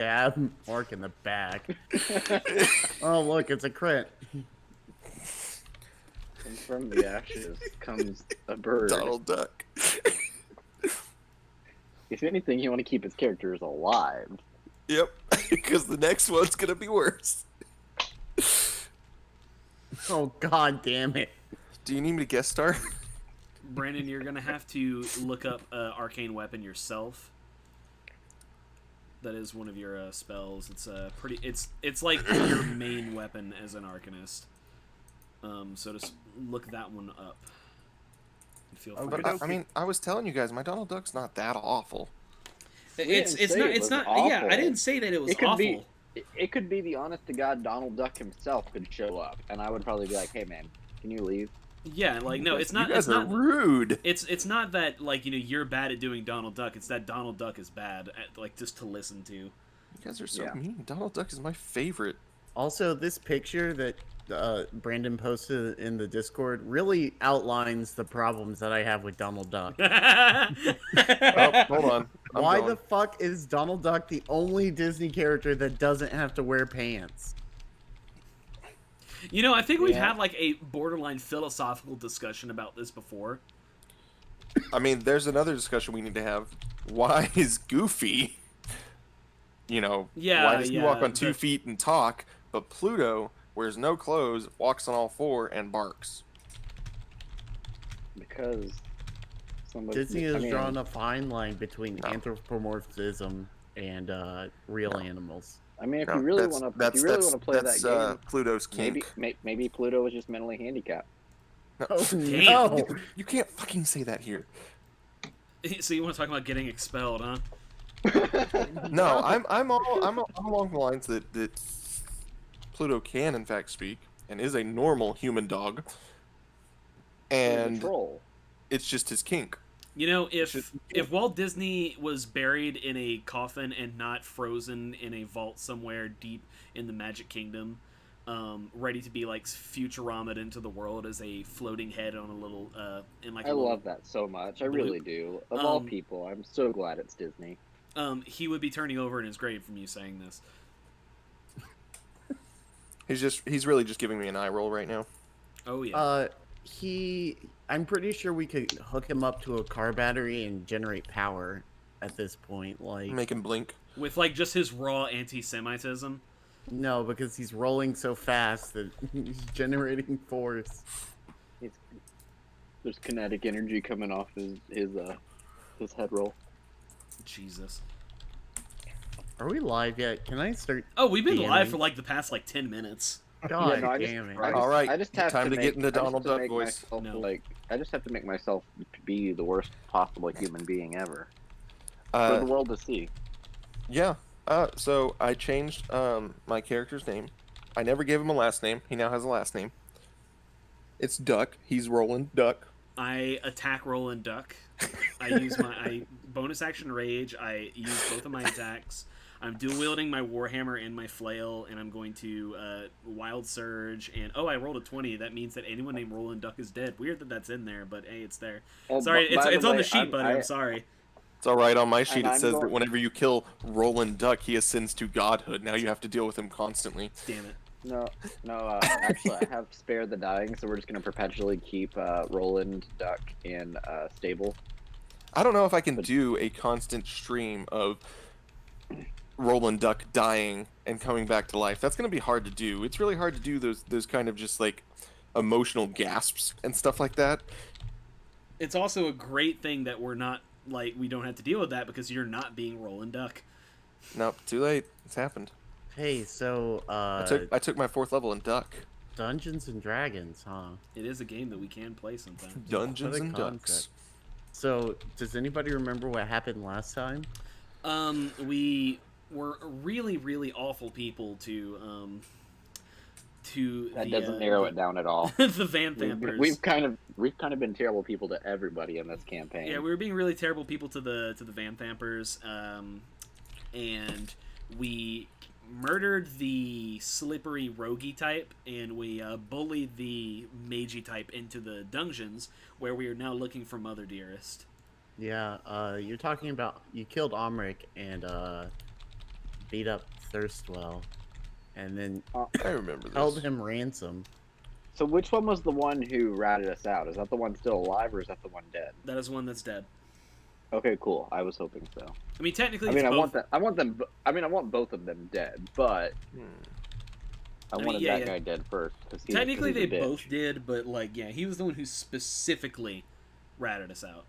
Stab Mark in the back. Oh, look, it's a crit. And from the ashes comes a bird. Donald Duck. If anything, you want to keep his characters alive. Yep, because the next one's gonna be worse. Oh, god damn it. Do you need me to guest star? Brandon, you're gonna have to look up arcane weapon yourself. That is one of your spells. It's pretty. It's like your main weapon as an arcanist. So just look that one up. Feel free. But I mean, I was telling you guys, my Donald Duck's not that awful. It's not. Yeah, I didn't say that it was awful. It could be the honest to God Donald Duck himself could show up, and I would probably be like, "Hey man, can you leave?" Yeah, like no, it's not. You guys are rude. It's not that like you're bad at doing Donald Duck. It's that Donald Duck is bad at like just to listen to. You guys are so mean. Donald Duck is my favorite. Also, this picture that Brandon posted in the Discord really outlines the problems that I have with Donald Duck. Oh, hold on. Why the fuck is Donald Duck the only Disney character that doesn't have to wear pants? You know, I think we've had like a borderline philosophical discussion about this before. I mean, there's another discussion we need to have. Why is Goofy, why does he walk on 2 feet and talk, but Pluto wears no clothes, walks on all 4, and barks? Because Disney has drawn a fine line between anthropomorphism and real animals. I mean, if you really want to play that game, Pluto's kink. Maybe Pluto is just mentally handicapped. No. Oh, no. You can't fucking say that here. So you want to talk about getting expelled, huh? No, I'm along the lines that Pluto can in fact speak and is a normal human dog, and it's just his kink. You know, if Walt Disney was buried in a coffin and not frozen in a vault somewhere deep in the Magic Kingdom, ready to be like Futurama into the world as a floating head on a little I love that so much. I really do. Of all people, I'm so glad it's Disney. He would be turning over in his grave from you saying this. He's really just giving me an eye roll right now. Oh yeah. I'm pretty sure we could hook him up to a car battery and generate power at this point. Like, make him blink. With like just his raw anti-Semitism. No, because he's rolling so fast that he's generating force. There's kinetic energy coming off his head roll. Jesus. Are we live yet? Can I start? Oh, we've been live for like the past 10 minutes. God damn it! All right, I just have time to get into Donald Duck voice. I just have to make myself be the worst possible human being ever for the world to see. Yeah. So I changed my character's name. I never gave him a last name. He now has a last name. It's Duck. He's Roland Duck. I attack Roland Duck. I use my bonus action rage. I use both of my attacks. I'm dual wielding my warhammer and my flail, and I'm going to wild surge. And I rolled a 20. That means that anyone named Roland Duck is dead. Weird that that's in there, but hey, it's there. Sorry, it's on the sheet, buddy. I'm sorry. It's all right. On my sheet, it says that whenever you kill Roland Duck, he ascends to godhood. Now you have to deal with him constantly. Damn it. No. Actually, I have Spare the Dying, so we're just gonna perpetually keep Roland Duck in stable. I don't know if I can do a constant stream of Roland Duck dying and coming back to life. That's gonna be hard to do. It's really hard to do those kind of just like emotional gasps and stuff like that. It's also a great thing that we don't have to deal with that because you're not being Roland Duck. Nope, too late. It's happened. Hey, so I took my 4th level in Duck. Dungeons and Dragons, huh? It is a game that we can play sometimes. Dungeons and Ducks. So, does anybody remember what happened last time? We were really, really awful people to that doesn't narrow it down at all. The Van Vampers. We've kind of been terrible people to everybody in this campaign. Yeah, we were being really terrible people to the Van Vampers, and we murdered the slippery roguey type, and we bullied the magey type into the dungeons, where we are now looking for Mother Dearest. Yeah, you're talking about you killed Omric and beat up Thirstwell, and then I remember held this. him ransom. So which one was the one who ratted us out? Is that the one still alive, or is that the one dead? That is one that's dead. Okay, cool. I was hoping so. I mean, technically, I mean, it's I both. want that. I want them. I mean, I want both of them dead, but Hmm. I mean, wanted yeah, that yeah. guy dead first. Technically, they he's a bitch. both did, but like, yeah, he was the one who specifically ratted us out.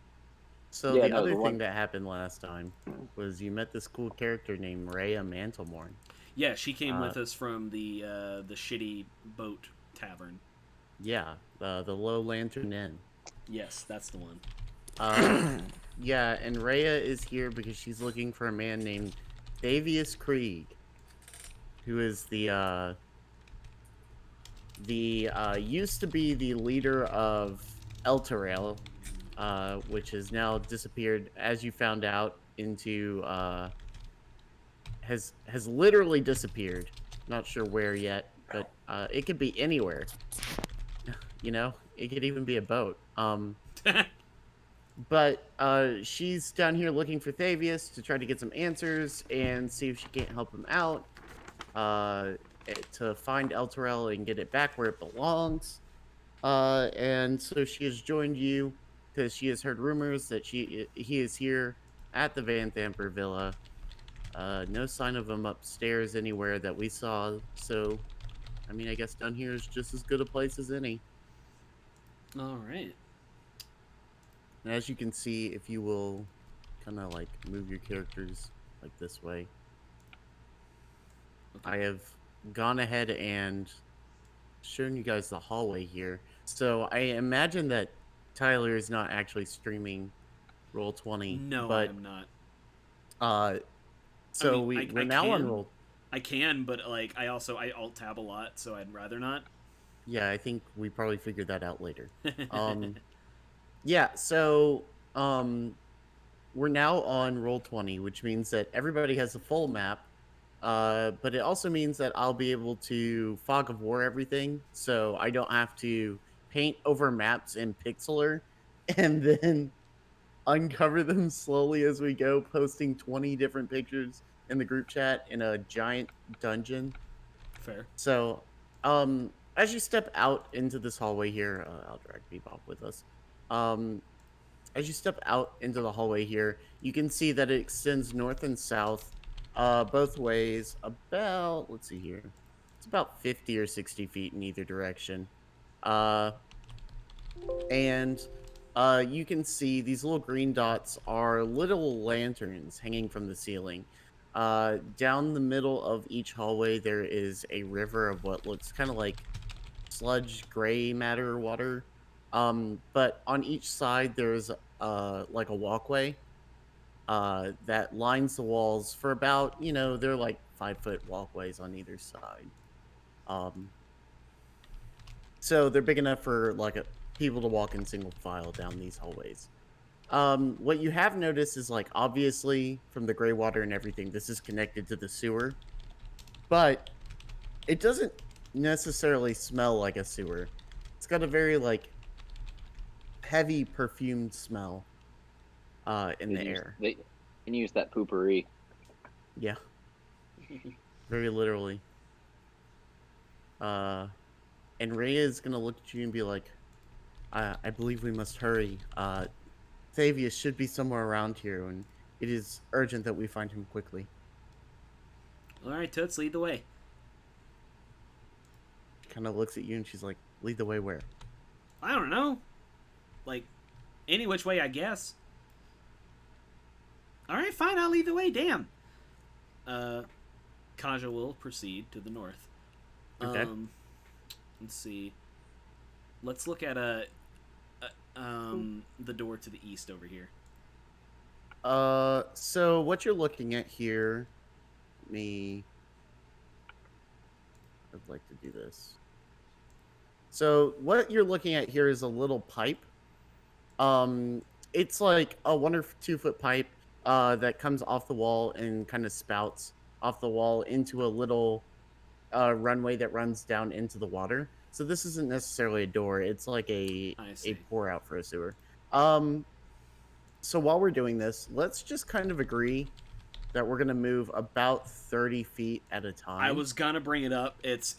So Yeah, the no, other the thing one- that happened last time was you met this cool character named Rhea Mantlemorn. Yeah, she came Uh, with us from the shitty boat tavern. Yeah, the Low Lantern Inn. Yes, that's the one. Yeah, and Rhea is here because she's looking for a man named Davius Krieg, who is the used to be the leader of Elturel, which has now disappeared, as you found out, into has literally disappeared. Not sure where yet, but it could be anywhere. You know, it could even be a boat. But she's down here looking for Thavius to try to get some answers and see if she can't help him out to find Elturel and get it back where it belongs. And so she has joined you because she has heard rumors that he is here at the Van Thamper Villa. No sign of him upstairs anywhere that we saw. So, I mean, I guess down here is just as good a place as any. All right. And as you can see, if you will kind of like move your characters like this way, I have gone ahead and shown you guys the hallway here. So I imagine that Tyler is not actually streaming Roll20. No, but I'm not. So I mean, we're I now on can. Roll. I can, but like I alt tab a lot, so I'd rather not. Yeah, I think we probably figured that out later. Yeah, so we're now on Roll20, which means that everybody has a full map. But it also means that I'll be able to fog of war everything, so I don't have to paint over maps in pixeler and then uncover them slowly as we go, posting 20 different pictures in the group chat in a giant dungeon. Fair. So, as you step out into this hallway here, I'll drag Bebop with us. As you step out into the hallway here, you can see that it extends north and south, both ways. About, let's see here, it's about 50 or 60 feet in either direction. And you can see these little green dots are little lanterns hanging from the ceiling. Down the middle of each hallway, there is a river of what looks kind of like sludge gray matter water. But on each side, there's like a walkway that lines the walls for about, they're like 5-foot walkways on either side. So they're big enough for like people to walk in single file down these hallways. What you have noticed is, like, obviously from the gray water and everything, this is connected to the sewer, but it doesn't necessarily smell like a sewer. It's got a very like heavy perfumed smell in the air. They can use that poopery. Yeah, very literally. And Rhea is gonna look at you and be like, I believe we must hurry. Thavius should be somewhere around here, and it is urgent that we find him quickly. All right, Toots, lead the way. Kind of looks at you and she's like, lead the way where? I don't know. Like, any which way, I guess. All right, fine, I'll lead the way. Damn. Kaja will proceed to the north. Okay. Let's see. Let's look at the door to the east over here. So what you're looking at here, I'd like to do this. So what you're looking at here is a little pipe. It's like a 1 or 2 foot pipe that comes off the wall and kind of spouts off the wall into a little runway that runs down into the water. So this isn't necessarily a door. It's like a pour out for a sewer. So while we're doing this, let's just kind of agree that we're gonna move about 30 feet at a time. I was gonna bring it up. It's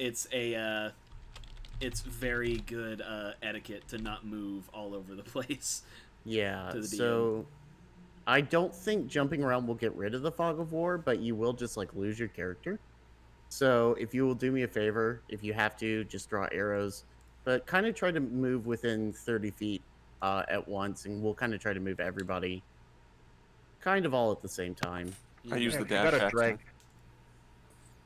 very good etiquette to not move all over the place. Yeah, to the DM. so I don't think jumping around will get rid of the fog of war, but you will just like lose your character. So if you will do me a favor, if you have to, just draw arrows, but kind of try to move within 30 feet at once, and we'll kind of try to move everybody kind of all at the same time. I use Yeah, the if you got dash a action. drag,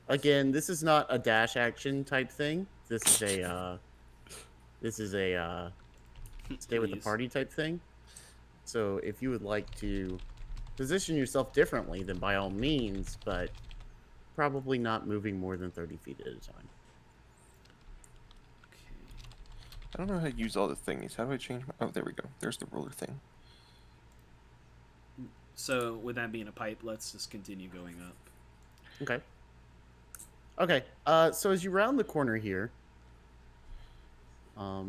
Again, this is not a dash action type thing. This is a stay with the Please. party type thing. So if you would like to position yourself differently, then by all means, but probably not moving more than 30 feet at a time. I don't know how to use all the thingies. How do I change my... Oh, there we go. There's the roller thing. So with that being a pipe, let's just continue going up. Okay. Okay. So as you round the corner here, oh,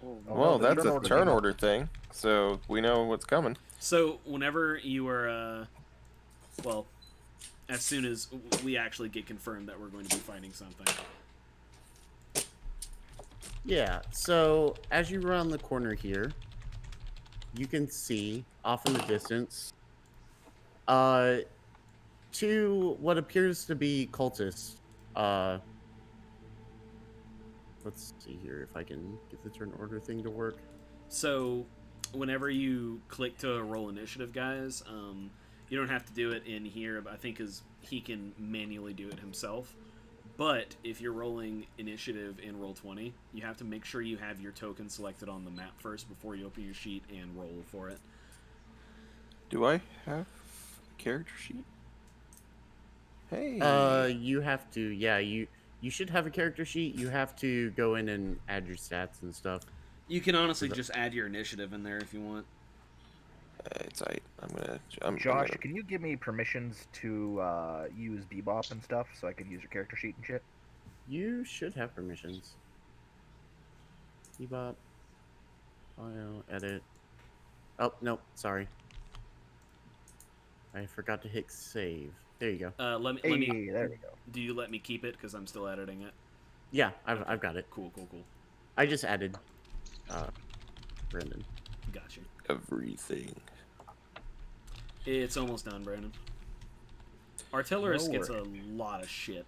Well, no, the that's a order turn thing. order thing, so we know what's coming. So whenever you are, well, as soon as we actually get confirmed that we're going to be fighting something. yeah. So as you round the corner here, you can see off in the distance, two what appears to be cultists. Let's see here if I can get the turn order thing to work. So whenever you click to roll initiative, guys, you don't have to do it in here, but I think because he can manually do it himself. But if you're rolling initiative in Roll20, you have to make sure you have your token selected on the map first before you open your sheet and roll for it. Do I have a character sheet? Hey. You have to, yeah, you should have a character sheet. You have to go in and add your stats and stuff. You can honestly just add your initiative in there if you want. It's alright. Josh, can you give me permissions to use Bebop and stuff so I can use your character sheet and shit? You should have permissions. Bebop. File, edit. Oh, no, sorry. I forgot to hit save. There you go. Let me. There we go. Do you let me keep it because I'm still editing it? Yeah, I've got it. Cool. I just added Brendan. Gotcha. everything. It's almost done, Brandon. Artillerist No gets a worries. lot of shit.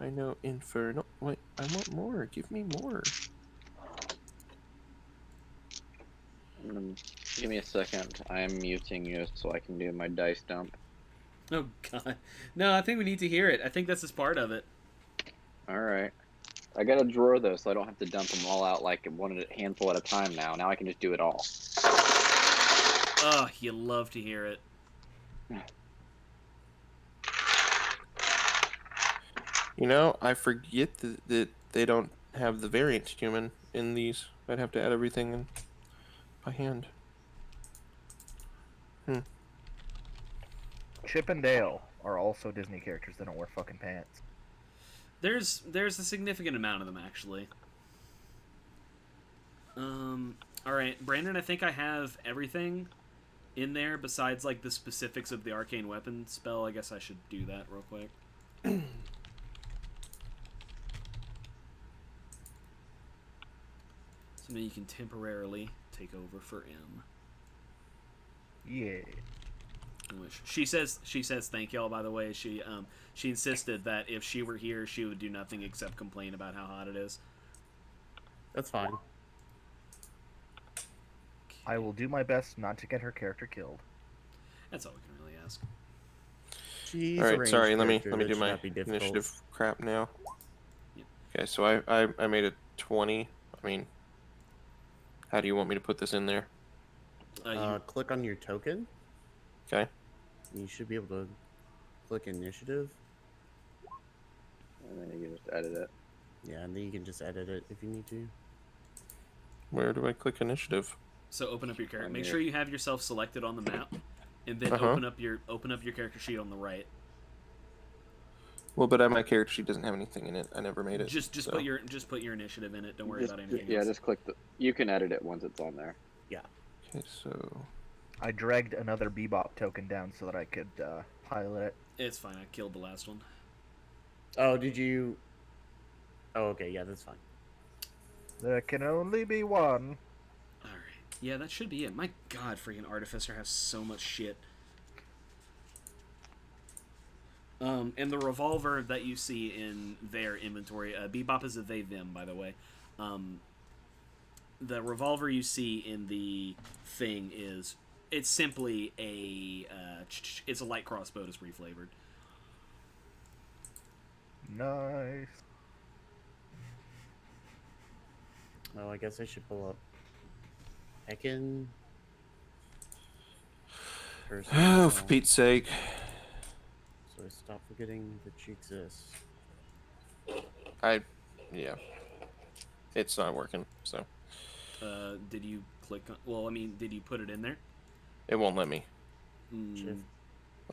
I know, Inferno. Wait, I want more. Give me more. Give me a second. I'm muting you so I can do my dice dump. Oh god. No, I think we need to hear it. I think this is part of it. Alright. I got a drawer though, so I don't have to dump them all out like one at a handful at a time now. Now I can just do it all. Oh, you love to hear it. You know, I forget that they don't have the variant human in these. I'd have to add everything in by hand. Chip and Dale are also Disney characters that don't wear fucking pants. There's a significant amount of them actually. All right, Brandon, I think I have everything in there besides like the specifics of the arcane weapon spell. I guess I should do that real quick. So now you can temporarily take over for M. Yeah. Which she says thank y'all, by the way. She insisted that if she were here she would do nothing except complain about how hot it is. That's fine. I will do my best not to get her character killed. That's all we can really ask. She's All a right, ranged sorry. Let me character, that do should my not be difficult. initiative crap now. Yep. Okay, so I made it 20. I mean, how do you want me to put this in there? Click on your token. Okay. You should be able to click initiative. And then you can just edit it. Yeah, and then you can just edit it if you need to. Where do I click initiative? So open up your character. On Make here. sure you have yourself selected on the map, and then Uh-huh. open up your character sheet on the right. Well, but my character sheet doesn't have anything in it. I never made it. Just so. put your initiative in it. Don't worry Just, about anything yeah, else. just click the. You can edit it once it's on there. Okay, so I dragged another Bebop token down so that I could pilot it. It's fine. I killed the last one. Oh, did you? Oh, okay. Yeah, that's fine. There can only be one. All right. Yeah, that should be it. My God, freaking Artificer has so much shit. And the revolver that you see in their inventory, Bebop is a they them, by the way. The revolver you see in the thing it's simply it's a light crossbow that's reflavored. Nice. Oh, I guess I should pull up Heckin. Oh, for Pete's sake. So I stop forgetting that she exists. Yeah. It's not working, so. Did you click on... Well, I mean, did you put it in there? It won't let me. Shift.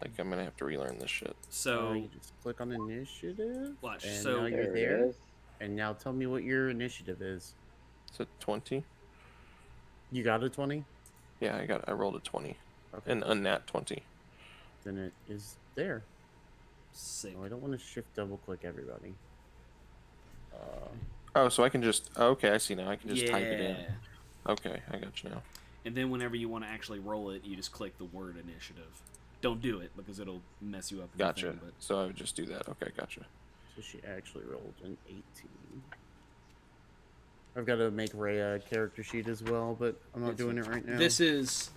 Like, I'm gonna have to relearn this shit. So... you just click on initiative. Watch, And so... now you're There there. it is. And now tell me what your initiative is. Is it 20? You got a 20? Yeah, I rolled a 20. Okay. An unnat 20. Then it is there. Sick. Oh, I don't want to shift double click everybody. Oh, so I can just... Okay, I see now. I can just type it in. Yeah. Okay, I got you now. And then whenever you want to actually roll it, you just click the word initiative. Don't do it, because it'll mess you up. In the Gotcha. thing, but... So I would just do that. Okay, gotcha. So she actually rolled an 18. I've got to make Ray a character sheet as well, but I'm not doing it right now. This is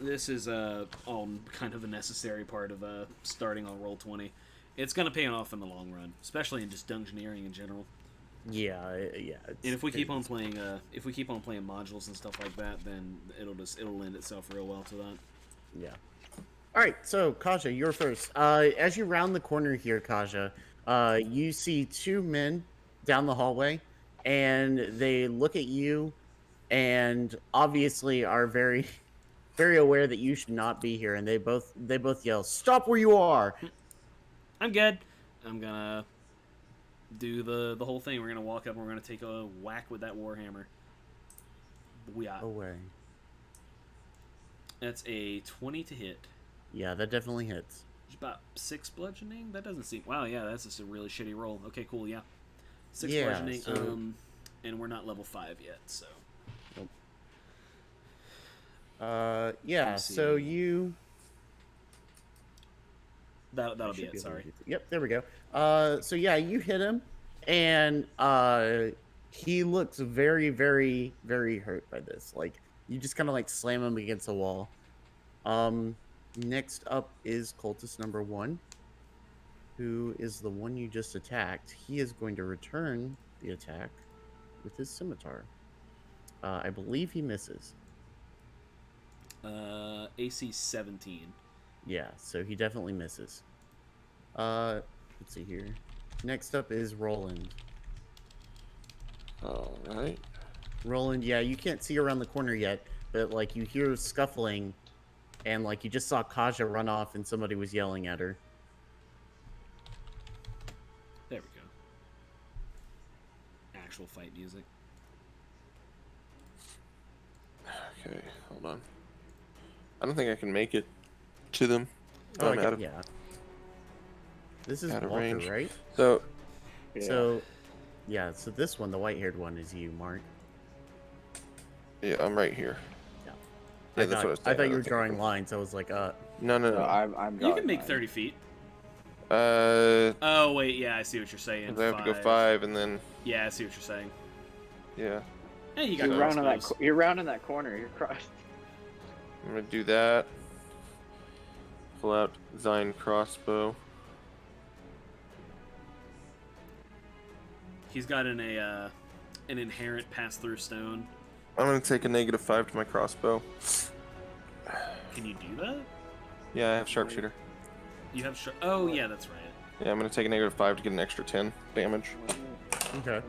all kind of a necessary part of starting on Roll20. It's gonna pay off in the long run, especially in just dungeoneering in general. Yeah, yeah. And if we keep on playing, modules and stuff like that, then it'll lend itself real well to that. Yeah. All right, so Kaja, you're first. As you round the corner here, Kaja, you see two men down the hallway, and they look at you, and obviously are very, very aware that you should not be here. And they both yell, "Stop where you are!" I'm good. I'm gonna do the whole thing. We're gonna walk up and we're gonna take a whack with that warhammer. Away. That's a 20 to hit. Yeah, that definitely hits. There's about 6 bludgeoning. That doesn't seem. Wow, yeah, that's just a really shitty roll. Okay, cool. Yeah, 6 Yeah, bludgeoning. so- And we're not level 5 yet, so. Yeah. Let's see. So you. That'll be Should it. be able to Sorry. get Yep, there we go. So yeah, you hit him, and he looks very, very, very hurt by this. Like you just kind of like slam him against the wall. Next up is cultist number 1, who is the one you just attacked. He is going to return the attack with his scimitar. I believe he misses. AC 17. Yeah, so he definitely misses. Let's see here. Next up is Roland. All right. Roland, yeah, you can't see around the corner yet, but like you hear scuffling, and like you just saw Kaja run off, and somebody was yelling at her. There we go. Actual fight music. Okay, hold on. I don't think I can make it to them. Oh, I'm out of, yeah. This is out of Walker, range. right? So, Yeah. So, yeah. So this one, the white-haired one, is you, Mark. yeah, I'm right here. Yeah. Yeah, that's what I was I saying. thought you don't were think I drawing can- lines. I was like, No, No, no. I'm You drawing can make mine. 30 feet. Uh, Oh, wait, yeah, I see what you're saying. I have to go 5 and then, Yeah, I see what you're saying. yeah. Hey, you got You're rounding that. crossbows. You're rounding that corner. You're crossed. I'm gonna do that. Pull out Thine crossbow. He's got an inherent pass-through stone. I'm gonna take a -5 to my crossbow. Can you do that? Yeah, I have sharpshooter. You have oh, yeah, that's right. Yeah, I'm gonna take a -5 to get an extra 10 damage. okay.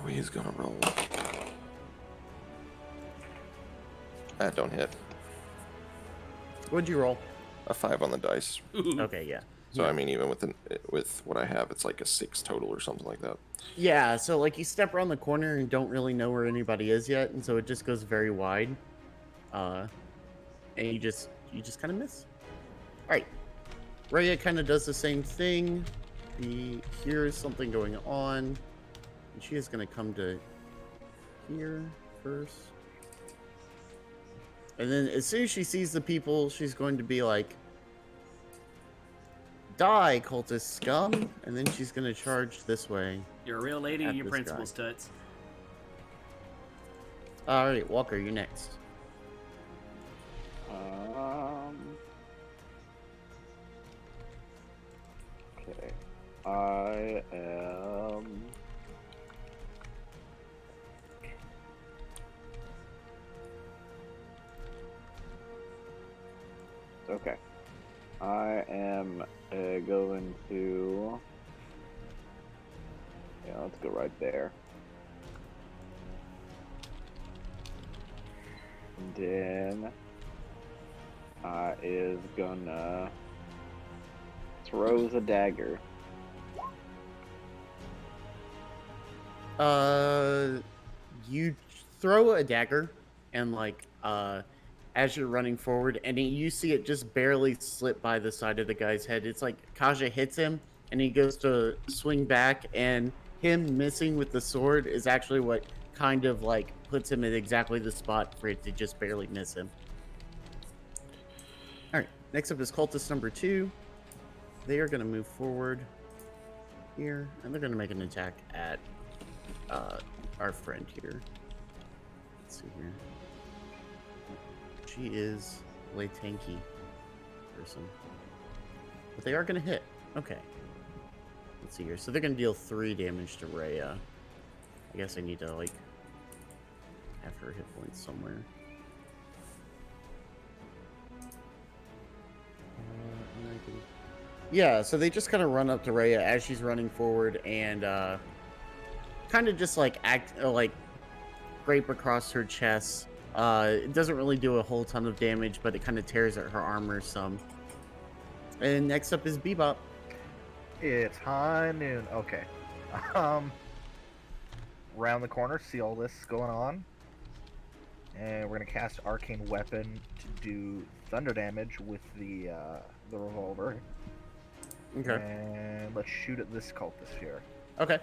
He's gonna roll. That don't hit. What'd you roll? A 5 on the dice. Ooh. Okay, yeah. So I mean, even with what I have, it's like a 6 total or something like that. Yeah, so like you step around the corner and don't really know where anybody is yet, and so it just goes very wide. and you just kind of miss. All right, Rhea kind of does the same thing. He hears something going on, and she is going to come to here first. And then as soon as she sees the people, she's going to be like, "Die, cultist scum!" And then she's going to charge this way. You're a real lady At and your this principles, guy. Toots. All right, Walker, you're next. Okay. I am. Okay. I am going to. Yeah, let's go right there. And then I is gonna throws a dagger. You throw a dagger, and like, as you're running forward, and you see it just barely slip by the side of the guy's head. It's like Kaja hits him, and he goes to swing back, and him missing with the sword is actually what kind of like puts him in exactly the spot for it to just barely miss him. All right, next up is cultist number 2. They are going to move forward here, and they're going to make an attack at our friend here. Let's see here. She is a tanky person, but they are going to hit. Okay. Let's see here. So they're going to deal 3 damage to Rhea. I guess I need to like have her hit points somewhere. And I can... Yeah, so they just kind of run up to Rhea as she's running forward and kind of just like scrape across her chest. It doesn't really do a whole ton of damage, but it kind of tears at her armor some. And next up is Bebop. It's high noon. Okay. Round the corner, see all this going on. And we're gonna cast Arcane Weapon to do thunder damage with the revolver. Okay. And let's shoot at this cultist here. Okay.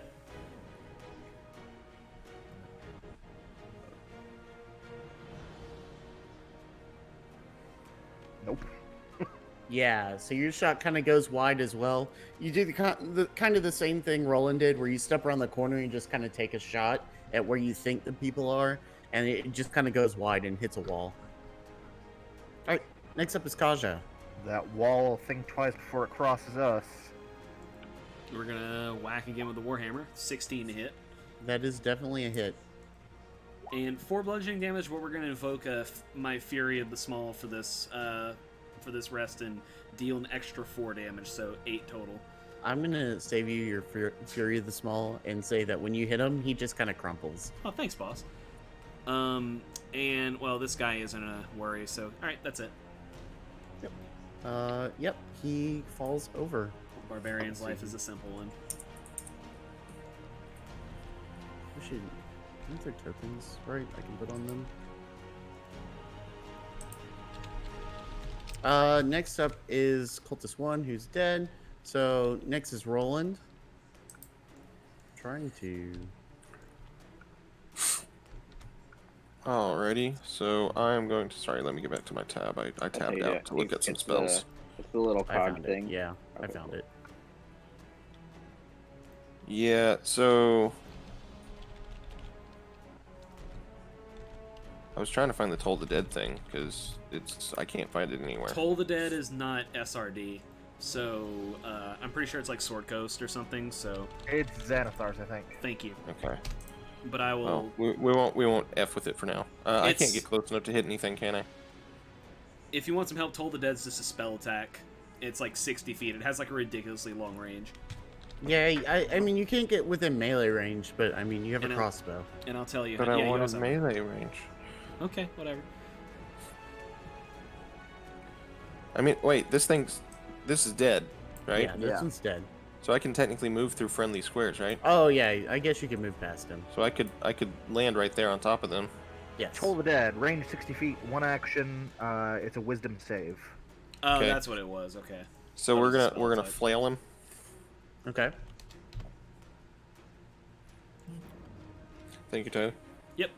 Nope. Yeah, so your shot kind of goes wide as well. You do the kind of the same thing Roland did, where you step around the corner and just kind of take a shot at where you think the people are, and it just kind of goes wide and hits a wall. All right, next up is Kaja. That wall will think twice before it crosses us. We're gonna whack again with the Warhammer. 16 to hit. That is definitely a hit. And for bludgeoning damage, what we're gonna invoke my Fury of the Small for this rest and deal an extra 4 damage, so 8 total. I'm gonna save you your Fury of the Small and say that when you hit him, he just kind of crumples. Oh, thanks, boss. And well, this guy isn't a worry, so all right, that's it. Yep, he falls over. Barbarian's life is a simple one. We should. Aren't there tokens, right? I can put on them. Next up is Cultist 1, who's dead. So next is Roland. Trying to. Alrighty, so I'm going to. Sorry, let me get back to my tab. I tabbed out to look at some spells. It's the little I cog found thing. it. Yeah, I Okay, found cool. it. Yeah, so I was trying to find the Toll the Dead thing because I can't find it anywhere. Toll the Dead is not SRD, so I'm pretty sure it's like Sword Coast or something. So It's Xanathar's, I think. thank you, Okay. but I will. Well, we won't f with it for now. I can't It's- get close enough to hit anything, can I? If you want some help, Toll the Dead's just a spell attack. It's like 60 feet. It has like a ridiculously long range. Yeah, I mean, you can't get within melee range, but I mean, you have And a crossbow. And I'll tell you. But yeah, I you wanted also- melee range. Okay, whatever. I mean, wait, this is dead, right? Yeah, this Yeah. one's dead. So I can technically move through friendly squares, right? Oh yeah, I guess you can move past him. So I could land right there on top of them. Yes. Toll the Dead, range 60 feet, one action. It's a Wisdom save. Oh, Okay. that's what it was. Okay. So Thought it we're was a gonna spell we're gonna type. flail him. Okay. Thank you, Tyler. Yep.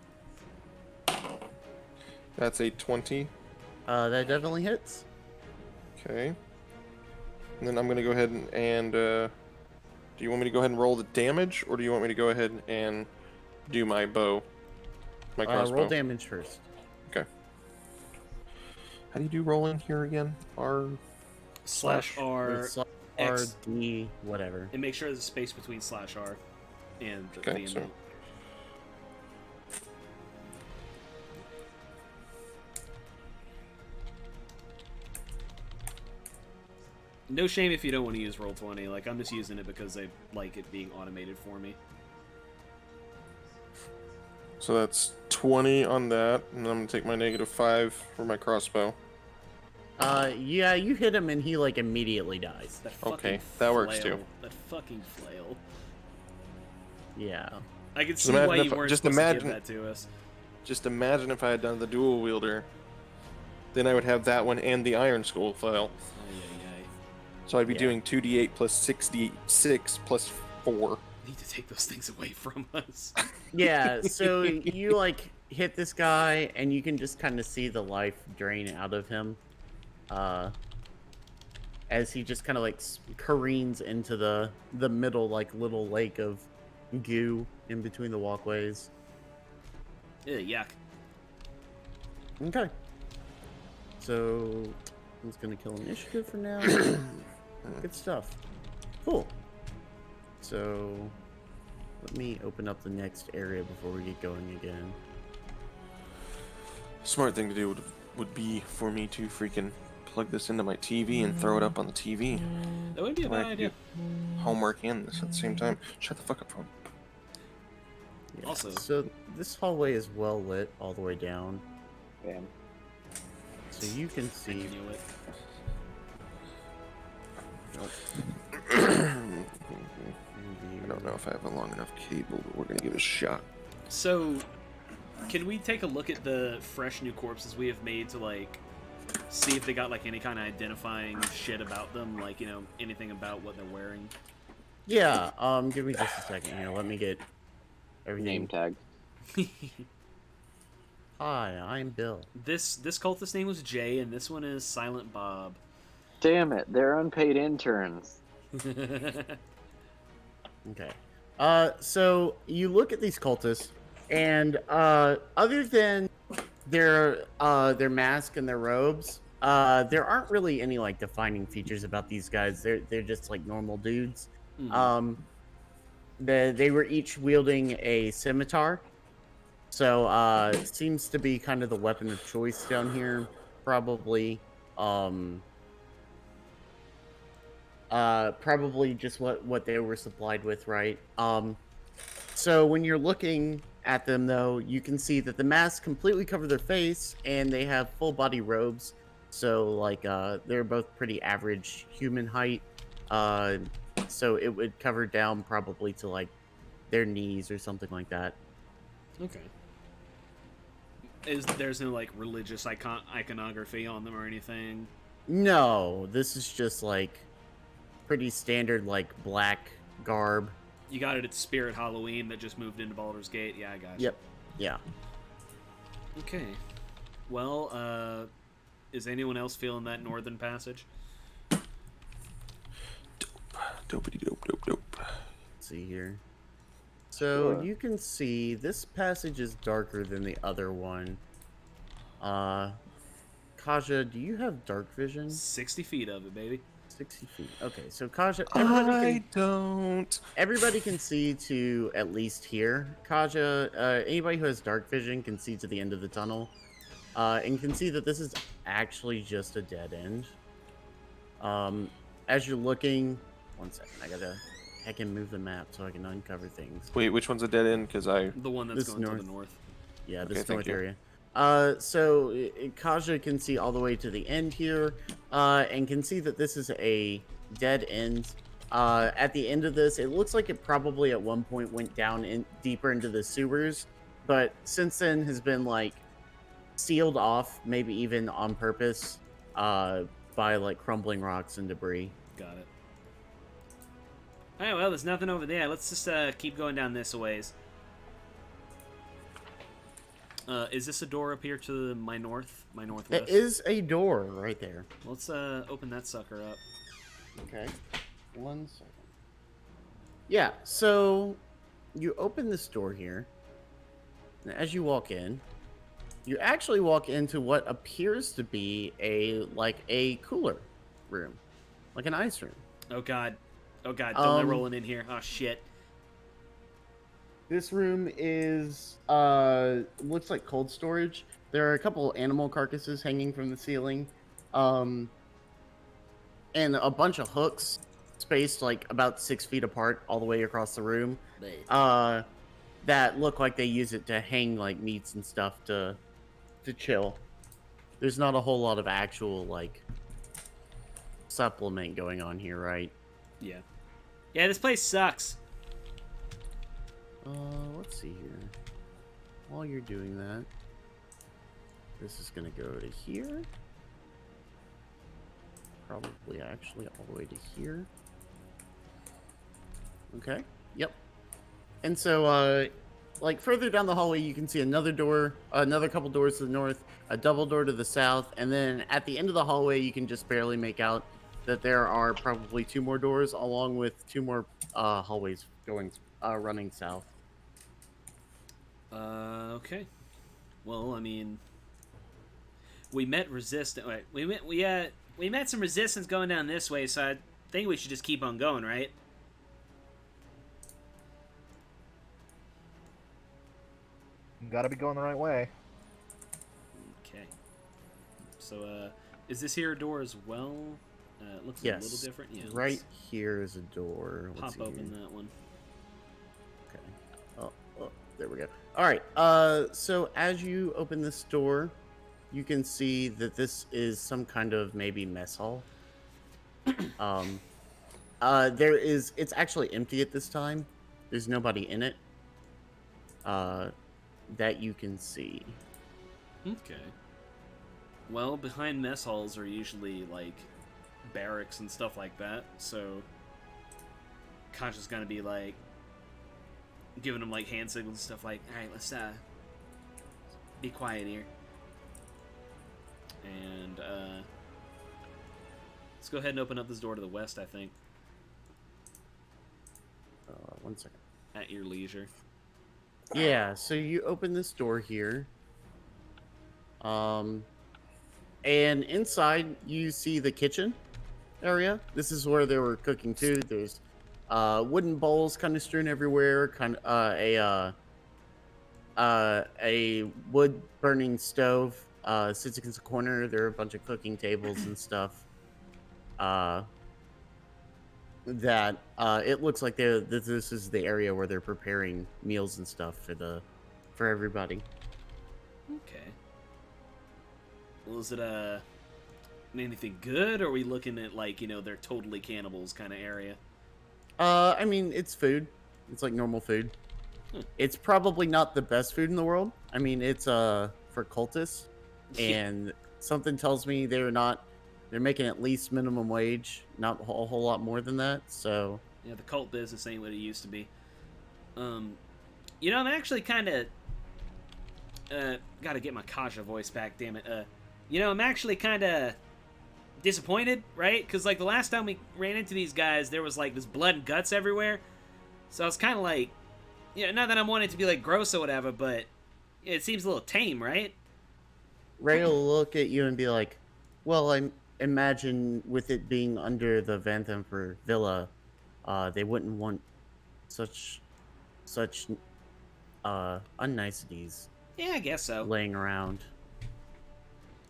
That's a 20. That definitely hits. Okay. And then I'm gonna go ahead and do you want me to go ahead and roll the damage, or do you want me to go ahead and do my bow, my crossbow? Roll damage first. Okay. How do you do rolling here again? R. /R. It's R, X. D, whatever. And make sure there's a space between /R and the Okay, so amount. No shame if you don't want to use Roll20. Like, I'm just using it because I like it being automated for me. So that's 20 on that, and then I'm gonna take my -5 for my crossbow. Yeah, you hit him and he like immediately dies. That fucking Okay, that works flail. too. That fucking flail. Yeah. I can Just see why imagine you if- weren't just supposed to imagine- give that to us. Just imagine if I had done the dual wielder. Then I would have that one and the Iron Skull file. Ay, ay, ay. So I'd be Yeah. doing 2d8 plus 66 plus 4. Need to take those things away from us. Yeah, so you like hit this guy and you can just kind of see the life drain out of him. As he just kind of like careens into the middle like little lake of goo in between the walkways. Ew, yuck. Okay. So I'm just gonna kill initiative for now. Good stuff. Cool. So let me open up the next area before we get going again. Smart thing to do would be for me to freaking plug this into my TV and throw it up on the TV. That would be a That way I bad can idea. do homework and this at the same time. Shut the fuck up, phone. Yeah. Also- So this hallway is well lit all the way down. Bam. So you can I see knew it. I don't know if I have a long enough cable, but we're gonna give it a shot. So, can we take a look at the fresh new corpses we have made to, like, see if they got, like, any kind of identifying shit about them? Like, you know, anything about what they're wearing? Yeah, give me just a second here. Let me get everything. Name tag. Hi, I'm Bill. This cultist name was Jay, and this one is Silent Bob. Damn it, they're unpaid interns. Okay. So you look at these cultists, and other than their mask and their robes, there aren't really any like defining features about these guys. They're just like normal dudes. Mhm. They were each wielding a scimitar, so it seems to be kind of the weapon of choice down here. Probably probably just what they were supplied with, right? So when you're looking at them, though, you can see that the masks completely cover their face, and they have full body robes. So like they're both pretty average human height. So it would cover down probably to like their knees or something like that. Okay. There's no, like, religious iconography on them or anything? No, this is just like pretty standard like black garb. You got it at Spirit Halloween that just moved into Baldur's Gate? Yeah, I got you. Yep. Yeah. Okay. Well, is anyone else feeling that northern passage? Dopey dope dope dope. Let's see here. So Sure. you can see this passage is darker than the other one. Kaja, do you have dark vision? 60 feet of it, baby. 60 feet. Okay, so Kaja, I don't. everybody can see to at least here. Kaja, anybody who has dark vision can see to the end of the tunnel, and can see that this is actually just a dead end. As you're looking, one second, I gotta move the map so I can uncover things. Wait, which one's a dead end? Because I. The one that's This going to north. the north. Yeah, Okay, this thank north you. area. So Kaja can see all the way to the end here, and can see that this is a dead end. At the end of this, it looks like it probably at one point went down in deeper into the sewers, but since then has been like sealed off, maybe even on purpose, by like crumbling rocks and debris. Got it. All right, well, there's nothing over there. Let's just keep going down this a ways. Is this a door up here to my north, my There northwest? is a door right there. Let's open that sucker up. Okay. 1 second. Yeah, so you open this door here, and as you walk in, you actually walk into what appears to be a cooler room, like an ice room. Oh god, don't let Roland in here. Oh shit. This room is looks like cold storage. There are a couple animal carcasses hanging from the ceiling, and a bunch of hooks spaced like about 6 feet apart all the way across the room. That look like they use it to hang like meats and stuff to chill. There's not a whole lot of actual like supplement going on here, right? Yeah. Yeah, this place sucks. Let's see here. While you're doing that, this is gonna go to here. Probably actually all the way to here. Okay. Yep. And so, like further down the hallway, you can see another door, another couple doors to the north, a double door to the south, and then at the end of the hallway, you can just barely make out that there are probably 2 more doors, along with 2 more hallways going running south. Okay. Well, I mean, we met resistance. Wait, we met some resistance going down this way, so I think we should just keep on going, right? Gotta be going the right way. Okay. So, is this here a door as well? It looks Yes. a little different. Yeah. Right here is a door. Let's Let's pop see open here. that one. Okay. Oh, there we go. All right. So as you open this door, you can see that this is some kind of maybe mess hall. It's actually empty at this time. There's nobody in it. That you can see. Okay. Well, behind mess halls are usually like barracks and stuff like that, so Kosh is gonna be like giving them like hand signals and stuff like, all right, let's be quiet here, and let's go ahead and open up this door to the west. I think 1 second. at your leisure. Yeah, so you open this door here. And inside you see the kitchen area. This is where they were cooking too. There's wooden bowls kind of strewn everywhere, kind of a wood burning stove sits against the corner. There are a bunch of cooking tables and stuff. That it looks like this is the area where they're preparing meals and stuff for everybody. Okay. Well, is it anything good, or are we looking at like they're totally cannibals kind of area? I mean, it's food. It's like normal food. It's probably not the best food in the world. I mean, it's for cultists, and something tells me they're making at least minimum wage, not a whole lot more than that. So Yeah, the cult business ain't what it used to be. I'm actually kind of gotta get my Kaja voice back. Damn it. I'm actually kind of disappointed, right? Because like the last time we ran into these guys, there was like this blood and guts everywhere. So I was kind of like, not that I wanted to be like gross or whatever, but it seems a little tame, right? Ray will look at you and be like, "Well, I imagine with it being under the Vanthemper Villa, they wouldn't want such unniceties Yeah, I guess so. laying around."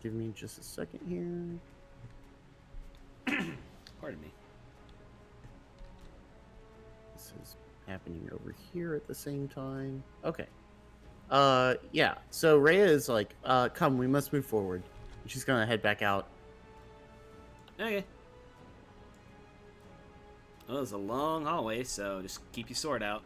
Give me just a second here. Pardon me. This is happening over here at the same time. Okay. Yeah. So Rhea is like, come, we must move forward. And she's gonna head back out. Okay. Well, it's a long hallway, so just keep your sword out.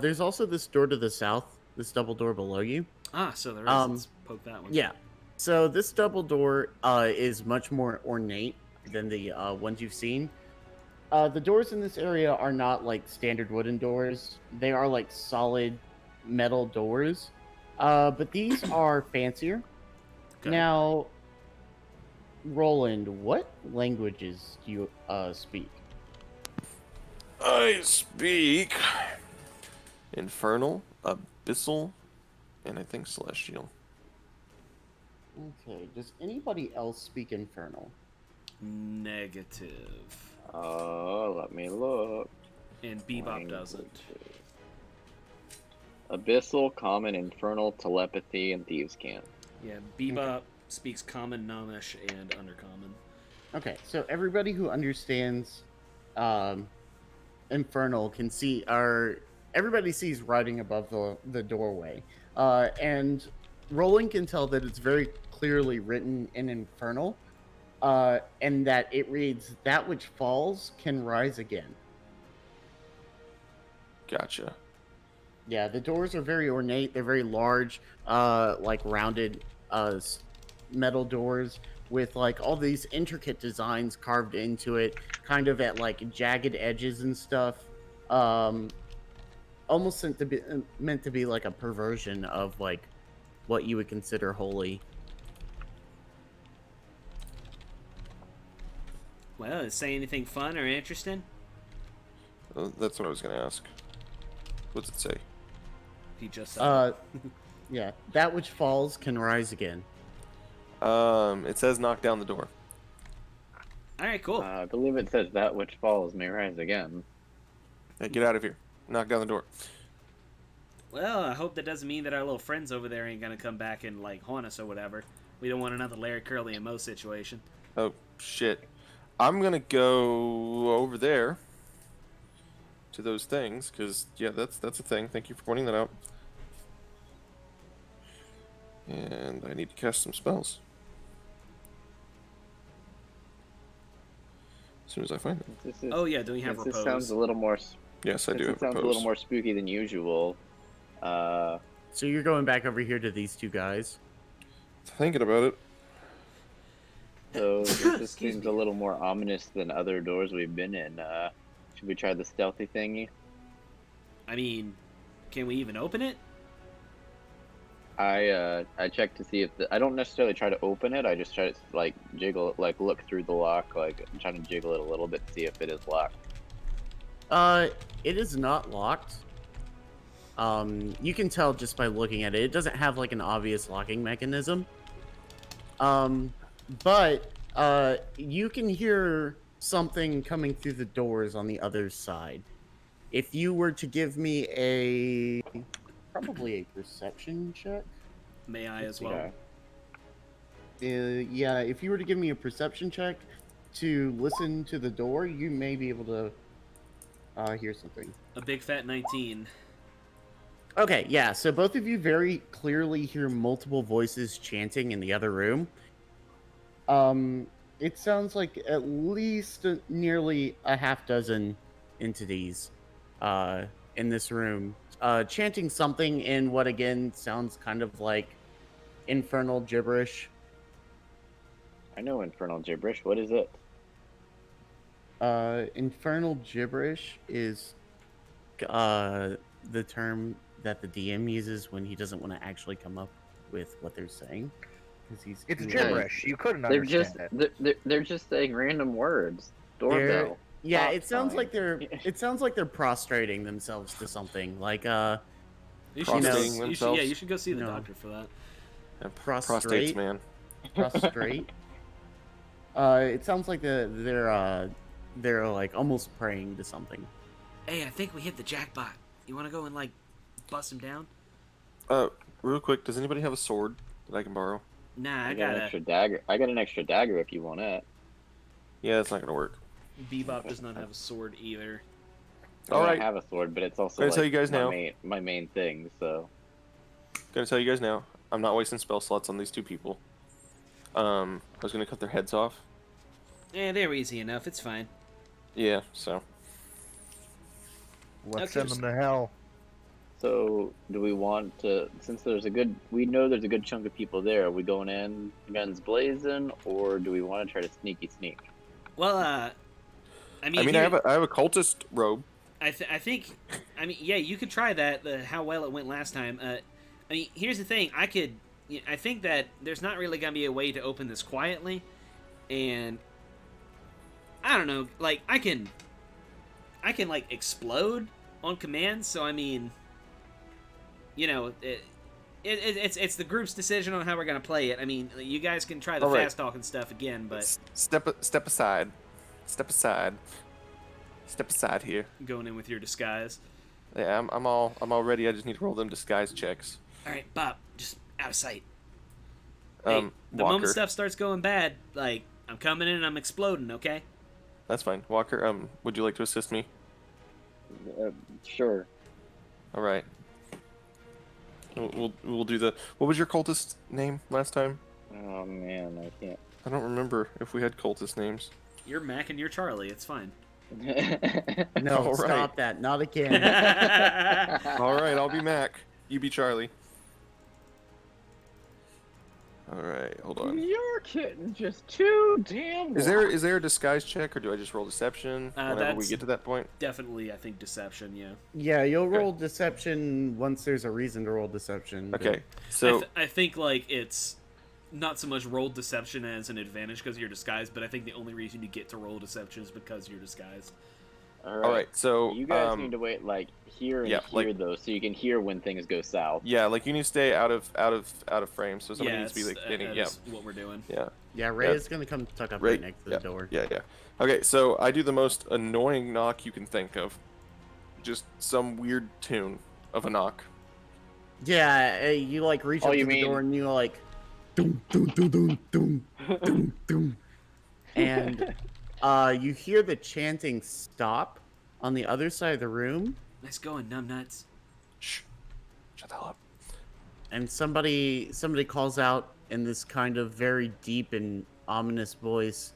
There's also this door to the south this double door below you. Ah, so there is. Let's poke that one. Yeah. So this double door is much more ornate than the ones you've seen. The doors in this area are not like standard wooden doors. They are like solid metal doors. But these are fancier. Okay. Now, Roland, what languages do you speak? I speak Infernal, Abyssal, and I think Celestial. Okay, does anybody else speak Infernal? Negative. Oh, let me look. And Bebop doesn't. Abyssal, Common, Infernal, Telepathy, and Thieves' Cant. Yeah, Bebop speaks Common, Gnomish, and Undercommon. Okay, so everybody who understands Infernal can see, or everybody sees writing above the doorway. And Roland can tell that it's very clearly written in Infernal, and that it reads, "That which falls can rise again." Gotcha. Yeah, the doors are very ornate. They're very large, like rounded metal doors with like all these intricate designs carved into it, kind of at like jagged edges and stuff. Almost meant to be like a perversion of like what you would consider holy. Well, does it say anything fun or interesting? That's what I was going to ask. What's it say? He just said Yeah, that which falls can rise again. It says knock down the door. Alright, cool. I believe it says that which falls may rise again. Hey, get out of here. Knock down the door. Well, I hope that doesn't mean that our little friends over there ain't gonna come back and, like, haunt us or whatever. We don't want another Larry, Curly, and Moe situation. Oh, shit. I'm going to go over there to those things, because, yeah, that's a thing. Thank you for pointing that out. And I need to cast some spells. As soon as I find them. This is, Oh, yeah, don't you have this repose? sounds a little more. Yes, I do have It sounds a repose. little more spooky than usual. So you're going back over here to these two guys. Thinking about it. So this just Excuse seems me. a little more ominous than other doors we've been in. Should we try the stealthy thingy? I mean, can we even open it? I check to see if I don't necessarily try to open it. I just try to like jiggle it, like look through the lock, like I'm trying to jiggle it a little bit to see if it is locked. It is not locked. You can tell just by looking at it. It doesn't have like an obvious locking mechanism. But you can hear something coming through the doors on the other side. If you were to give me probably a perception check. May I as well? Okay. Yeah, if you were to give me a perception check to listen to the door, you may be able to hear something. A big fat 19. Okay, yeah, so both of you very clearly hear multiple voices chanting in the other room. It sounds like at least nearly a half dozen entities in this room chanting something in what again sounds kind of like infernal gibberish. I know infernal gibberish. What is it? Infernal gibberish is the term that the DM uses when he doesn't want to actually come up with what they're saying. He's It's too- gibberish. You couldn't They're understand just it. they're just saying random words. Doorbell. Yeah, Stop it sounds like sign. they're prostrating themselves to something like You You know, Prostrating yeah, themselves. you should go see the No. doctor for that. prostrate. Prostates, man. Prostrate. It sounds like they're like almost praying to something. Hey, I think we hit the jackpot. You want to go and like bust him down? Real quick, does anybody have a sword that I can borrow? Nah, I I got got an a extra dagger. I got an extra dagger if you want it. Yeah, that's not gonna work. Bebop does not have a sword either. I mean, Alright. I have a sword, but it's also Gotta like tell you guys now. my main thing. So Gonna tell you guys now, I'm not wasting spell slots on these two people. I was gonna cut their heads off. Yeah, they're easy enough. It's fine. Yeah, so Let's Okay. send them to hell. So, do we want to, since we know there's a good chunk of people there, are we going in guns blazing, or do we want to try to sneaky sneak? Well, I mean, I have a cultist robe. I think, I mean, yeah, you could try that. How well it went last time. I mean, here's the thing. I think that there's not really gonna be a way to open this quietly, and I don't know. Like, I can like explode on command. So I mean, you know, it's the group's decision on how we're gonna play it. I mean, you guys can try the All right. fast talking stuff again, but Step aside. Step aside. Step aside here. going in with your disguise. Yeah, I'm all ready. I just need to roll them disguise checks. All right, Bob, just out of sight. Hey, the Walker. moment stuff starts going bad, like, I'm coming in and I'm exploding, okay? That's fine. Walker, would you like to assist me? Sure. All right. We'll do the. What was your cultist name last time? Oh man, I can't. I don't remember if we had cultist names. You're Mac and you're Charlie, it's fine. No, All stop right. that. Not again. All right, I'll be Mac. You be Charlie. All right, hold on. You're getting just too damn. Is there a disguise check, or do I just roll deception whenever we that's- get to that point? Definitely, I think deception, yeah. Yeah, you'll roll deception once there's a reason to roll deception. but- Okay, so I think, like, it's not so much roll deception as an advantage because you're disguised, but I think the only reason you get to roll deception is because you're disguised. All right. all right, so You guys need to wait like here and yeah, here like- though, so you can hear when things go south. yeah, like you need to stay out of frame, so somebody Yeah, needs to be like that's- getting that yeah, is what we're doing. yeah. Yeah, Ray Yeah. is gonna come tuck up Ray- right next to the door. Yeah. Okay, so I do the most annoying knock you can think of. Just some weird tune of a knock. Yeah, you like reach Oh, up you to the mean- door and you like, doom doom doom doom doom doom doom, and you hear the chanting stop on the other side of the room, Nice going, numbnuts. Shh. Shut the hell up. and somebody calls out in this kind of very deep and ominous voice,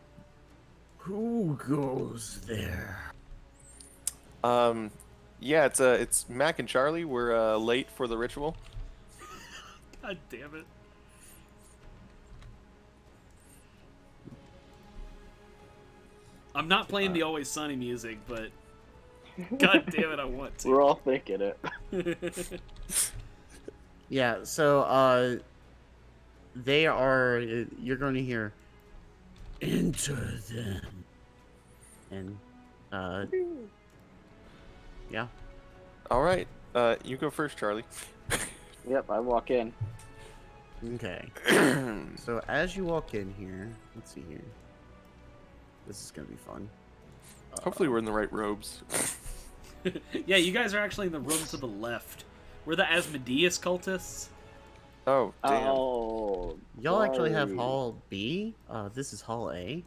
"Who goes there?" Yeah, it's Mac and Charlie. We're late for the ritual. God damn it. I'm not playing the Always Sunny music, but god damn it, I want to. We're all thinking it. Yeah, so they are. You're going to hear, "Enter them," and yeah. All right, you go first, Charlie. Yep, I walk in. Okay. So as you walk in here, let's see here. This is gonna be fun. Hopefully, we're in the right robes. Yeah, you guys are actually in the room to the left. We're the Asmodeus cultists. Oh, damn. Oh. Y'all actually have sorry. Hall B. This is Hall A.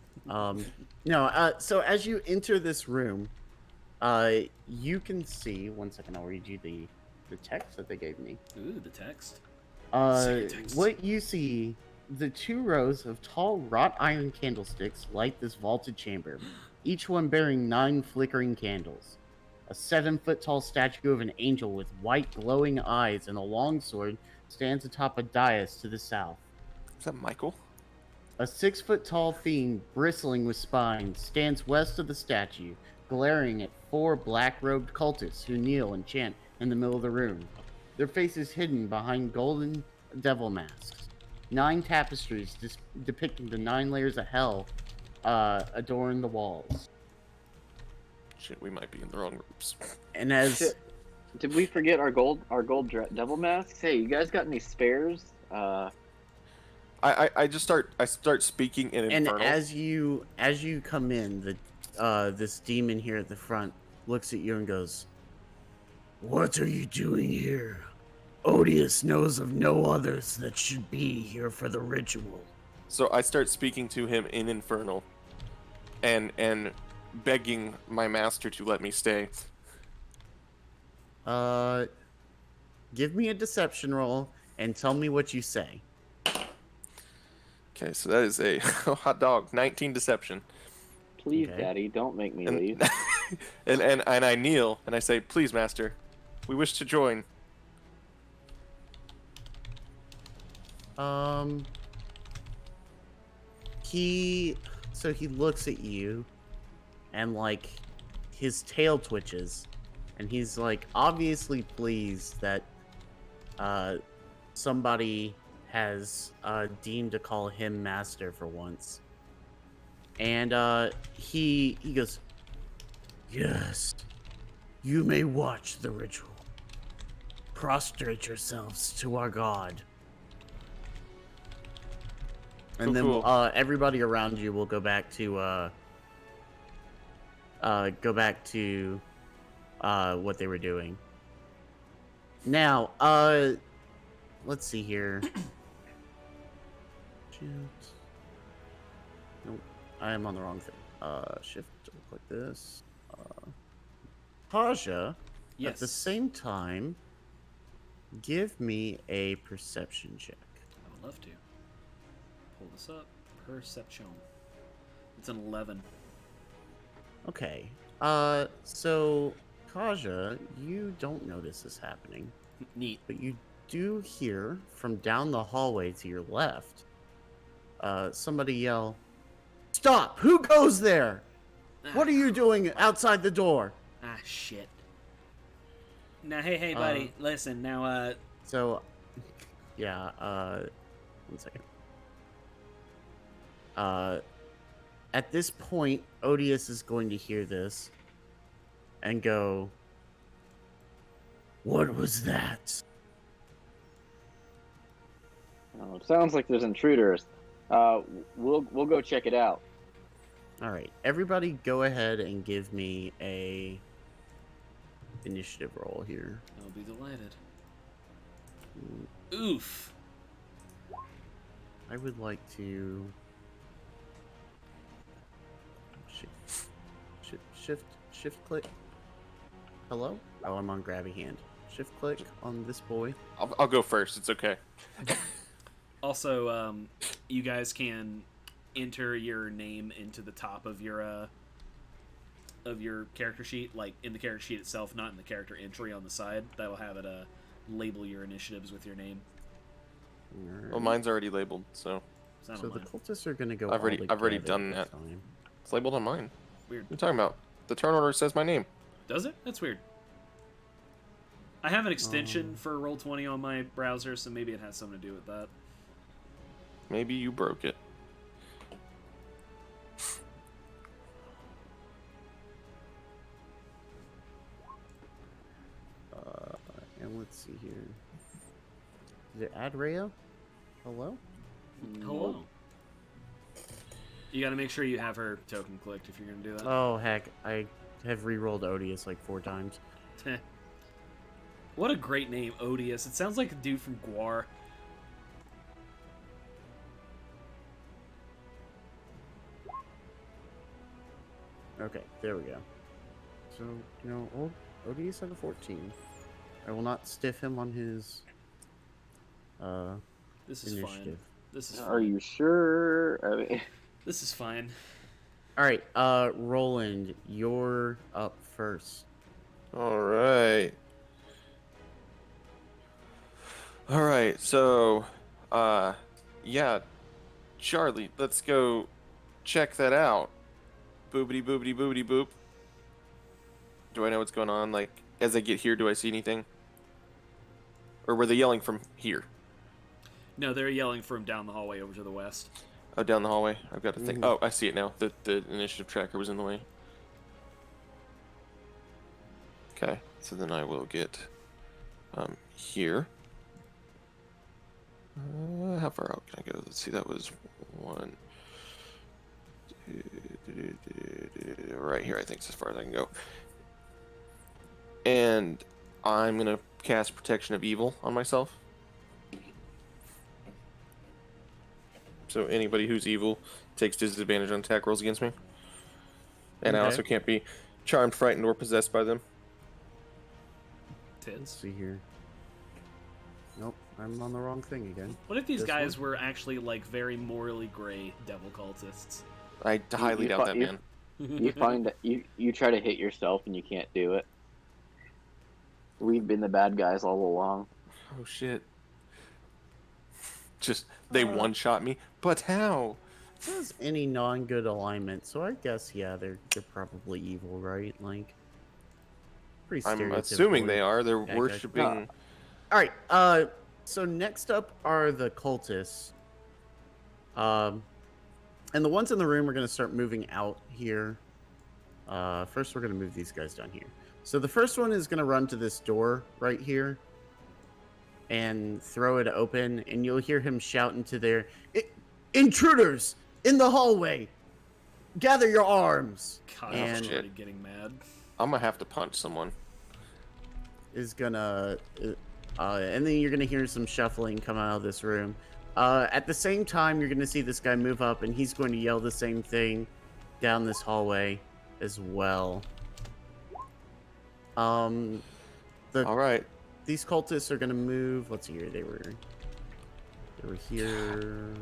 No. So as you enter this room, you can see. One second, I'll read you the text that they gave me. Ooh, the text. Text. What you see, the 2 rows of tall wrought iron candlesticks light this vaulted chamber, each one bearing 9 flickering candles. A 7-foot tall statue of an angel with white glowing eyes and a long sword stands atop a dais to the south. Is that Michael? A 6-foot tall fiend, bristling with spines, stands west of the statue, glaring at 4 black-robed cultists who kneel and chant in the middle of the room. Their faces hidden behind golden devil masks. 9 tapestries depicting the 9 layers of hell adorn the walls. Shit, we might be in the wrong robes. And as Shit. Did we forget our gold devil masks? Hey, you guys got any spares? I just start speaking in and infernal. as you come in, this demon here at the front looks at you and goes, "What are you doing here? Odious knows of no others that should be here for the ritual." So I start speaking to him in infernal, and begging my master to let me stay. Give me a deception roll and tell me what you say. Okay, so that is a hot dog 19 deception, Please, Okay. Daddy, don't make me and leave. and I kneel and I say, "Please, master, we wish to join. Um, he looks at you, and like his tail twitches, and he's like obviously pleased that somebody has deemed to call him master for once. And he goes, "Yes, you may watch the ritual. Prostrate yourselves to our god." And then Cool. everybody around you will go back to what they were doing. Now, let's see here. Nope, I am on the wrong thing. Shift, click this. Haja, Yes. at the same time, give me a perception check. I would love to. Pull this up. Perception. It's an 11. Okay. So Kaja, you don't notice this happening, Neat. but you do hear from down the hallway to your left, somebody yell, "Stop! Who goes there? What are you doing outside the door?" Ah, shit. Now, hey, buddy, listen, now, So, yeah, 1 second. At this point, Odious is going to hear this and go, "What was that?" Oh, it sounds like there's intruders. We'll go check it out. All right, everybody go ahead and give me a initiative roll here. I'll be delighted. Oof. I would like to shift click. Hello? Oh, I'm on grabby hand. Shift click on this boy. I'll go first. It's okay. Also, you guys can enter your name into the top of your character sheet, like in the character sheet itself, not in the character entry on the side. That will have it label your initiatives with your name. Well, mine's already labeled, so It's not So on the mine. cultists are gonna go. I've already all done together that. this time. it's labeled on mine. Weird. What are you talking about? The turn order says my name. Does it? That's weird. I have an extension for Roll20 on my browser, so maybe it has something to do with that. Maybe you broke it. And let's see here. Is it Adrea? Hello? Hello. You got to make sure you have her token clicked if you're going to do that. Oh heck, I have re-rolled Odious like 4 times. What a great name, Odious. It sounds like a dude from Guar. Okay, there we go. So, old Odious had a 14. I will not stiff him on his This is initiative. fine. This is fine. Are you sure? I mean, This is fine. All right, Roland, you're up first. All right. All right. So, yeah, Charlie, let's go check that out. Boobity boobity boobity boop. Do I know what's going on? Like, as I get here, do I see anything? Or were they yelling from here? No, they're yelling from down the hallway over to the west. Oh, down the hallway. I've got to think. Oh, I see it now. The initiative tracker was in the way. Okay, so then I will get here. How far out can I go? Let's see. That was 1. Right here, I think, is as far as I can go. And I'm gonna cast Protection of Evil on myself. So anybody who's evil takes disadvantage on attack rolls against me. And I Okay. also can't be charmed, frightened, or possessed by them. Let's Tits. see here. Nope, I'm on the wrong thing again. What if these This guys one? were actually like very morally gray devil cultists? I highly doubt that, man. you find that you try to hit yourself and you can't do it. We've been the bad guys all along. Oh shit. Just they one-shot me. But how? Says any non-good alignment, so I guess yeah, they're probably evil, right? Like pretty I'm stereotypical. assuming they are. They're bad guys. worshiping. All right. So next up are the cultists. And the ones in the room are going to start moving out here. First, we're going to move these guys down here. So the first one is going to run to this door right here and throw it open, and you'll hear him shout into there, "Intruders in the hallway! Gather your arms!" God, And I'm already getting mad. I'm gonna have to punch someone. is gonna, and then you're gonna hear some shuffling come out of this room. At the same time, you're gonna see this guy move up, and he's going to yell the same thing down this hallway as well. All right. These cultists are gonna move. Let's see here. They were here.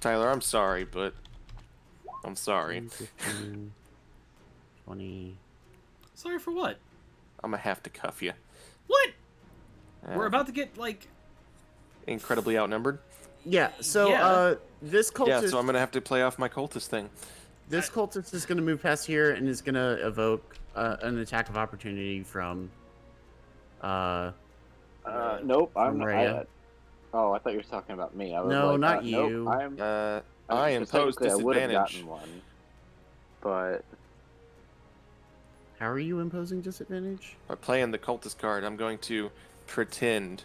Tyler, I'm sorry, but I'm sorry. 15, 20. Sorry for what? I'm gonna have to cuff you. What? We're about to get like. Incredibly outnumbered. Yeah. So Yeah. this cultist. Yeah, so I'm gonna have to play off my cultist thing. This cultist is gonna move past here and is gonna evoke an attack of opportunity from. Nope. From Rhea. I thought you were talking about me. I was No, like, not nope, you. I impose technically I would have disadvantage. gotten one, but How are you imposing disadvantage? By playing the cultist card, I'm going to pretend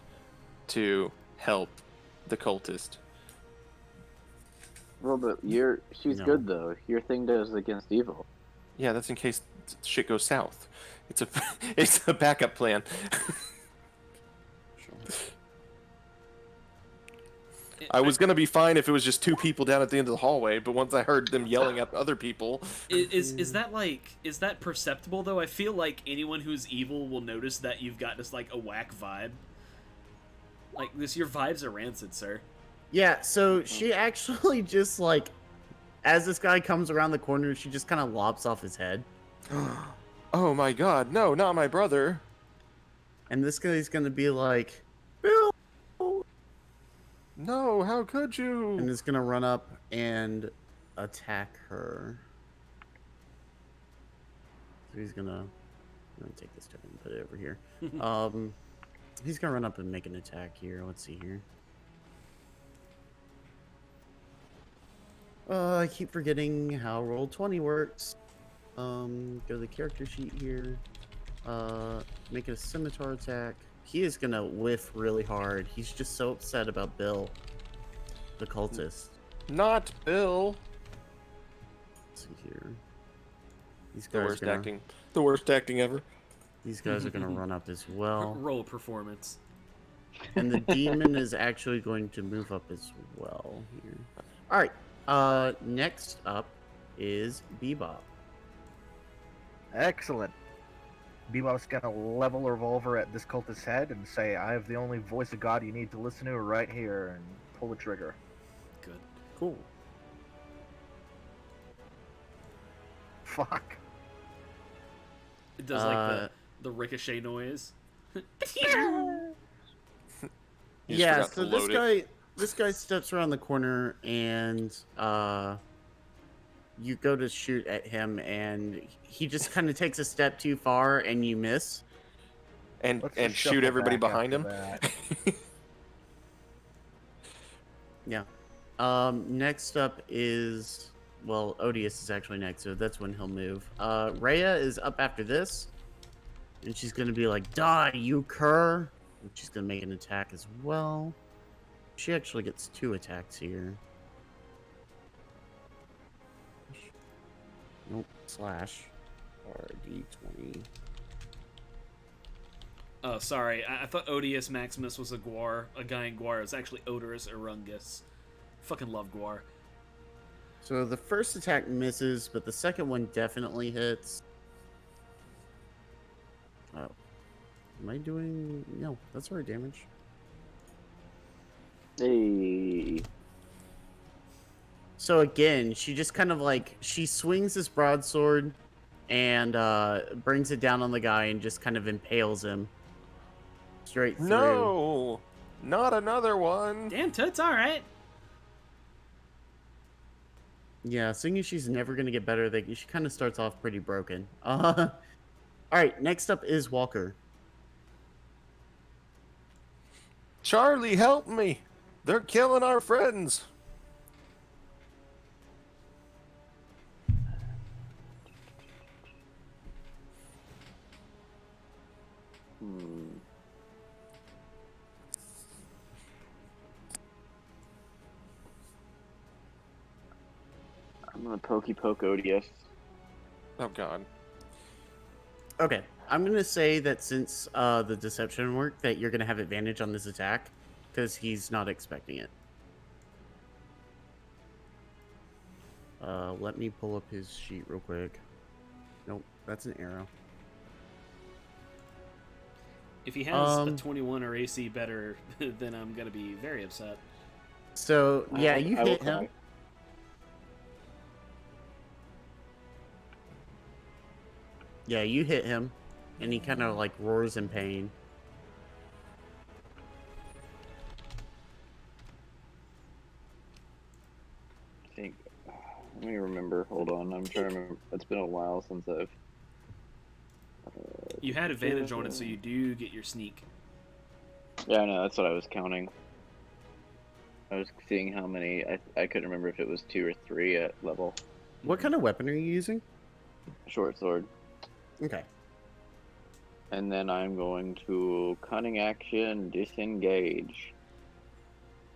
to help the cultist. well, but she's No. good though. Your thing does against evil. Yeah, that's in case shit goes south. It's a it's a backup plan. I was gonna be fine if it was just two people down at the end of the hallway, but once I heard them yelling at other people, Is that perceptible though? I feel like anyone who's evil will notice that you've got just like a whack vibe. Like this, your vibes are rancid, sir. Yeah. So she actually just like, as this guy comes around the corner, she just kind of lops off his head, oh my god, no, not my brother. and this guy's gonna be like, "Bill," No, how could you? and is gonna run up and attack her. So he's gonna. I'm gonna take this token and put it over here. He's gonna run up and make an attack here. Let's see here. I keep forgetting how Roll20 works. Go to the character sheet here. Make it a scimitar attack. He is gonna whiff really hard. He's just so upset about Bill, the cultist. Not Bill. Let's see here. These The guys worst are gonna, acting. The worst acting ever. These guys are gonna run up as well. Roll performance. And the demon is actually going to move up as well here. Alright, next up is Bebop. Excellent. Bebop's gonna level a revolver at this cultist's head and say, "I have the only voice of God you need to listen to right here," and pull the trigger. Good. Cool. Fuck. It does like the ricochet noise. You just Yeah, forgot so to load it. this guy steps around the corner and you go to shoot at him and he just kind of takes a step too far and you miss. And Let's and just shoot shuffle everybody back behind him. after that. Yeah. Next up is, well, Odious is actually next, so that's when he'll move. Rhea is up after this, and she's gonna be like, "Die, you cur!" And she's gonna make an attack as well. She actually gets 2 attacks here. Nope, slash. Or D20. Oh, sorry. I thought Odious Maximus was a guy in Guar. It was actually Odorous Erungus. Fucking love Guar. So the first attack misses, but the second one definitely hits. Oh. Am I doing... No, that's alright damage. Hey. So again, she just kind of like... She swings this broadsword and brings it down on the guy and just kind of impales him. Straight through. No. Not another one. Damn, Toot's all right. Yeah, seeing as she's never gonna get better, she kind of starts off pretty broken. All right. Next up is Walker. Charlie, help me! They're killing our friends. I'm gonna poke Odious. Oh God. Okay, I'm gonna say that since the deception worked, that you're gonna have advantage on this attack because he's not expecting it. Let me pull up his sheet real quick. Nope, that's an arrow. If he has a 21 or AC better, then I'm gonna be very upset. So yeah, you I will hit him. cry. Yeah, you hit him, and he kind of like roars in pain. I think. Let me remember. Hold on. I'm trying to remember. It's been a while since I've. You had advantage on it, so you do get your sneak. Yeah, I know. That's what I was counting. I was seeing how many. I couldn't remember if it was 2 or 3 at level. What kind of weapon are you using? Short sword. Okay. And then I'm going to cunning action, disengage.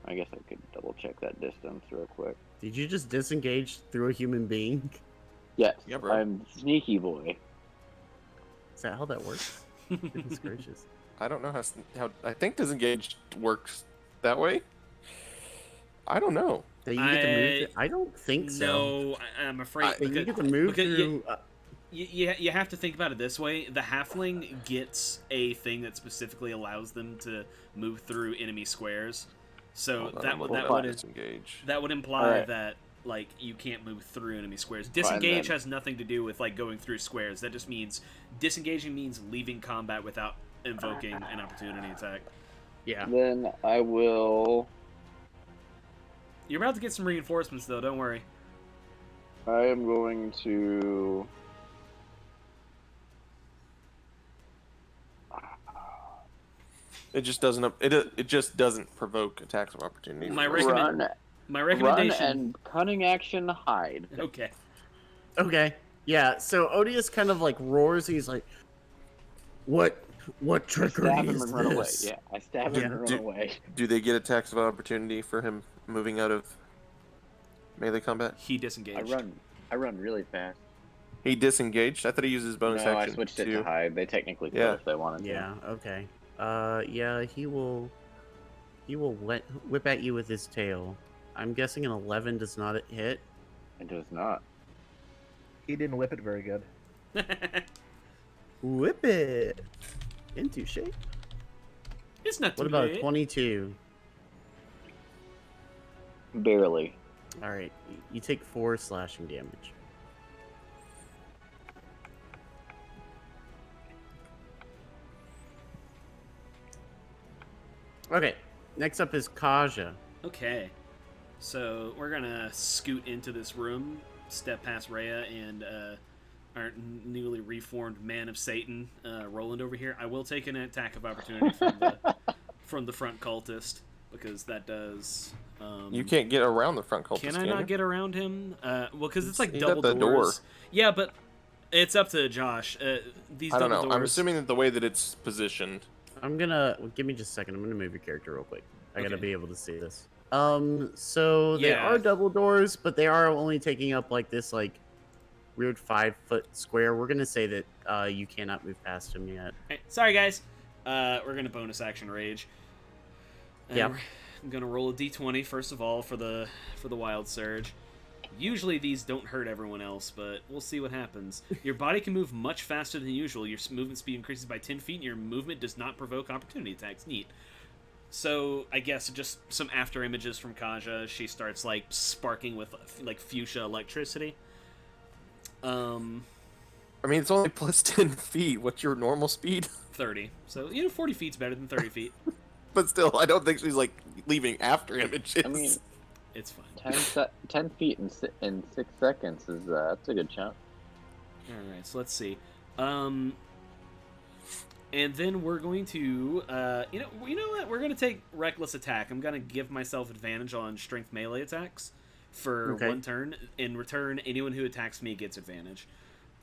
I guess I could double check that distance real quick. Did you just disengage through a human being? Yes, Yeah, bro. I'm sneaky boy. Is that how that works? Goodness gracious. I don't know how. I think disengaged works that way. I don't know. That you get to move. I don't think so. No, I'm afraid. That you get to move because through. you have to think about it this way. The halfling gets a thing that specifically allows them to move through enemy squares. So Hold on, that I'm would looking that at would disengage. that would imply Alright. that like you can't move through enemy squares. Disengage then. has nothing to do with like going through squares. That just means disengaging means leaving combat without invoking an opportunity attack. Yeah. Then I will. You're about to get some reinforcements though. Don't worry. I am going to. It just doesn't. It just doesn't provoke attacks of opportunity. My Run, My run recommendation. and cunning action hide. Okay. Okay. Yeah. So Odious kind of like roars. He's like, "What trickery Stab him is and run away. this?" Yeah, I stab him Yeah. and run away. Do they get attacks of opportunity for him moving out of melee combat? He disengaged. I run really fast. He disengaged. I thought he used his bonus No, action. I switched it to to hide. They technically could Yeah. if they wanted to. Yeah. Okay. Yeah. He will whip at you with his tail. I'm guessing an 11 does not hit. It does not. He didn't whip it very good. Whip it into shape. It's not too What about a late. 22? Barely. All right. You take 4 slashing damage. Okay. Next up is Kaja. Okay. So we're gonna scoot into this room, step past Rhea and our newly reformed man of Satan, Roland over here. I will take an attack of opportunity from the front cultist because that does. You can't get around the front cultist. Can I you? not get around him? Well, because it's like He's double at the doors. door. Yeah, but it's up to Josh. These I don't double know. doors. I'm assuming that the way that it's positioned. I'm gonna give me just a second. I'm gonna move your character real quick. I gotta Okay. be able to see this. So they Yeah. are double doors, but they are only taking up like this like weird 5-foot square. We're gonna say that you cannot move past them yet. Hey, sorry, guys. We're gonna bonus action rage. Yep. I'm gonna roll a d20 first of all for the wild surge. Usually these don't hurt everyone else, but we'll see what happens. Your body can move much faster than usual. Your movement speed increases by 10 feet, and your movement does not provoke opportunity attacks. Neat. So I guess just some after images from Kaja. She starts like sparking with like fuchsia electricity. I mean, it's only plus 10 feet. What's your normal speed? 30. So 40 feet's better than 30 feet. but still, I don't think she's like leaving after images. I mean, It's fine. 10 feet in 6 seconds is that's a good chunk. All right, so let's see. And then we're going to, you know what? We're gonna take reckless attack. I'm gonna give myself advantage on strength melee attacks for Okay. 1 turn. In return, anyone who attacks me gets advantage.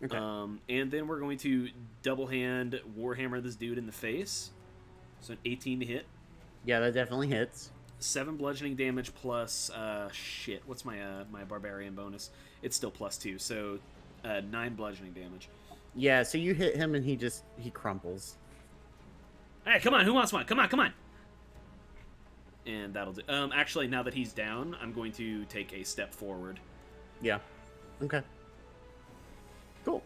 Okay. And then we're going to double hand warhammer this dude in the face. So an 18 to hit, Yeah, that definitely hits. 7 bludgeoning damage plus shit. What's my my barbarian bonus? It's still +2, so 9 bludgeoning damage. Yeah, so you hit him and he crumples. Hey, come on! Who wants one? Come on! And that'll do. Actually, now that he's down, I'm going to take a step forward. Yeah. Okay. Cool.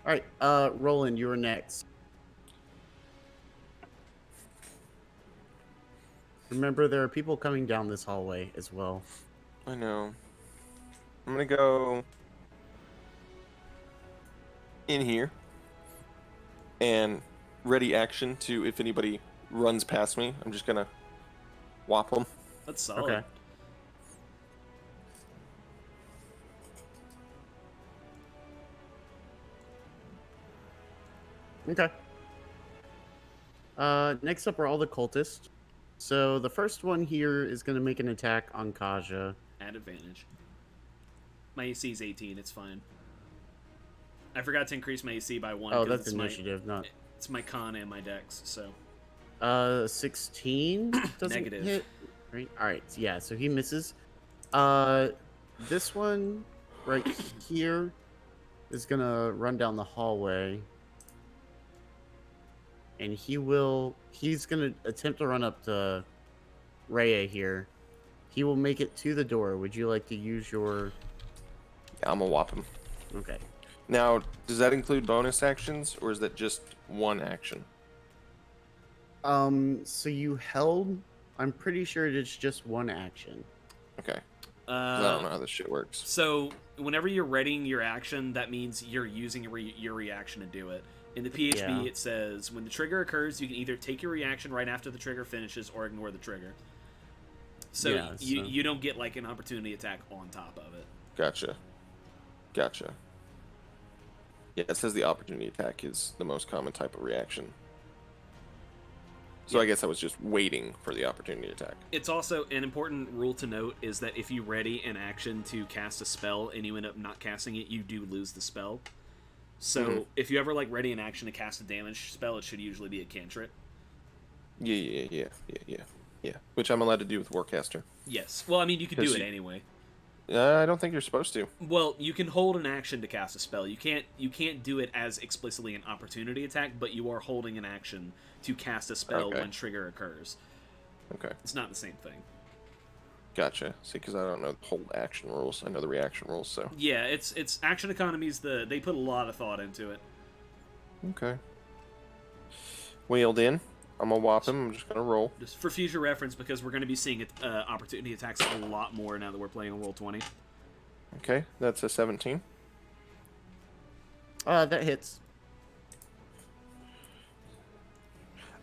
All right, Roland, you're next. Remember, there are people coming down this hallway as well. I know. I'm gonna go in here and ready action to if anybody runs past me. I'm just gonna whop them. That's solid. Okay. Okay. Next up are all the cultists. So the first one here is going to make an attack on Kaja. At advantage. My AC is 18. It's fine. I forgot to increase my AC by 1. Oh, 'cause that's it's initiative, not... It's my con and my dex, so 16 doesn't Negative. hit. Right? All right. Yeah, so he misses. This one right here is going to run down the hallway. And he's going to attempt to run up to Rhea here. He will make it to the door. Would you like to use your... Yeah, I'm gonna whop him. Okay. Now, does that include bonus actions, or is that just one action? So you held... I'm pretty sure it's just one action. Okay. 'Cause I don't know how this shit works. So whenever you're readying your action, that means you're using your reaction to do it. In the PHB, Yeah. it says when the trigger occurs, you can either take your reaction right after the trigger finishes or ignore the trigger. So Yeah, you don't get like an opportunity attack on top of it. Gotcha. Yeah, it says the opportunity attack is the most common type of reaction. So I guess I was just waiting for the opportunity attack. It's also an important rule to note is that if you ready an action to cast a spell and you end up not casting it, you do lose the spell. So if you ever like ready an action to cast a damage spell, it should usually be a cantrip. Yeah. Which I'm allowed to do with Warcaster. Yes. Well, I mean, you could do Because it you- anyway. I don't think you're supposed to. Well, you can hold an action to cast a spell. You can't do it as explicitly an opportunity attack, but you are holding an action to cast a spell Okay. when trigger occurs. Okay, It's not the same thing. gotcha. See, because I don't know the whole action rules. I know the reaction rules, so. Yeah, it's action economies. They put a lot of thought into it. Okay. Wheeled in. I'm gonna whop him. I'm just gonna roll. Just for future reference, because we're going to be seeing opportunity attacks a lot more now that we're playing on Roll20. Okay, that's a 17. That hits.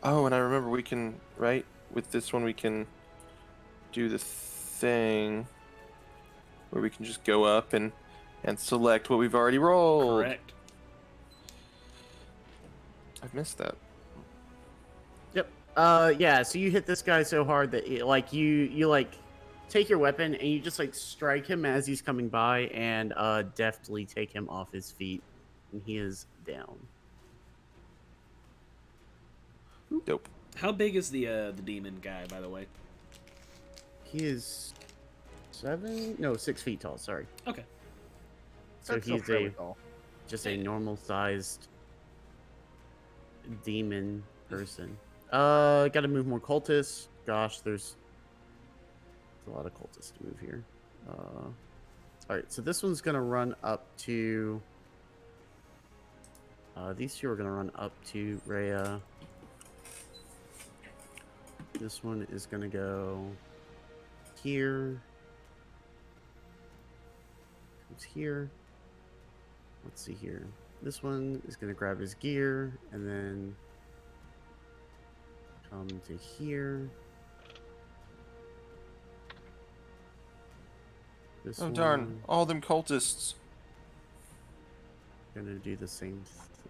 Oh, and I remember we can, right? With this one, we can do the thing where we can just go up and select what we've already rolled. Correct. I've missed that. Yep. Yeah, so you hit this guy so hard that you like take your weapon and you just like strike him as he's coming by and deftly take him off his feet and he is down. Dope. How big is the demon guy, by the way? He is 6 feet tall, sorry. Okay. So That's still he's fairly tall. just a normal sized demon person. Gotta move more cultists. Gosh, there's a lot of cultists to move here. Alright, so this one's gonna run up to these two are gonna run up to Rhea. This one is gonna go here. Comes here. Let's see here. This one is gonna grab his gear and then come to here. This Oh darn! one, All them cultists. gonna do the same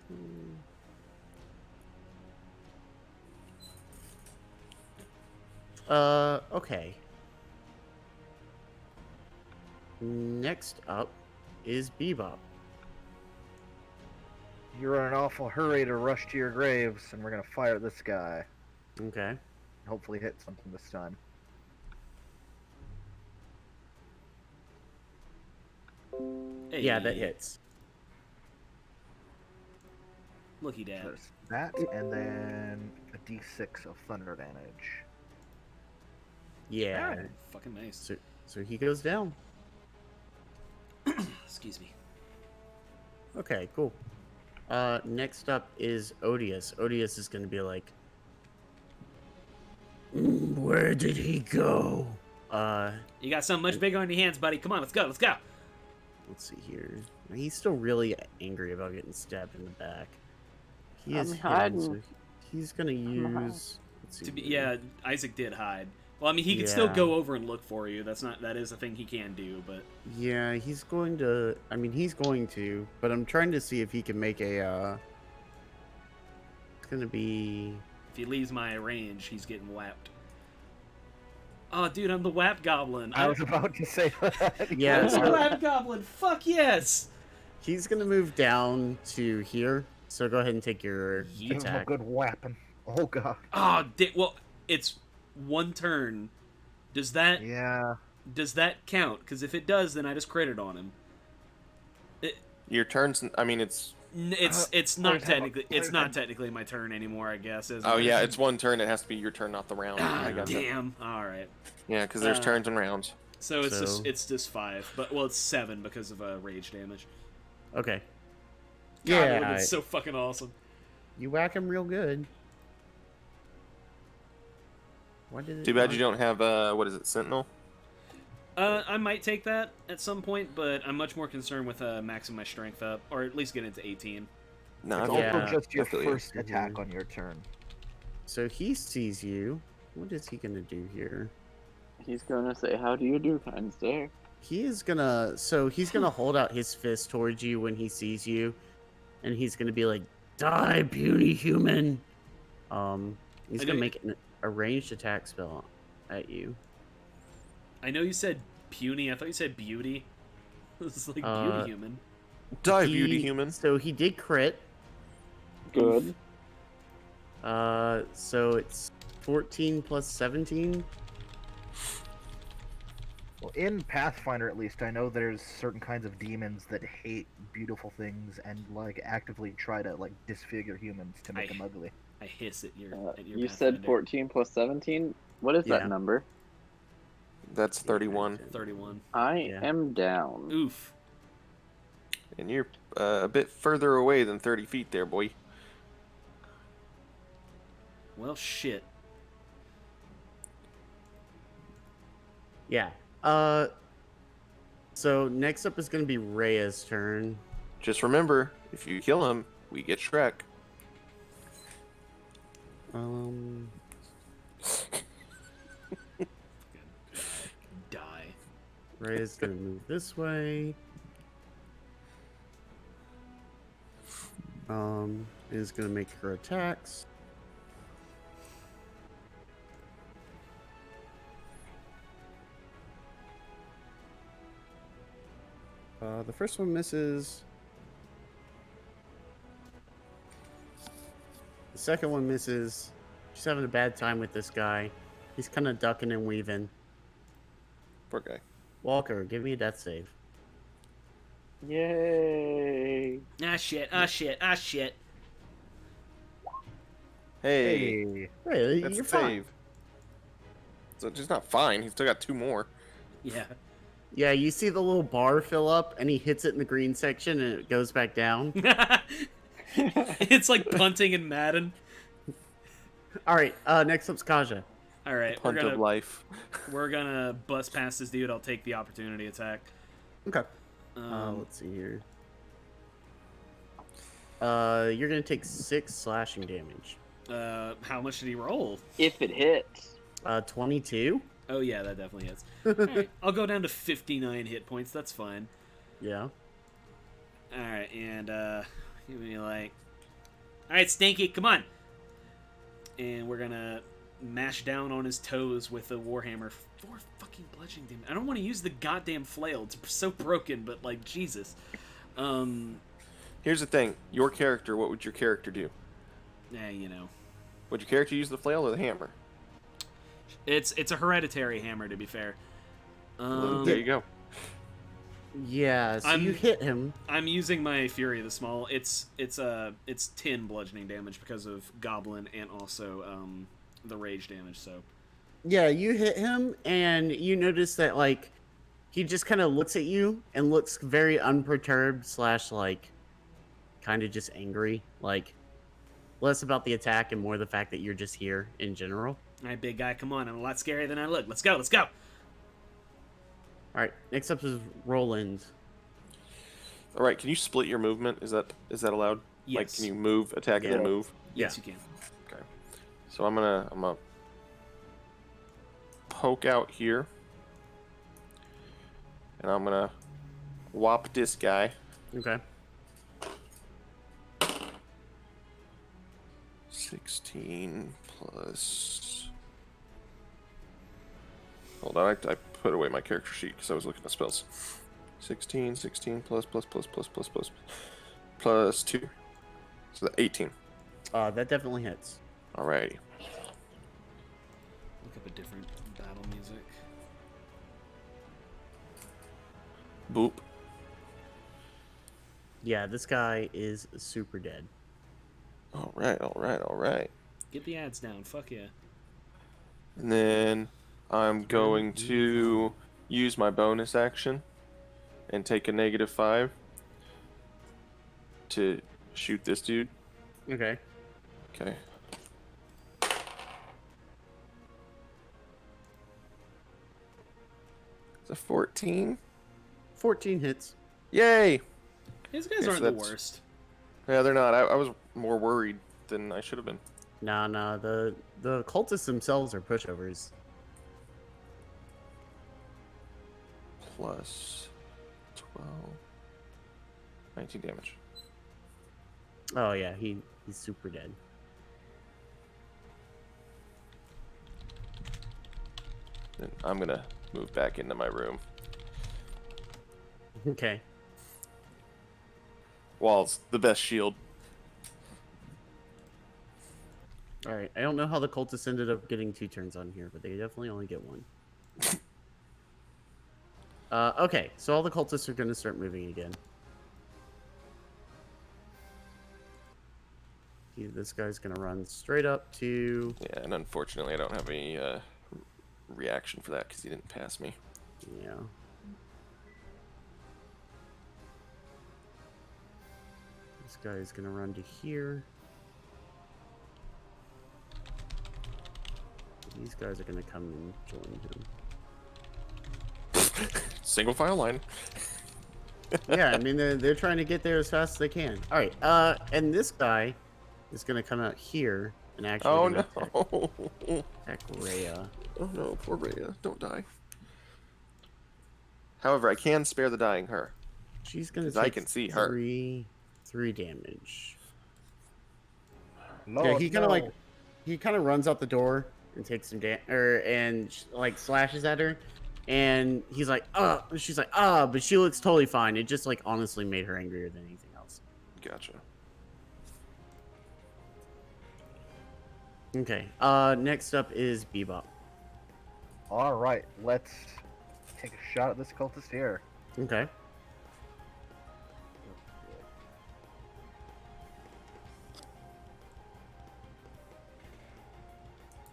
thing. Okay. Next up is Bebop. You're in an awful hurry to rush to your graves, and we're gonna fire at this guy. Okay. Hopefully hit something this time. Hey, Yeah, that hits. Looky dad. There's that, and then a d6 of thunder damage. Yeah. Alright, fucking nice. So he goes down. Excuse me. Okay, cool. Next up is Odious. Odious is gonna be like, where did he go? You got something much bigger on your hands, buddy. Come on, let's go, let's go. Let's see here. He's still really angry about getting stabbed in the back. He is I'm hidden, hiding. so he's gonna use. Let's see. To be, here. yeah, Isaac did hide. Well, I mean, he could still Yeah. go over and look for you. That is a thing he can do, but Yeah, he's going to. I mean, he's going to. But I'm trying to see if he can make a. It's gonna be. if he leaves my range, he's getting whapped. Oh, dude, I'm the whap goblin. I was about to say that. Yeah, I'm the so- whap goblin. Fuck yes. He's gonna move down to here. So go ahead and take your Give him a attack. good whapping. Oh god. Oh, well, it's one turn. Does that Yeah. count? Because if it does, then I just critted on him. Your turns. I mean, it's. It's not players have a- technically my turn anymore, I guess. Isn't Oh it? yeah, it's one turn. It has to be your turn, not the round. I Ah, got that. damn. All right. Yeah, because there's Uh, turns and rounds. So it's So- just 5, but well, it's 7 because of rage damage. Okay. God, that Yeah, would've been so fucking awesome. you whack him real good. Why did it Too bad not- you don't have what is it, Sentinel? I might take that at some point, but I'm much more concerned with maxing my strength up, or at least getting to 18. No, It's I Yeah. also just your I feel you. first attack on your turn. So he sees you. What is he gonna do here? He's gonna say, "How do you do, kind sir?" He is gonna. So he's gonna hold out his fist towards you when he sees you, and he's gonna be like, "Die, puny human." He's I gonna know- make a ranged attack spell at you. I know you said puny. I thought you said beauty. It's like beauty human. Die, He- beauty human. So he did crit. Good. So it's 14 plus 17. Well, in Pathfinder, at least, I know there's certain kinds of demons that hate beautiful things and like actively try to like disfigure humans to make I- them ugly. I hiss at your. You said Pathfinder. 14 plus 17. What is Yeah. that number? That's 31, 31. I Yeah. am down. Oof. and you're a bit further away than 30 feet there, boy. Well, shit. Yeah. So next up is gonna be Rhea's turn. Just remember, if you kill him, we get Shrek. Die. Rhea's gonna move this way. Is gonna make her attacks. The first one misses. The second one misses. She's having a bad time with this guy. He's kind of ducking and weaving. Poor guy. Walker, give me a death save. Yay! Ah, shit. Ah, shit. Ah, shit. Hey, Hey, Hey, that's you're a fine. save. So just not fine. He's still got 2 more. Yeah. Yeah, you see the little bar fill up, and he hits it in the green section, and it goes back down. It's like punting in Madden. All right, next up's Kaja. All right, Punt of life. we're gonna bust past this dude. I'll take the opportunity attack. Okay. Um, Let's see here. You're gonna take 6 slashing damage. How much did he roll? If it hits. 22. Oh yeah, that definitely hits. Alright, I'll go down to 59 hit points. That's fine. Yeah. Alright, and he'll be like, alright, Stinky, come on. And we're gonna mash down on his toes with the warhammer. 4 fucking bludgeoning damage. I don't want to use the goddamn flail. It's so broken, but like Jesus. Here's the thing. Your character, what would your character do? You know. Would your character use the flail or the hammer? It's a hereditary hammer, to be fair. There you go. Yeah, so you hit him. I'm using my Fury of the Small. It's 10 bludgeoning damage because of Goblin and also the rage damage. So Yeah, you hit him, and you notice that, like, he just kind of looks at you and looks very unperturbed / like, kind of just angry. Like, less about the attack and more the fact that you're just here in general. all right, big guy, come on! I'm a lot scarier than I look. Let's go! Let's go! All right, next up is Roland. All right, can you split your movement? Is that allowed? Yes. Like, can you move, attack, and then Yeah. move? Yes, you can. Okay. So I'm gonna poke out here, and I'm gonna whop this guy. Okay. 16 plus. Hold on, I put away my character sheet because I was looking at spells. 16 plus 2. So 18. That definitely hits. Alrighty. Look up a different battle music. Boop. Yeah, this guy is super dead. Alright. Get the ads down. Fuck yeah. And then I'm going to use my bonus action and take a -5 to shoot this dude. Okay. Okay. It's a 14. 14 hits. Yay! These guys Okay, so aren't the that's- worst. Yeah, they're not. I was more worried than I should have been. Nah, the cultists themselves are pushovers. Plus 12. 19 damage. Oh yeah, he's super dead. Then I'm gonna move back into my room. Okay. Wall's the best shield. All right. I don't know how the cultists ended up getting 2 turns on here, but they definitely only get 1. Okay, so all the cultists are going to start moving again. This guy's going to run straight up to... Yeah, and unfortunately I don't have any reaction for that because he didn't pass me. Yeah. This guy's going to run to here. These guys are going to come and join him. Single file line. Yeah, I mean, they're trying to get there as fast as they can. All right, and this guy is going to come out here and actually Oh gonna no. attack Rhea. Oh no, poor Rhea. Don't die. However, I can spare the dying her. She's going to 'Cause I take can see her. 3 damage. Lord, Yeah, he kind of no. like he kind of runs out the door and takes some like slashes at her, and he's like, she's like, but she looks totally fine. It just like honestly made her angrier than anything else. Gotcha. Okay. Next up is Bebop. All right, let's take a shot at this cultist here. Okay.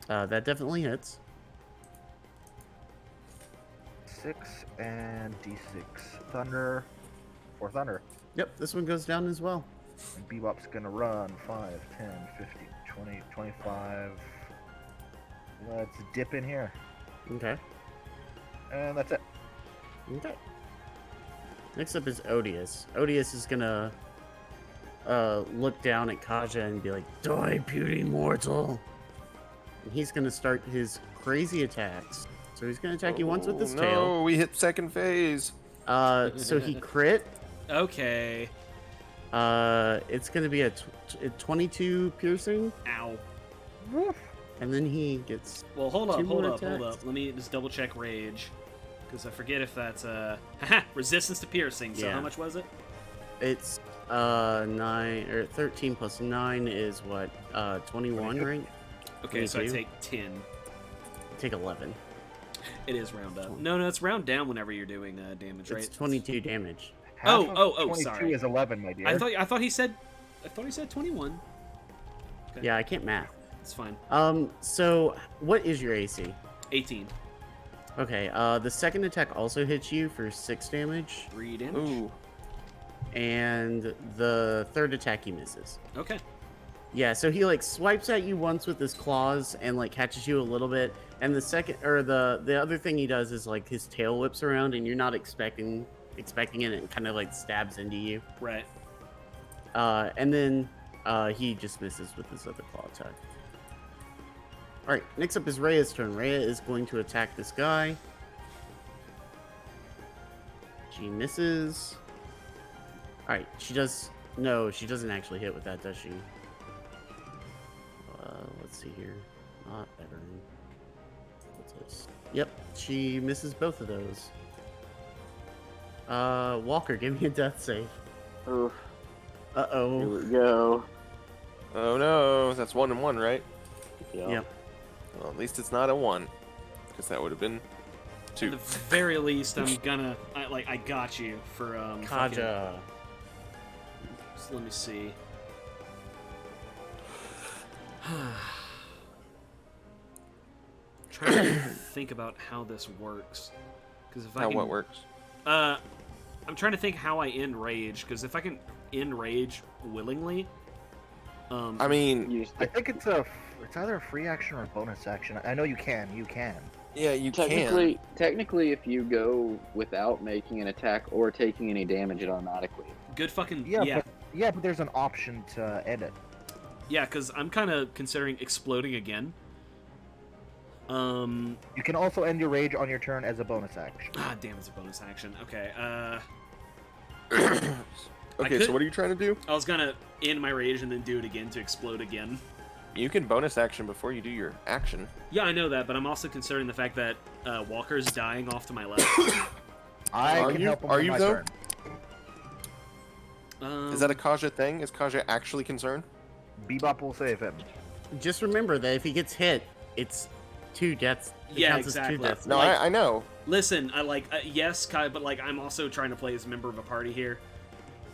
That definitely hits. 6 and d6 thunder for thunder. Yep, this one goes down as well. And Bebop's gonna run 5, 10, 15, 20, 25. Let's dip in here. Okay. And that's it. Okay. Next up is Odious. Odious is gonna look down at Kaja and be like, "Die, puny mortal!" And he's gonna start his crazy attacks. So he's gonna attack you once with his tail. No, we hit second phase. So he crit. Okay. It's gonna be a 22 piercing, Ow. and then he gets. Well, hold Two up. more attacks. Let me just double check rage, because I forget if that's resistance to piercing. So Yeah. how much was it? It's 13 plus 9 is what? 21, right? Okay, so I 22. take 10. Take 11. It is round up. No, it's round down whenever you're doing damage, right? It's 22 damage. Half Oh, of oh, oh, 22 sorry. is 11, my dear. I thought he said 21. Okay. Yeah, I can't math. It's fine. So what is your AC? 18. Okay, the second attack also hits you for 6 damage, 3 damage. Ooh. and the third attack he misses. Okay. Yeah, so he like swipes at you once with his claws and like catches you a little bit, and the second or the other thing he does is like his tail whips around and you're not expecting it and kind of like stabs into you. Right. And then he just misses with his other claw attack. All right, next up is Rhea's turn. Rhea is going to attack this guy. She misses. All right, she does. No, she doesn't actually hit with that, does she? Let's see here. Not Avernus. What's this? Yep, she misses both of those. Walker, give me a death save. Oof. Here Uh-oh. we go. Oh no, that's 1 and 1, right? Yep. Well, at least it's not a 1, because that would have been 2. At the very least, I'm gonna I got you for fucking- Kaja. So let me see. Trying to think about how this works, because if I How can, what works? I'm trying to think how I end rage, because if I can end rage willingly, I mean, You I think it's either a free action or a bonus action. I know you can. yeah, you technically, if you go without making an attack or taking any damage, it automatically. good fucking Yeah, but there's an option to edit. yeah, because I'm kind of considering exploding again. You can also end your rage on your turn as a bonus action. Ah, damn, it's a bonus action. Okay, can. Okay, could- so what are you trying to do? I was gonna end my rage and then do it again to explode again. You can bonus action before you do your action. Yeah, I know that, but I'm also considering the fact that Walker's dying off to my left. I Are can you- help him are on you my though? turn. Is that a Kaja thing? Is Kaja actually concerned? Bebop will save him. Just remember that if he gets hit, it's 2 deaths. It Yeah, counts as 2 exactly. deaths. No, Like- I know. Listen, I yes, Kai, but like I'm also trying to play as a member of a party here.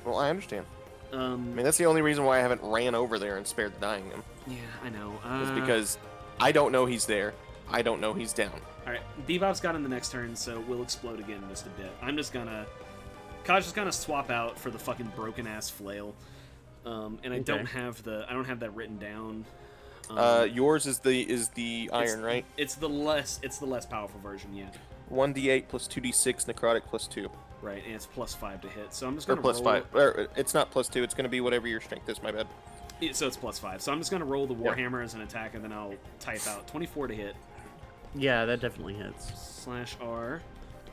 Well, I understand. I mean, that's the only reason why I haven't ran over there and spared the dying him. Yeah, I know. Is because I don't know he's there. I don't know he's down. All right, Bebop's got him the next turn, so we'll explode again in just a bit. I'm just gonna, Kai's just gonna swap out for the fucking broken ass flail, and I don't have that written down. Yours is the iron, right? It's the less powerful version, yeah. 1d8 plus 2d6 necrotic plus 2. Right, and it's +5 to hit. So I'm just Or gonna plus roll, 5. Or, it's not plus 2. It's going to be whatever your strength is. My bad. So it's +5. So I'm just gonna roll the warhammer as an attack, and then I'll type out 24 to hit. Yeah, that definitely hits. /R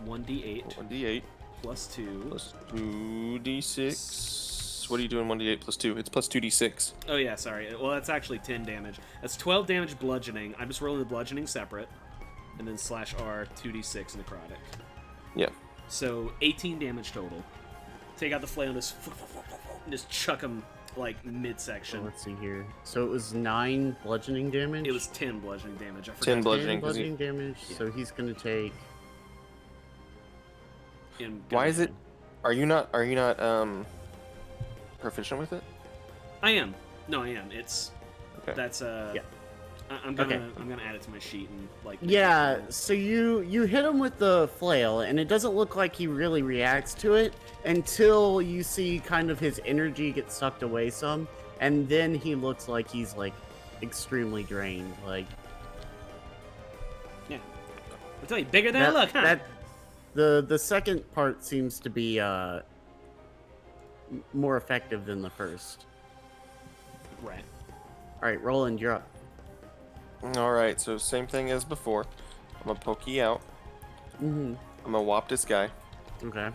1d8 1d8 plus 2. plus 2d6. What are you doing? 1d8 plus 2. It's plus 2d6. Oh yeah, sorry. Well, that's actually 10 damage. That's 12 damage bludgeoning. I'm just rolling the bludgeoning separate, and then /R 2d6 necrotic. Yeah. So 18 damage total. Take out the flail and just chuck him like So midsection. let's see here. So it was 9 bludgeoning damage. It was 10 bludgeoning damage. I forgot 10 to- bludgeoning. 10 bludgeoning damage. So he's gonna take. in Why is it? gunnery. Are you not proficient with it? I am. No, I am. It's Okay. that's Yeah. I'm Okay. gonna add it to my sheet and like. make Yeah. it roll. So you hit him with the flail, and it doesn't look like he really reacts to it until you see kind of his energy get sucked away some, and then he looks like he's like extremely drained. Like I tell you, bigger than I look, huh? the second part seems to be more effective than the first. Right. All right, Roland, you're up. All right, so same thing as before. I'm gonna poke you out. Mm-hmm. I'm gonna whop this guy. Okay.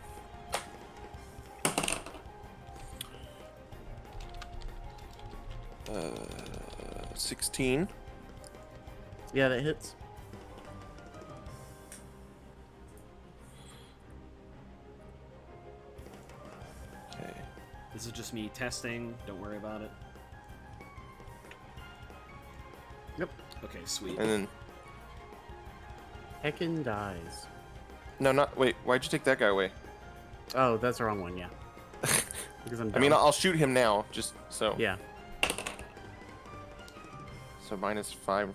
Uh, 16. Yeah, that hits. Okay. This is just me testing. Don't worry about it. Yep. Okay, sweet. And then Heckin dies. no, not wait. Why'd you take that guy away? Oh, that's the wrong one. Yeah. Because I'm. I mean, dumb. I'll shoot him now, just so. Yeah. So -5,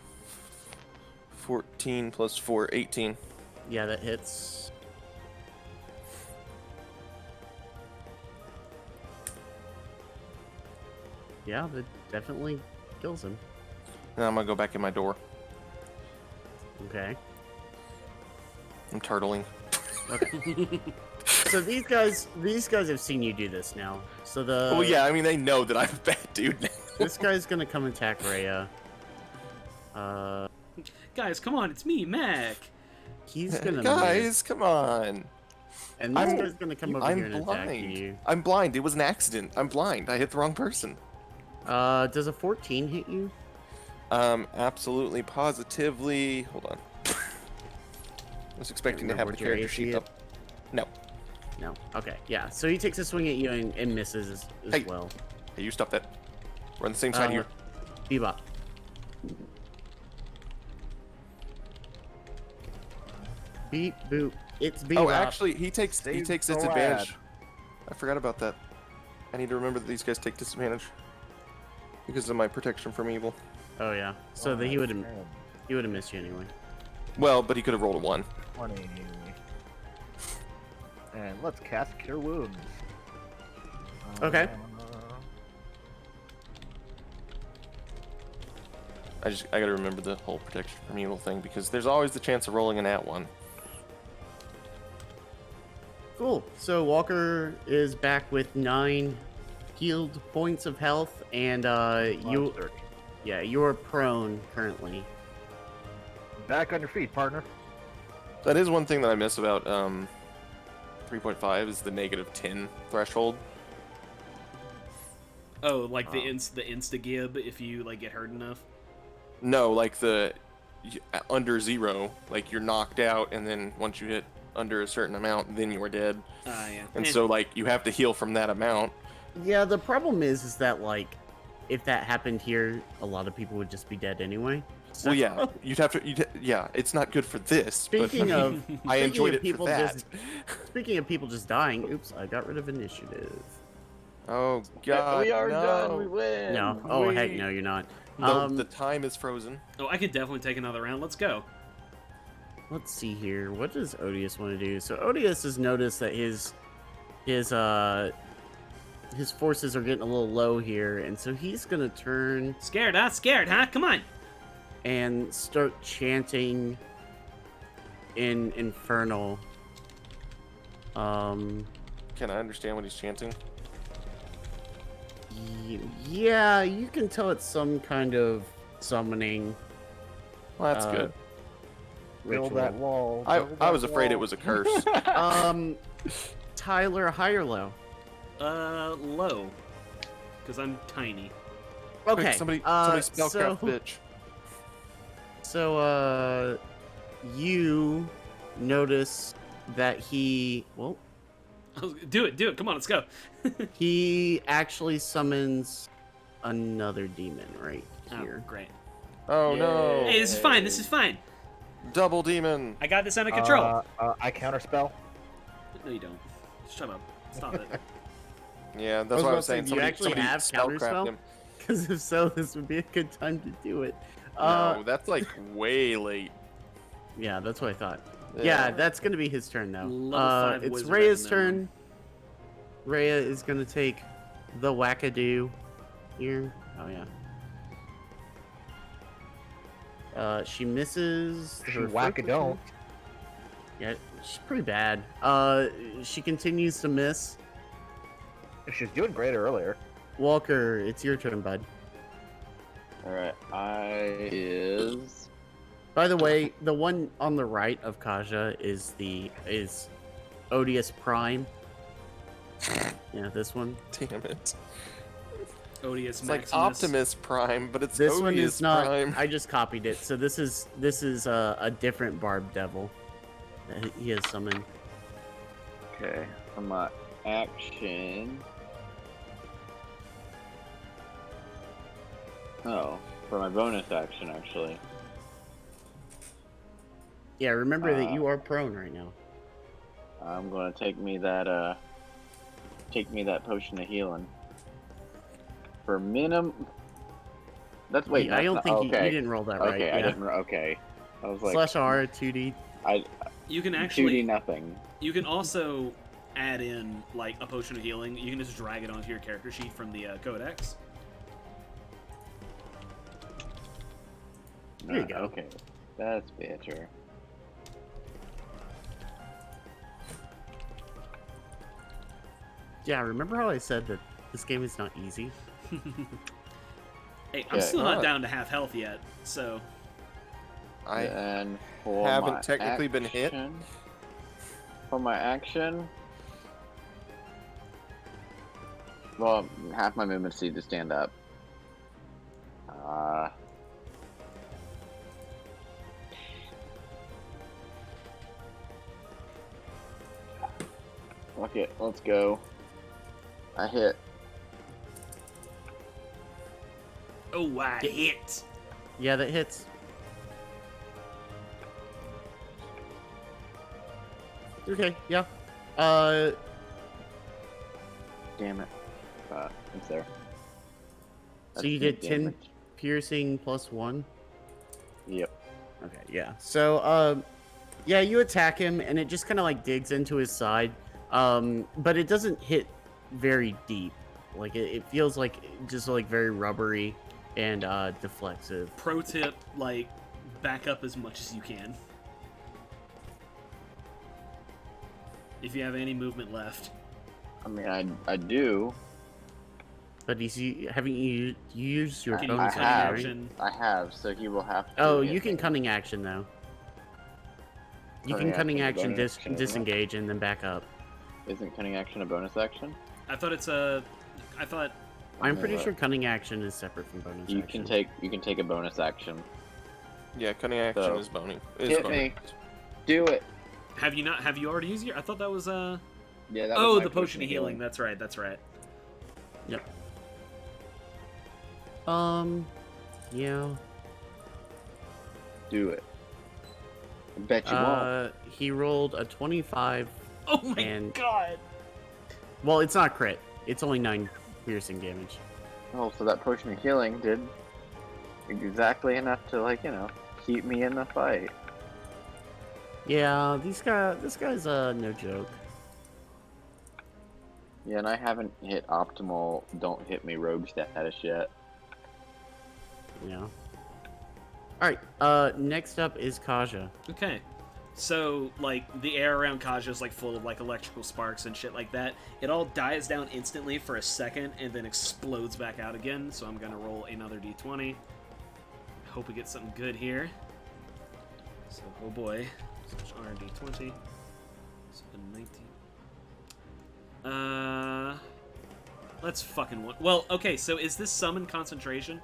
14 plus 4, 18. Yeah, that hits. Yeah, that definitely kills him. Now I'm gonna go back in my door. Okay. I'm turtling. Okay. So these guys have seen you do this now. So the Well, yeah, I mean they know that I'm a bad dude now. this guy's gonna come attack Rhea. Guys, come on, it's me, Mac. He's gonna Guys, miss, come on. and this I'm- guy's gonna come over I'm here and attack blind. you. I'm blind. It was an accident. I'm blind. I hit the wrong person. Does a 14 hit you? Absolutely, positively. Hold on. I was expecting to remember have the what your character AC sheet is. up. No. No. Okay. Yeah. So he takes a swing at you and misses as Hey. well. Hey, you stop that. We're on the same side here. Bebop. Beep boop. It's Bebop. Oh, actually, he takes Save the disadvantage. lad. I forgot about that. I need to remember that these guys take disadvantage because of my protection from evil. Oh yeah. So Oh, he would have man. missed you anyway. Well, but he could have rolled a 1. 20. And let's cast Cure Wounds. Okay. I gotta remember the whole protection from evil thing because there's always the chance of rolling an @1. Cool. So Walker is back with 9 healed points of health, and you're prone currently. Back on your feet, partner. That is one thing that I miss about 3.5 is the -10 threshold. Oh, like the insta-gib if you like get hurt enough. No, like under 0, like you're knocked out, and then once you hit under a certain amount, then you are dead. Yeah. And so like you have to heal from that amount. Yeah. The problem is that like, if that happened here, a lot of people would just be dead anyway. So, Well, yeah, yeah, it's not good for this. Speaking but of, I enjoyed of it for that. Speaking of people just dying, oops, I got rid of initiative. Oh god, we are no. done. We win. No, oh heck no, you're not. The time is frozen. Oh, I could definitely take another round. Let's go. Let's see here. What does Odious want to do? So Odious has noticed that his forces are getting a little low here, and so he's gonna turn Scared, huh? Scared, huh? Come on. and start chanting in Infernal. Can I understand what he's chanting? Yeah, you can tell it's some kind of summoning. Well, that's Uh, good. Build ritual. that wall. I build was that afraid it wall. was a curse. Tyler, high or low? Low. Because I'm tiny. Okay. Quick, somebody spellcraft bitch. So, you notice that Do it. Come on, let's go. he actually summons another demon right Oh, here. great. Oh no! Hey, this is fine. This is fine. Double demon. I got this under control. I counterspell. No, you don't. Shut up. Stop it. Yeah, that's what I was saying. Do you actually have spellcraft counterspell? him. Because if so, this would be a good time to do it. No, that's like way late. Yeah, that's what I thought. Yeah, that's gonna be his turn now. Level 5 It's wizard Rhea's at minimum. turn. Rhea is gonna take the wackadoo here. Oh yeah. She misses. She her whack a first don't. Yeah, she's pretty bad. She continues to miss. She was doing great earlier. Walker, it's your turn, bud. Alright, is... By the way, the one on the right of Kaja is Odious Prime. Yeah, this one. Damn it. Odious It's like Maximus. Optimus Prime, but it's This Odious one is not. Prime. I just copied it. So this is a different Barb Devil that he has summoned. Okay, for my action... Oh, for my bonus action, actually. Yeah, remember that you are prone right now. I'm gonna take me that potion of healing. For That's wait. I don't think you okay. didn't roll that right. Okay, Yeah. I didn't. Okay, I was like /R 2D. You can 2D actually. nothing. You can also add in like a potion of healing. You can just drag it onto your character sheet from the codex. There you go. Okay, that's better. Yeah, remember how I said that this game is not easy? Hey, I'm Okay. still not down to half health yet, so I And for haven't my technically been hit. action- For my action, well, half my movement speed to stand up. Fuck it, let's go. I hit. oh, I hit. Yeah, that hits. Okay, yeah. Damn it. It's there. So you That's did 10 damage. piercing +1. Yep. Okay, yeah. So, yeah, you attack him, and it just kind of like digs into his side, but it doesn't hit very deep. Like it feels like just like very rubbery and deflexive. Pro tip: like back up as much as you can. If you have any movement left. I mean, I do. But haven't you used your Can you bonus cunning have. action, right? I have, so he will have to. Oh, hit you can me. cunning action though. You Cunning can cunning action action is a bonus action, isn't it? disengage and then back up. Isn't cunning action a bonus action? I thought it's a. I thought. I'm pretty What? sure cunning action is separate from bonus You action. can take a bonus action. Yeah, cunning action So, is boning. Is hit boning. me. Do it. Have you already used your? I thought that was Yeah. That was Oh, my the potion of healing. That's right. That's right. Yep. Yeah. Do it. I bet you won't. He rolled a 25. Oh my And- god. Well, it's not crit. It's only 9 piercing damage. Oh, so that potion of healing did exactly enough to keep me in the fight. Yeah, this guy's no joke. Yeah, and I haven't hit optimal don't hit me rogue status yet. Yeah. All right. Next up is Kaja. Okay. So, like, the air around Kaja is, like, full of, like, electrical sparks and shit like that. It all dies down instantly for a second and then explodes back out again. So I'm gonna roll another d20. Hope we get something good here. So, oh boy. R d20. So, 19. Let's fucking... Well, okay, so is this summon concentration?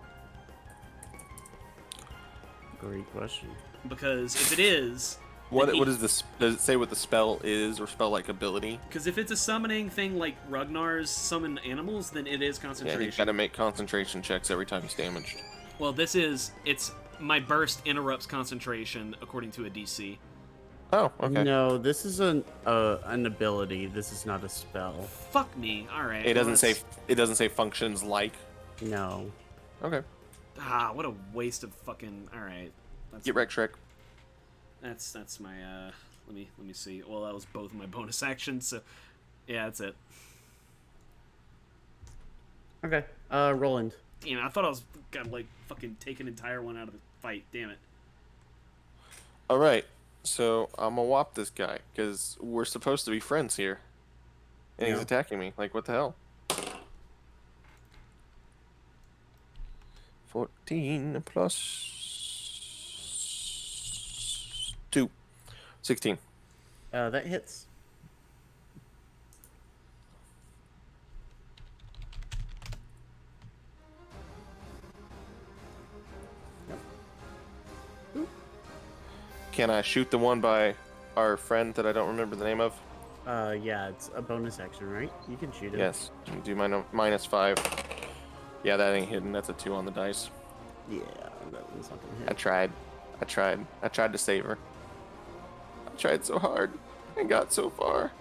Great question. Because if it is... What then he- is this? Does it say what the spell is or spell like ability? Because if it's a summoning thing like Ragnar's summon animals, then it is Yeah, he's concentration. got to make concentration checks every time he's damaged. Well, it's my burst interrupts concentration according to a DC. Oh, okay. No, this is an ability. This is not a spell. Fuck me. All right. It doesn't well, say. It doesn't say functions like. No. Okay. what a waste of fucking. All right. That's Get wrecked, Shrek. that's my. Let me see. Well, that was both of my bonus actions. So, yeah, that's it. Okay. Roland. Damn it, I thought I was gonna like fucking take an entire one out of the fight. Damn it. All right. So I'm gonna whop this guy because we're supposed to be friends here, and he's Yeah. attacking me. Like, what the hell? 14 plus 2. 16. That hits. Can I shoot the one by our friend that I don't remember the name of? Yeah, it's a bonus action, right? You can shoot him. Yes. Do my -5. Yeah, that ain't hidden. That's a 2 on the dice. Yeah, that one's not gonna I hit. tried. I tried to save her. I tried so hard and got so far.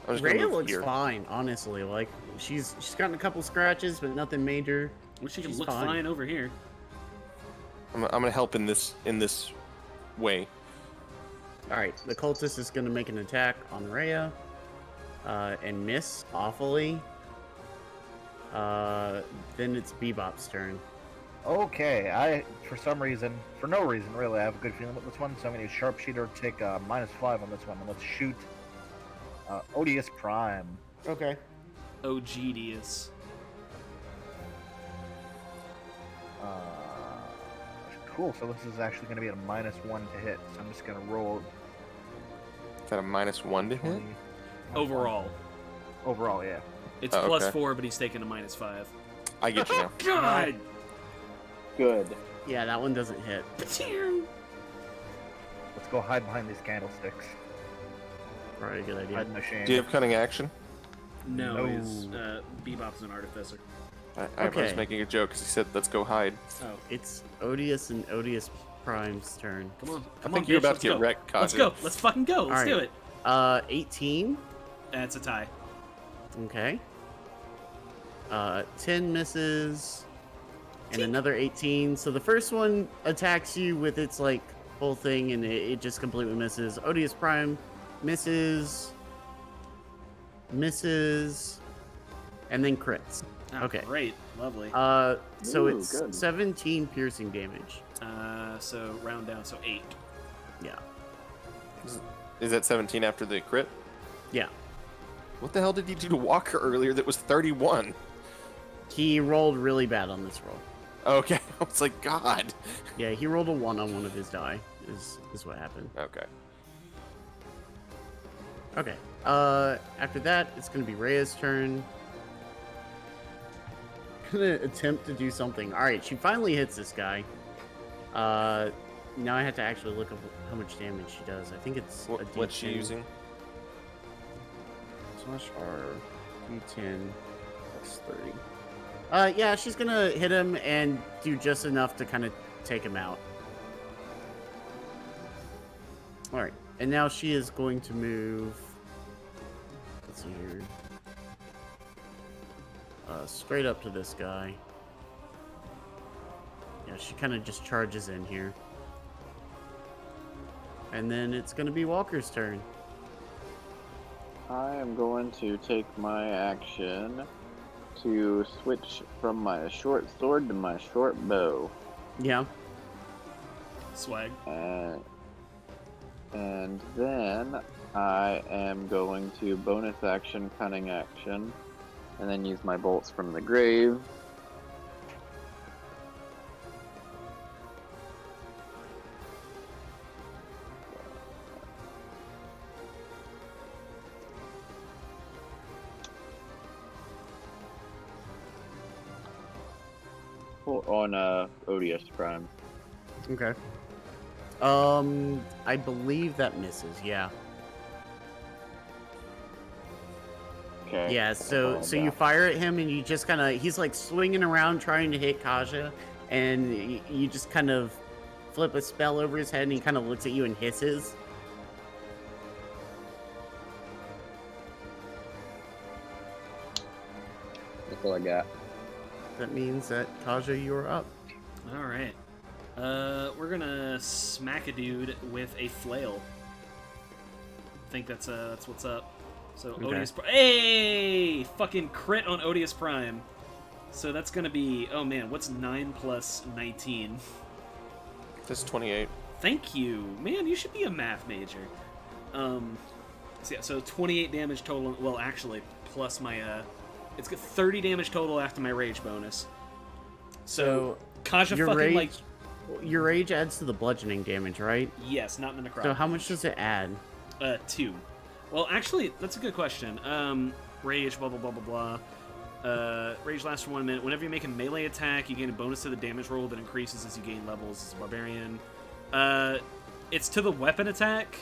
I'm just gonna Rhea move looks here. fine, honestly. Like she's gotten a couple scratches, but nothing major. Wish she could She's look fine. fine over here. I'm gonna help in this way. All right, the cultist is gonna make an attack on Rhea, and miss awfully. Then it's Bebop's turn. Okay, for no reason really, I have a good feeling about this one, so I'm gonna use Sharpshooter, take -5 on this one, and let's shoot Odious Prime. Okay. OGDius. Cool, so this is actually gonna be a -1 to hit, so I'm just gonna roll Is that a -1 to hit? 20. Overall. Overall, yeah. It's Oh, okay. +4, but he's taking a -5. I get you now. God! Good. Yeah, that one doesn't hit. Let's go hide behind these candlesticks. Probably a good idea. Hide in the shame. Do you have cunning action? No, No. he's, Bebop's an artificer. I was Okay. making a joke because he said, "Let's go hide." Oh, It's Odious and Odious Prime's turn. come on. I Come think on, you're bitch, about let's to get go. wrecked, Let's Kaja. go. Let's fucking go. Let's do it. 18. That's a tie. Okay. 10 misses. And another 18. So the first one attacks you with its like whole thing and it just completely misses. Odious Prime misses. Misses. And then crits. Oh, Okay. Great. Lovely. So Ooh, it's good. 17 piercing damage. So round down, so 8. Yeah. Is that 17 after the crit? Yeah. What the hell did you do to Walker earlier that was 31? He rolled really bad on this roll. Okay, I was like, God. Yeah, he rolled a 1 on one of his die, is what happened. Okay. Okay. After that, it's gonna be Rhea's turn. Gonna attempt to do something. Alright, she finally hits this guy. Now I have to actually look up how much damage she does. I think it's a D10. What's she using? Slash R, D10 plus 30. Yeah, she's gonna hit him and do just enough to kind of take him out. Alright, and now she is going to move. Let's see here. Straight up to this guy. Yeah, she kind of just charges in here. And then it's gonna be Walker's turn. I am going to take my action to switch from my short sword to my short bow. Yeah. Swag. And then I am going to bonus action, cunning action, and then use my bolts from the grave. On Odious Prime. Okay. I believe that misses. Yeah. Okay. Yeah. So you fire at him and you just kind of he's like swinging around trying to hit Kaja, and you just kind of flip a spell over his head and he kind of looks at you and hisses. That's all I got. That means that Kaja, you are up. All right. We're gonna smack a dude with a flail. I think that's what's up. So Okay. Odious Prime. Hey, fucking crit on Odious Prime. So that's gonna be, oh man, what's 9 plus 19? That's 28. Thank you, man. You should be a math major. So 28 damage total. Well, actually, plus my it's got 30 damage total after my rage bonus. So Kaja your fucking rage, your rage adds to the bludgeoning damage, right? yes, not the necrotic. So how much does it add? 2. Well, actually, that's a good question. Rage, blah blah blah blah blah. Rage lasts for 1 minute. Whenever you make a melee attack, you gain a bonus to the damage roll that increases as you gain levels as a barbarian. It's to the weapon attack.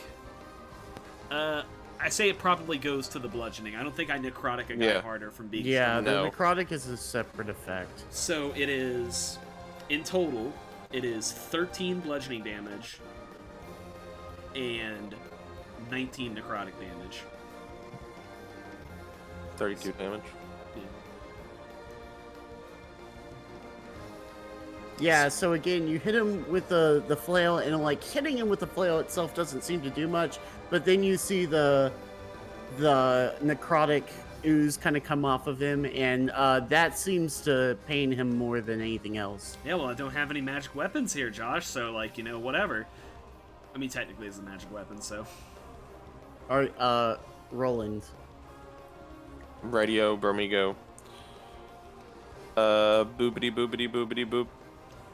I say it probably goes to the bludgeoning. I don't think I necrotic a guy harder from being Yeah, strong. the necrotic is a separate effect. So it is, in total, it is 13 bludgeoning damage and 19 necrotic damage. 32 damage. Yeah, so again, you hit him with the flail, and like hitting him with the flail itself doesn't seem to do much, but then you see the necrotic ooze kind of come off of him, and that seems to pain him more than anything else. Yeah, well, I don't have any magic weapons here, Josh, so, like, you know, whatever. I mean, technically it's a magic weapon, so... Alright, Roland. Radio, Bermigo. Boobity boobity boobity boop.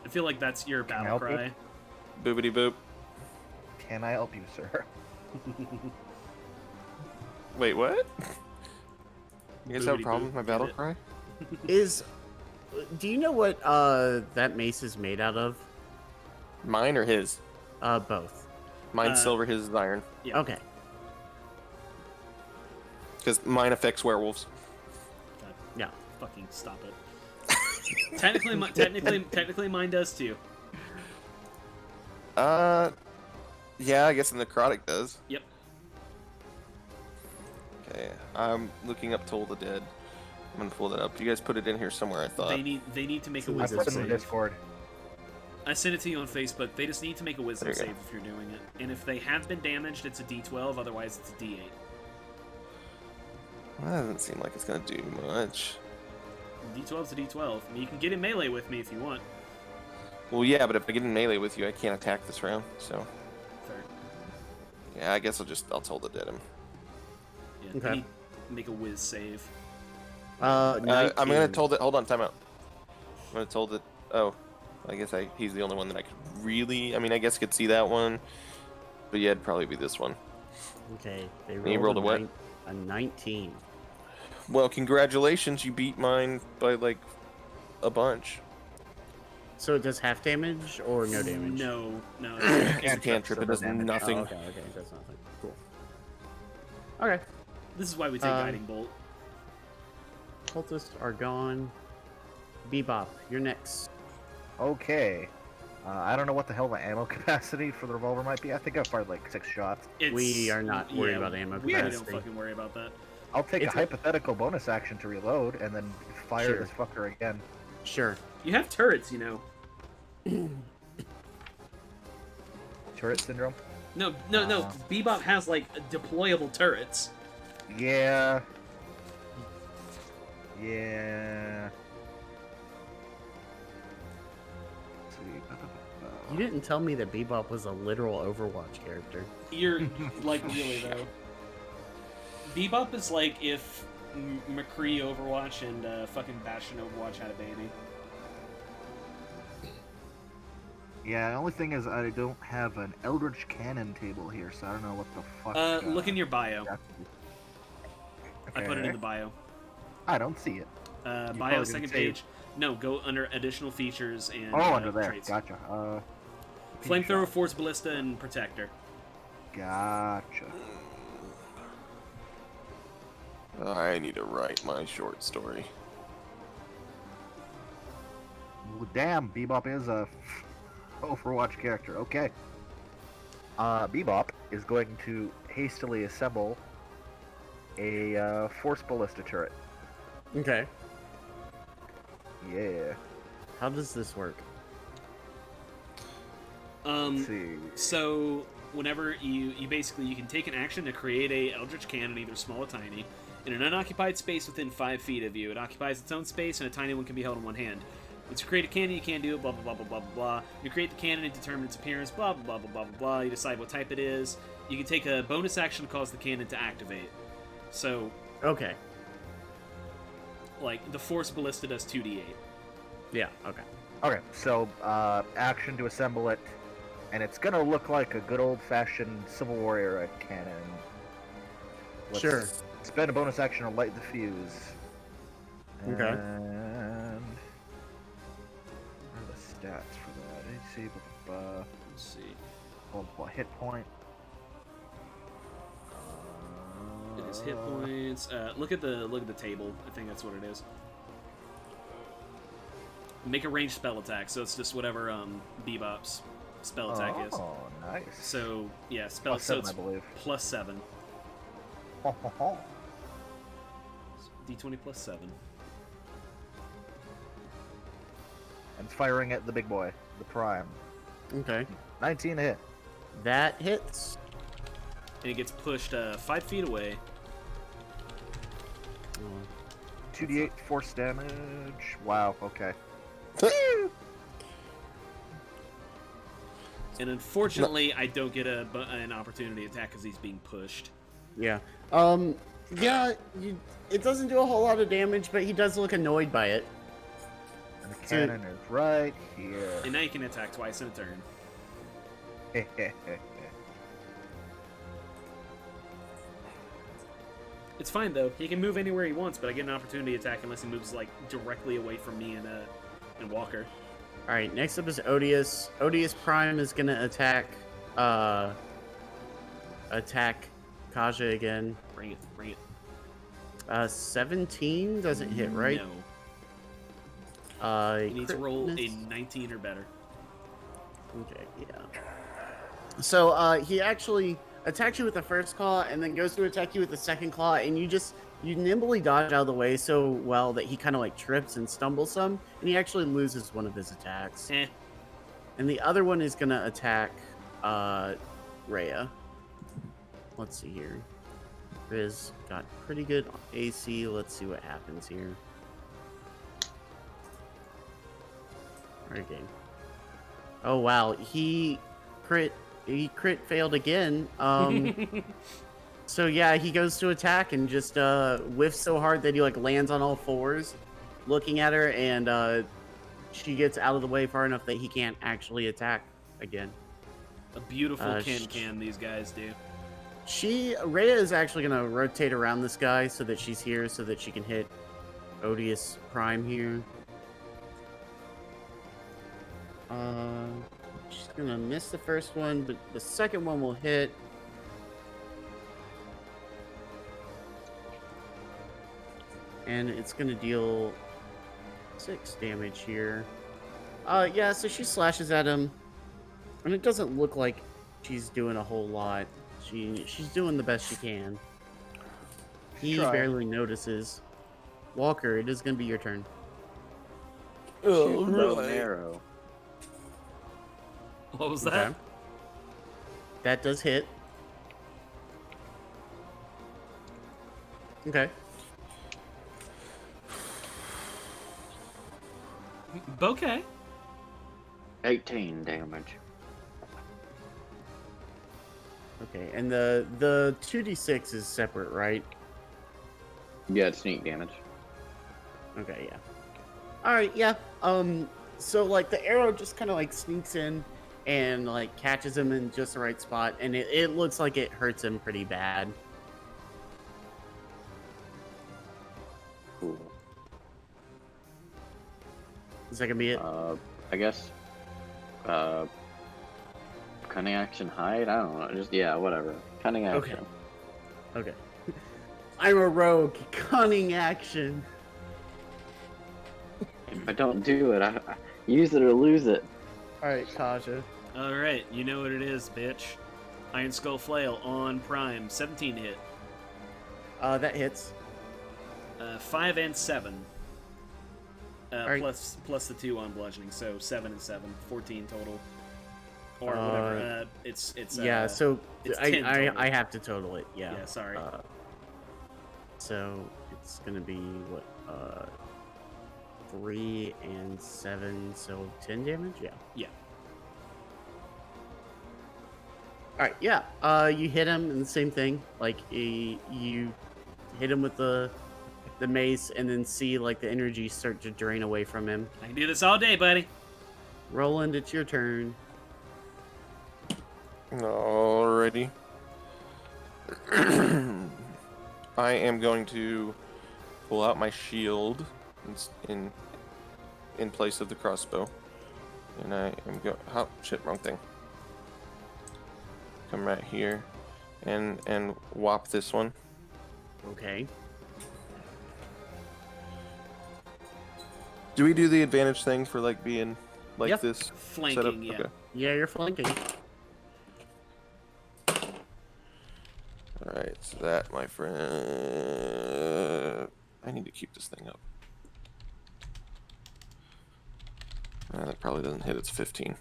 I feel like that's your battle help cry. Boobity boop. Can I help you, sir? Wait, what? You guys have a Boobity problem boop, with my get battle it? cry? Do you know what that mace is made out of? Mine or his? Both. Mine's silver, his is iron. Yeah. Okay. Because mine affects werewolves. God, Yeah. fucking stop it. technically mine does too. Yeah, I guess the necrotic does. Yep. Okay, I'm looking up Toll the Dead. I'm gonna pull that up. You guys put it in here somewhere, I thought. They need to make a Who I is wisdom put it in save. the Discord. I sent it to you on Facebook. They just need to make a wisdom There you save if you're doing it. And if they have been damaged, it's a D12. Otherwise, it's a D8. Well, that doesn't seem like it's gonna do much. D12's a D12. I mean, you can get in melee with me if you want. Well, yeah, but if I get in melee with you, I can't attack this round, so... Fair. Yeah, I guess I'll Toll the Dead him. Yeah. Okay. They need to make a whiz save. I'm gonna 19. Toll the... Hold on, time out. I'm gonna Toll the... Oh. I guess he's the only one that I could really... I mean, I guess I could see that one. But yeah, it'd probably be this one. Okay. They you rolled a what? A 19. Well, congratulations, you beat mine by, like, a bunch. So it does half damage or no damage? No. It's a Can't cantrip, it does damage. nothing. Oh, okay, that's nothing. Cool. Okay. This is why we take Guiding Bolt. Cultists are gone. Bebop, you're next. Okay. I don't know what the hell the ammo capacity for the revolver might be. I think I fired like 6 shots. We are not worried about ammo We don't capacity. fucking worry about that. I'll take It's a hypothetical bonus action to reload and then fire Sure. this fucker again. Sure. You have turrets, you know. Turret syndrome? No. Bebop has, like, deployable turrets. Yeah. Yeah. Let's see. You didn't tell me that Bebop was a literal Overwatch character. You're, like, really, though. Bebop is like if McCree Overwatch and fucking Bastion Overwatch had a baby. Yeah, the only thing is I don't have an Eldritch Cannon table here, so I don't know what the fuck. Look in your bio. that- I put it in Okay. the bio. I don't see it. Bio, probably second didn't save. page. No, go under additional features and Under there. traits. Gotcha. Flamethrower, Force Ballista, and Protector. Gotcha. I need to write my short story. Well, damn, Bebop is a Overwatch character. Okay. Bebop is going to hastily assemble a Force Ballista turret. Okay. Yeah. How does this work? Let's see. So whenever you basically you can take an action to create a Eldritch Cannon, either small or tiny, in an unoccupied space within 5 feet of you. It occupies its own space, and a tiny one can be held in one hand. Once you create a cannon, you can't do it, blah, blah, blah, blah, blah, blah, blah. You create the cannon and determine its appearance, blah, blah, blah, blah, blah, blah. You decide what type it is. You can take a bonus action to cause the cannon to activate. So, Okay. like, the Force Ballista does 2d8. Yeah. Okay. Okay, so action to assemble it, and it's gonna look like a good old-fashioned Civil War era cannon. Let's Sure. spend a bonus action to light the fuse. Okay. And what are the stats for that? AC, Let's see. hit point. It is hit points. Look at the table. I think that's what it is. Make a ranged spell attack, so it's just whatever Bebop's spell attack is. Oh, nice. So yeah, spell. Plus So 7, it's I believe. +7. Ho, ho, ho. D20 +7. And it's firing at the big boy, the prime. Okay. 19 to hit. That hits. And it gets pushed 5 feet away. 2d8 force damage. Wow. Okay. And unfortunately, I don't get an opportunity attack because he's being pushed. Yeah. Yeah. It doesn't do a whole lot of damage, but he does look annoyed by it. And the cannon is right here. And now you can attack twice in a turn. It's fine though. He can move anywhere he wants, but I get an opportunity attack unless he moves like directly away from me and Walker. All right. Next up is Odious. Odious Prime is gonna attack Kaja again. Bring it. 17 doesn't hit, right? No. He needs to crit roll a miss? 19 or better. Okay, yeah. So he actually attacks you with the first claw and then goes to attack you with the second claw, and you nimbly dodge out of the way so well that he kind of like trips and stumbles some, and he actually loses one of his attacks. Eh. And the other one is gonna attack Rhea. Let's see here. Riz got pretty good AC. Let's see what happens here. Okay. Oh wow, he crit failed again. So yeah, he goes to attack and just whiffs so hard that he like lands on all fours, looking at her, and she gets out of the way far enough that he can't actually attack again. A beautiful can these guys do. Rhea is actually gonna rotate around this guy so that she's here, so that she can hit Odious Prime here. She's gonna miss the first one, but the second one will hit. And it's gonna deal 6 damage here. Yeah, so she slashes at him, and it doesn't look like she's doing a whole lot. She's doing the best she can. He Try. barely notices. Walker, it is gonna be your turn. Shoot bow and arrow. What was that? Okay. That does hit. Okay. Bouquet. 18 damage. Okay, and the 2d6 is separate, right? Yeah, it's sneak damage. Okay, yeah. All right, yeah. So like the arrow just kind of like sneaks in and like catches him in just the right spot, and it looks like it hurts him pretty bad. Cool. Is that gonna be it? I guess. Cunning action hide? I don't know. Just, yeah, whatever. Cunning action. Okay. I'm a rogue. Cunning action. If I don't do it, I use it or lose it. All right, Kaja. All right, you know what it is, bitch. Iron Skull Flail on Prime, 17 hit. That hits. 5 and 7. Right. Plus the 2 on bludgeoning, so 7 and 7, 14 total. Or whatever. It's yeah. So it's 10 total. I have to total it. Yeah. Yeah, sorry. So it's gonna be what 3 and 7, so 10 damage. Yeah. Yeah. All right. Yeah. You hit him, and the same thing. Like you hit him with the the mace and then see like the energy start to drain away from him. I can do this all day, buddy. Roland, it's your turn. Alrighty. I am going to pull out my shield in place of the crossbow, and I am oh shit, wrong thing. Come right here, and whop this one. Okay. Do we do the advantage thing for like being like Yep. this Flanking, setup? yeah. Okay. Yeah, you're flanking. Alright, so that, my friend... I need to keep this thing up. That probably doesn't hit its 15.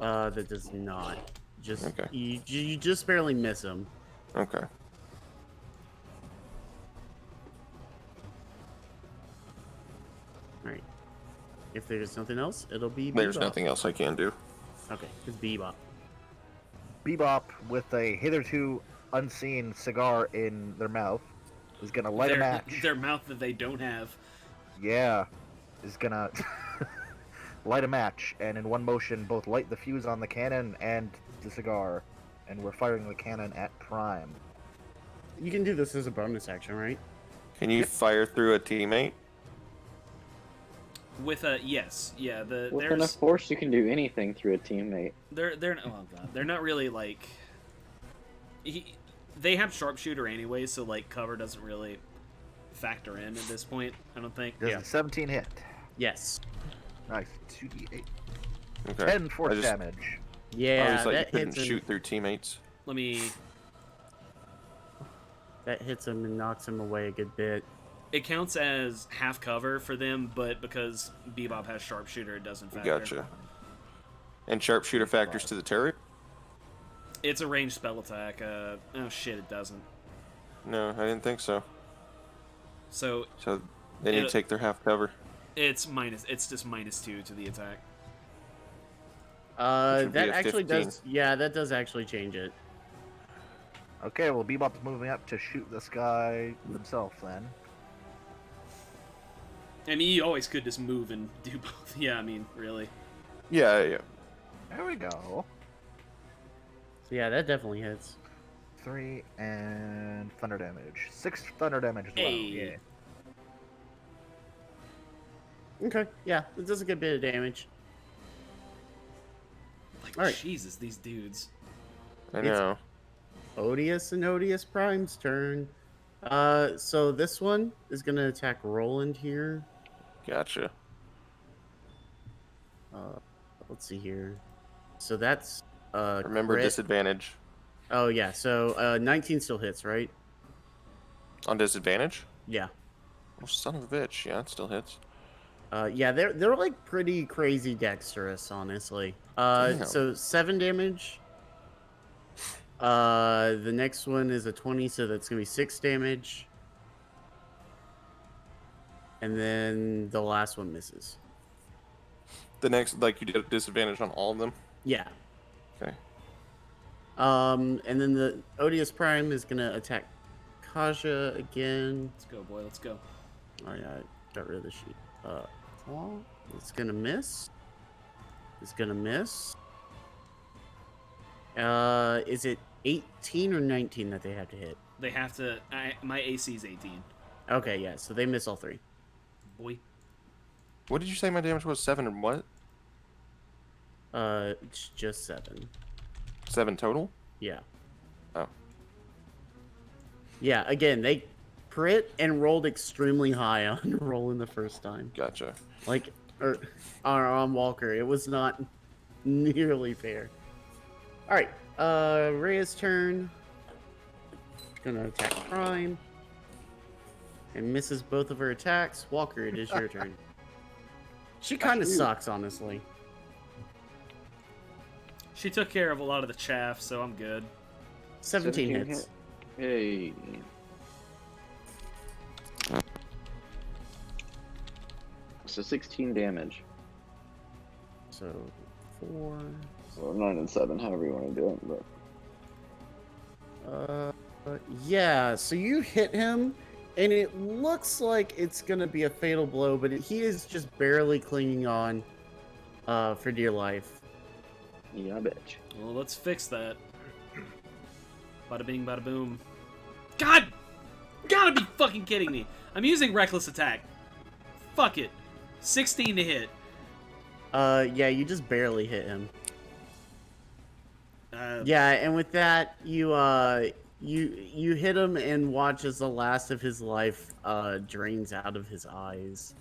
That does not. Just Okay. you just barely miss him. Okay. All right. If there's nothing else, it'll be Bebop. There's nothing else I can do. Okay, it's Bebop. Bebop, with a hitherto unseen cigar in their mouth, is gonna light a match. Their mouth that they don't have. Yeah, is gonna light a match, and in one motion, both light the fuse on the cannon and the cigar, and we're firing the cannon at prime. You can do this as a bonus action, right? Can you fire through a teammate? With a yes, yeah. With There's enough force, you can do anything through a teammate. they're oh god, they're not really like. They have sharpshooter anyway, so like cover doesn't really factor in at this point. I don't think. Does Yeah. the 17 hit? Yes. Nice. 2d8. Okay. 10 force I just damage. Yeah, always thought you that couldn't hits him. shoot through teammates. Let me. That hits him and knocks him away a good bit. It counts as half cover for them, but because Bebop has sharpshooter, it doesn't factor. Gotcha. And sharpshooter factors to the turret? It's a ranged spell attack. Oh shit, it doesn't. No, I didn't think so. So So they need to take their half cover. it's minus. It's just -2 to the attack. Which would be That a actually 15. does. Yeah, that does actually change it. Okay, well, Bebop's moving up to shoot this guy himself then. I mean, you always could just move and do both. Yeah, I mean, really. Yeah, yeah. There we go. So yeah, that definitely hits. 3 and thunder damage. 6 thunder damage as well. Hey. Yeah. Okay, yeah, it does a good bit of damage. Like, All right. Jesus, these dudes. I know. Odious and Odious Prime's turn. So this one is gonna attack Roland here. Gotcha. Let's see here. So that's Remember crit. disadvantage. Oh yeah, so 19 still hits, right? On disadvantage? Yeah. Oh, son of a bitch. Yeah, it still hits. Yeah, they're like pretty crazy dexterous, honestly. Damn. So 7 damage. The next one is a 20, so that's gonna be 6 damage. And then the last one misses. The next, like, you did a disadvantage on all of them? Yeah. Okay. And then the Odious Prime is gonna attack Kaja again. Let's go, boy. Let's go. Oh yeah, I got rid of the sheet. Claw. It's gonna miss. It's gonna miss. Is it 18 or 19 that they have to hit? They have to. My AC is 18. Okay, yeah, so they miss all 3. Boy. What did you say my damage was? 7 and what? It's just 7. 7 total? Yeah. Oh. Yeah, again, they crit and rolled extremely high on rolling the first time. Gotcha. Like, on Walker, it was not nearly fair. Alright, Rhea's turn. Gonna attack Prime. And misses both of her attacks. Walker, it is your turn. She kind of sucks, honestly. She took care of a lot of the chaff, so I'm good. 17 hits. hit. Hey. So 16 damage. So, 4. So 9 and 7, however you want to do it. But Yeah, so you hit him, And it looks like it's gonna be a fatal blow, but he is just barely clinging on for dear life. Yeah, bitch. Well, let's fix that. Bada bing, bada boom. God! Gotta be fucking kidding me. I'm using Reckless Attack. Fuck it. 16 to hit. Yeah, you just barely hit him. Uh, Yeah, and with that, you hit him and watch as the last of his life drains out of his eyes.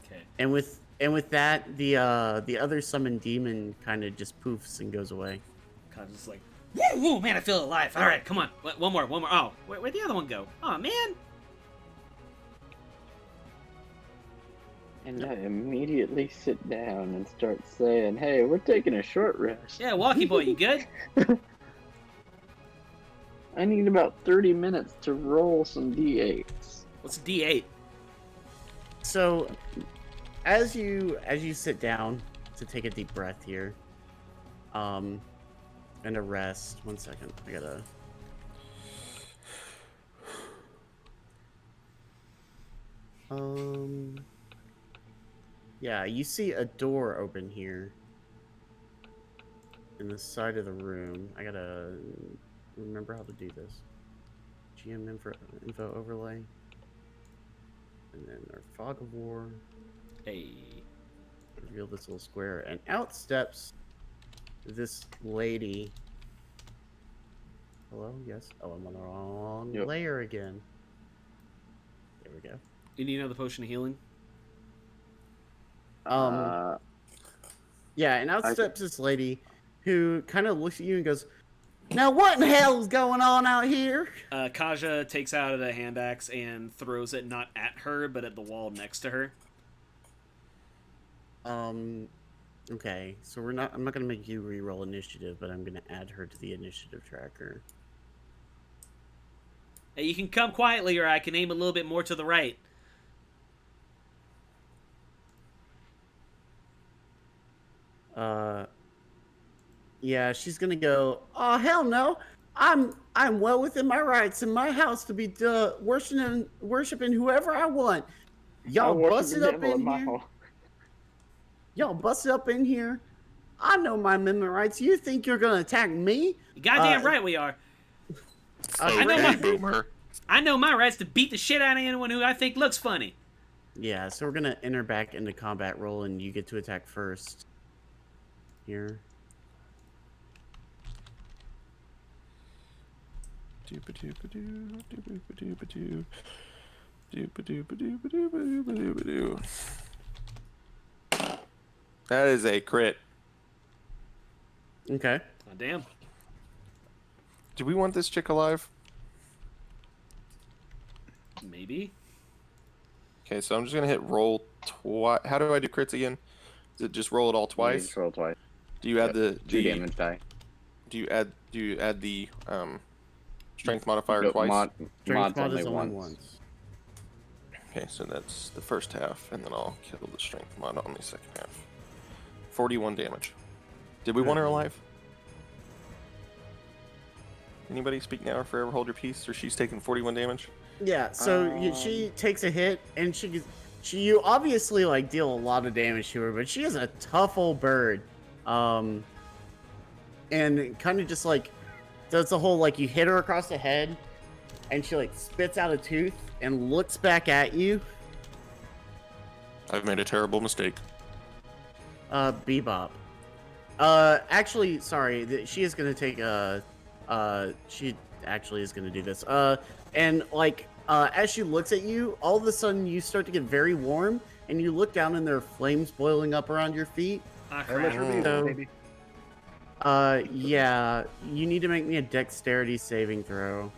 Okay. And with that, the other summoned demon kind of just poofs and goes away. Kind of just like, woo, woo, man, I feel alive. All right, come on. One more. Oh, where'd the other one go? Oh, man. And I immediately sit down and start saying, hey, we're taking a short rest. Yeah, Walkie Boy, you good? I need about 30 minutes to roll some d8s. What's a D8? So, as you sit down to take a deep breath here, and a rest. 1 second, I gotta. Yeah, you see a door open here in the side of the room. I gotta remember how to do this. GM info overlay. And then our fog of war. Hey. Reveal this little square. And out steps this lady. Hello? Yes. Oh, I'm on the wrong layer again. There we go. You need another potion of healing? Yeah, and out steps this lady who kind of looks at you and goes, now what in the hell is going on out here? Kaja takes out a hand axe and throws it not at her, but at the wall next to her. Okay, so I'm not gonna make you re-roll initiative, but I'm gonna add her to the initiative tracker. Hey, you can come quietly or I can aim a little bit more to the right. Yeah, she's gonna go, oh, hell no. I'm well within my rights in my house to be worshiping whoever I want. Y'all busted up in here. Y'all busted up in here. I know my amendment rights. You think you're gonna attack me? You goddamn right we are. Boomer. I know my rights to beat the shit out of anyone who I think looks funny. Yeah, so we're gonna enter back into combat roll, and you get to attack first. Here. That is a crit. Okay. Oh, damn. Do we want this chick alive? Maybe. Okay, so I'm just gonna hit roll twice. How do I do crits again? Is it just roll it all twice? Just roll twice. Do you add the 2 damage die? Do you add the strength modifier No, twice? Strength mod's mod is only only once. once. Okay, so that's the first half, and then I'll kill the strength mod on the second half. 41 damage. Did we want her alive? Anybody speak now or forever hold your peace, or she's taking 41 damage? Yeah, so she takes a hit, and you obviously like deal a lot of damage to her, but she is a tough old bird. And kind of just like does the whole like you hit her across the head, and she like spits out a tooth and looks back at you. I've made a terrible mistake. Bebop. Actually, sorry, she is gonna take she actually is gonna do this. And like as she looks at you, all of a sudden you start to get very warm, and you look down and there are flames boiling up around your feet. Ah, Let her be, So- baby. Yeah, you need to make me a dexterity saving throw.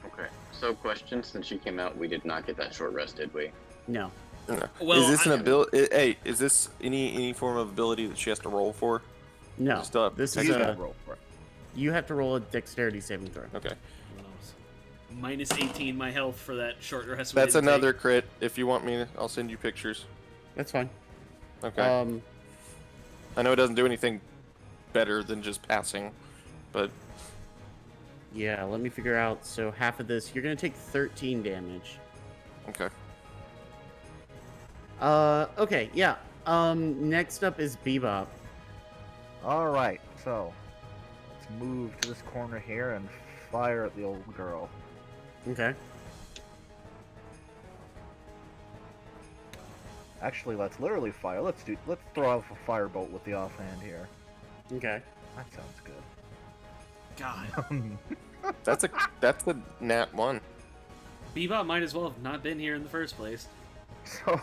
Okay. So, question: since she came out, we did not get that short rest, did we? No. Well, is this an I- ability? Hey, is this any form of ability that she has to roll for? No. Still up. This You is gotta a roll for it. you have to roll a dexterity saving throw. Okay, Minus 18 my health for that short rest. we that's didn't another take. crit. If you want me, I'll send you pictures. That's fine. Okay. I know it doesn't do anything better than just passing, but Yeah, let me figure out. So half of this, you're gonna take 13 damage. Okay. Okay, yeah. Next up is Bebop. All right, so let's move to this corner here and fire at the old girl. Okay. Actually, let's literally fire. Let's throw off a firebolt with the offhand here. Okay. That sounds good. God, That's a nat 1. Bebop might as well have not been here in the first place. So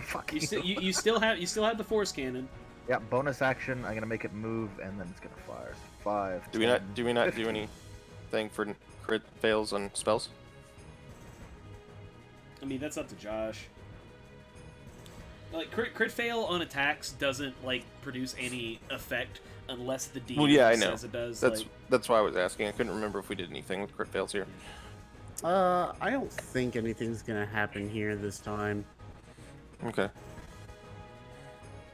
fuck You you. still have the force cannon. Yeah, bonus action. I'm gonna make it move, and then it's gonna fire. So 5. Do we 10, not do 15. anything for crit fails on spells? I mean, that's up to Josh. Like crit fail on attacks doesn't like produce any effect unless the DM Well, yeah, I know. says it does. That's why I was asking. I couldn't remember if we did anything with crit fails here. I don't think anything's gonna happen here this time. Okay.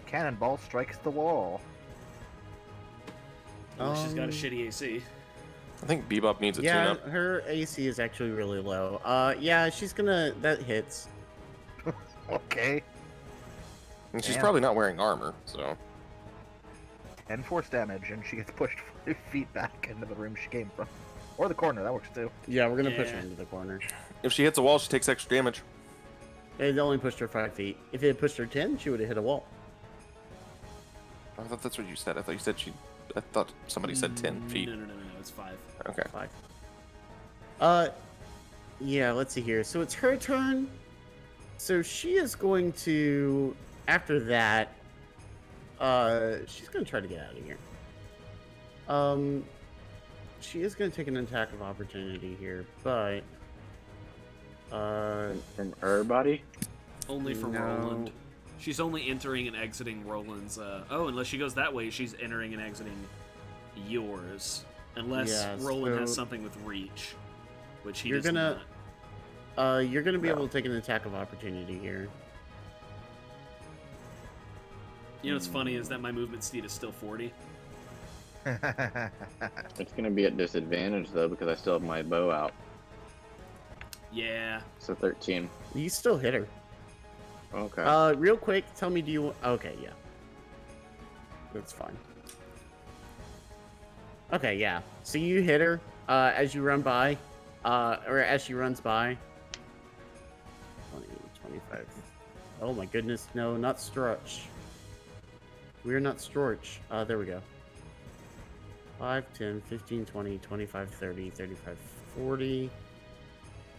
Cannonball strikes the wall. Unless she's got a shitty AC. I think Bebop needs a Yeah, tune-up. her AC is actually really low. Yeah, she's gonna. That hits. Okay. And she's Damn. probably not wearing armor, so... 10 force damage, and she gets pushed 5 feet back into the room she came from. Or the corner, that works too. Yeah, we're gonna push her Yeah. into the corner. If she hits a wall, she takes extra damage. It only pushed her 5 feet. If it had pushed her 10, she would have hit a wall. I thought that's what you said. I thought you said she... I thought somebody said 10 feet. No, it's 5. Okay. 5. Yeah, let's see here. So it's her turn. So she is going to, after that, she's going to try to get out of here. She is going to take an attack of opportunity here, but, From her body? Only from No. Roland. She's only entering and exiting Roland's. Oh, unless she goes that way, she's entering and exiting yours. Unless Yeah, Roland has so- something with reach, which he You're does gonna- not. you're going to be No. able to take an attack of opportunity here. You know what's funny is that my movement speed is still 40. It's gonna be at disadvantage though because I still have my bow out. Yeah. So 13. You still hit her. Okay. Real quick, tell me, do you... Okay, yeah. That's fine. Okay, yeah. So you hit her, as you run by, or as she runs by. 20, 25. Oh my goodness, no, not Strutch. We're not Strorch. There we go. 5, 10, 15, 20, 25, 30, 35, 40.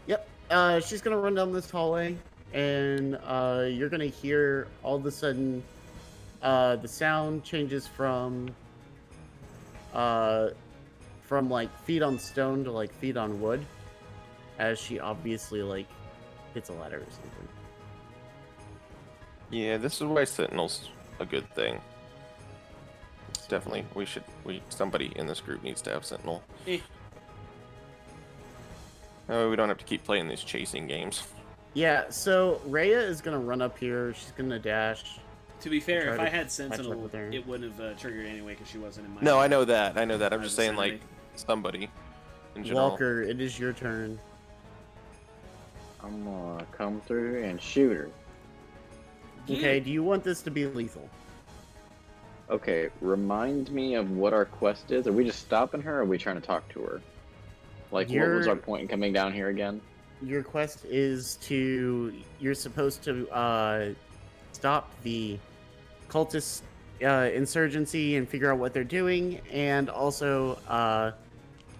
Yep. She's gonna run down this hallway, and you're gonna hear all of a sudden the sound changes from like feet on stone to like feet on wood, as she obviously like hits a ladder or something. Yeah, this is why Sentinel's a good thing. Definitely, somebody in this group needs to have Sentinel. Eh. Oh, we don't have to keep playing these chasing games. Yeah, so Rhea is gonna run up here. She's gonna dash. To be fair, Try if to I had catch up Sentinel, with her. it wouldn't have triggered anyway because she wasn't in my. No, I know that. I'm just saying, vicinity. like, somebody in general. Walker, it is your turn. I'm gonna come through and shoot her. Yeah. Okay, do you want this to be lethal? Okay, remind me of what our quest is. Are we just stopping her or are we trying to talk to her? Like, what was You're- our point in coming down here again? Your quest is you're supposed to stop the cultist insurgency and figure out what they're doing, and also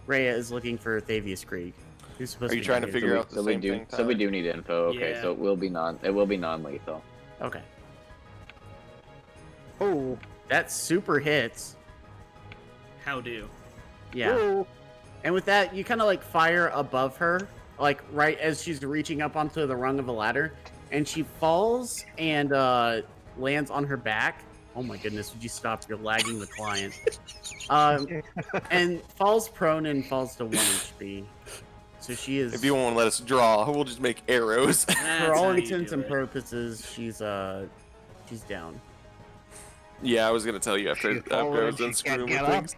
Rhea is looking for Thavius Krieg, who's supposed Are to you be trying to here. figure out the So we same do. thing, So we Tyler? do need info. Okay, Yeah. so it will be non-lethal. Okay, Oh, that super hits. How do? Yeah. whoa. And with that, you kind of like fire above her, like right as she's reaching up onto the rung of a ladder, and she falls and lands on her back. Oh my goodness, would you stop? You're lagging the client. And falls prone and falls to 1 HP. So she is, If you won't let us draw, we'll just make arrows. for That's all how you intents do and it. purposes, she's down. Yeah, I was gonna tell you after She's I fallen was and done she can't screwing with get up. things.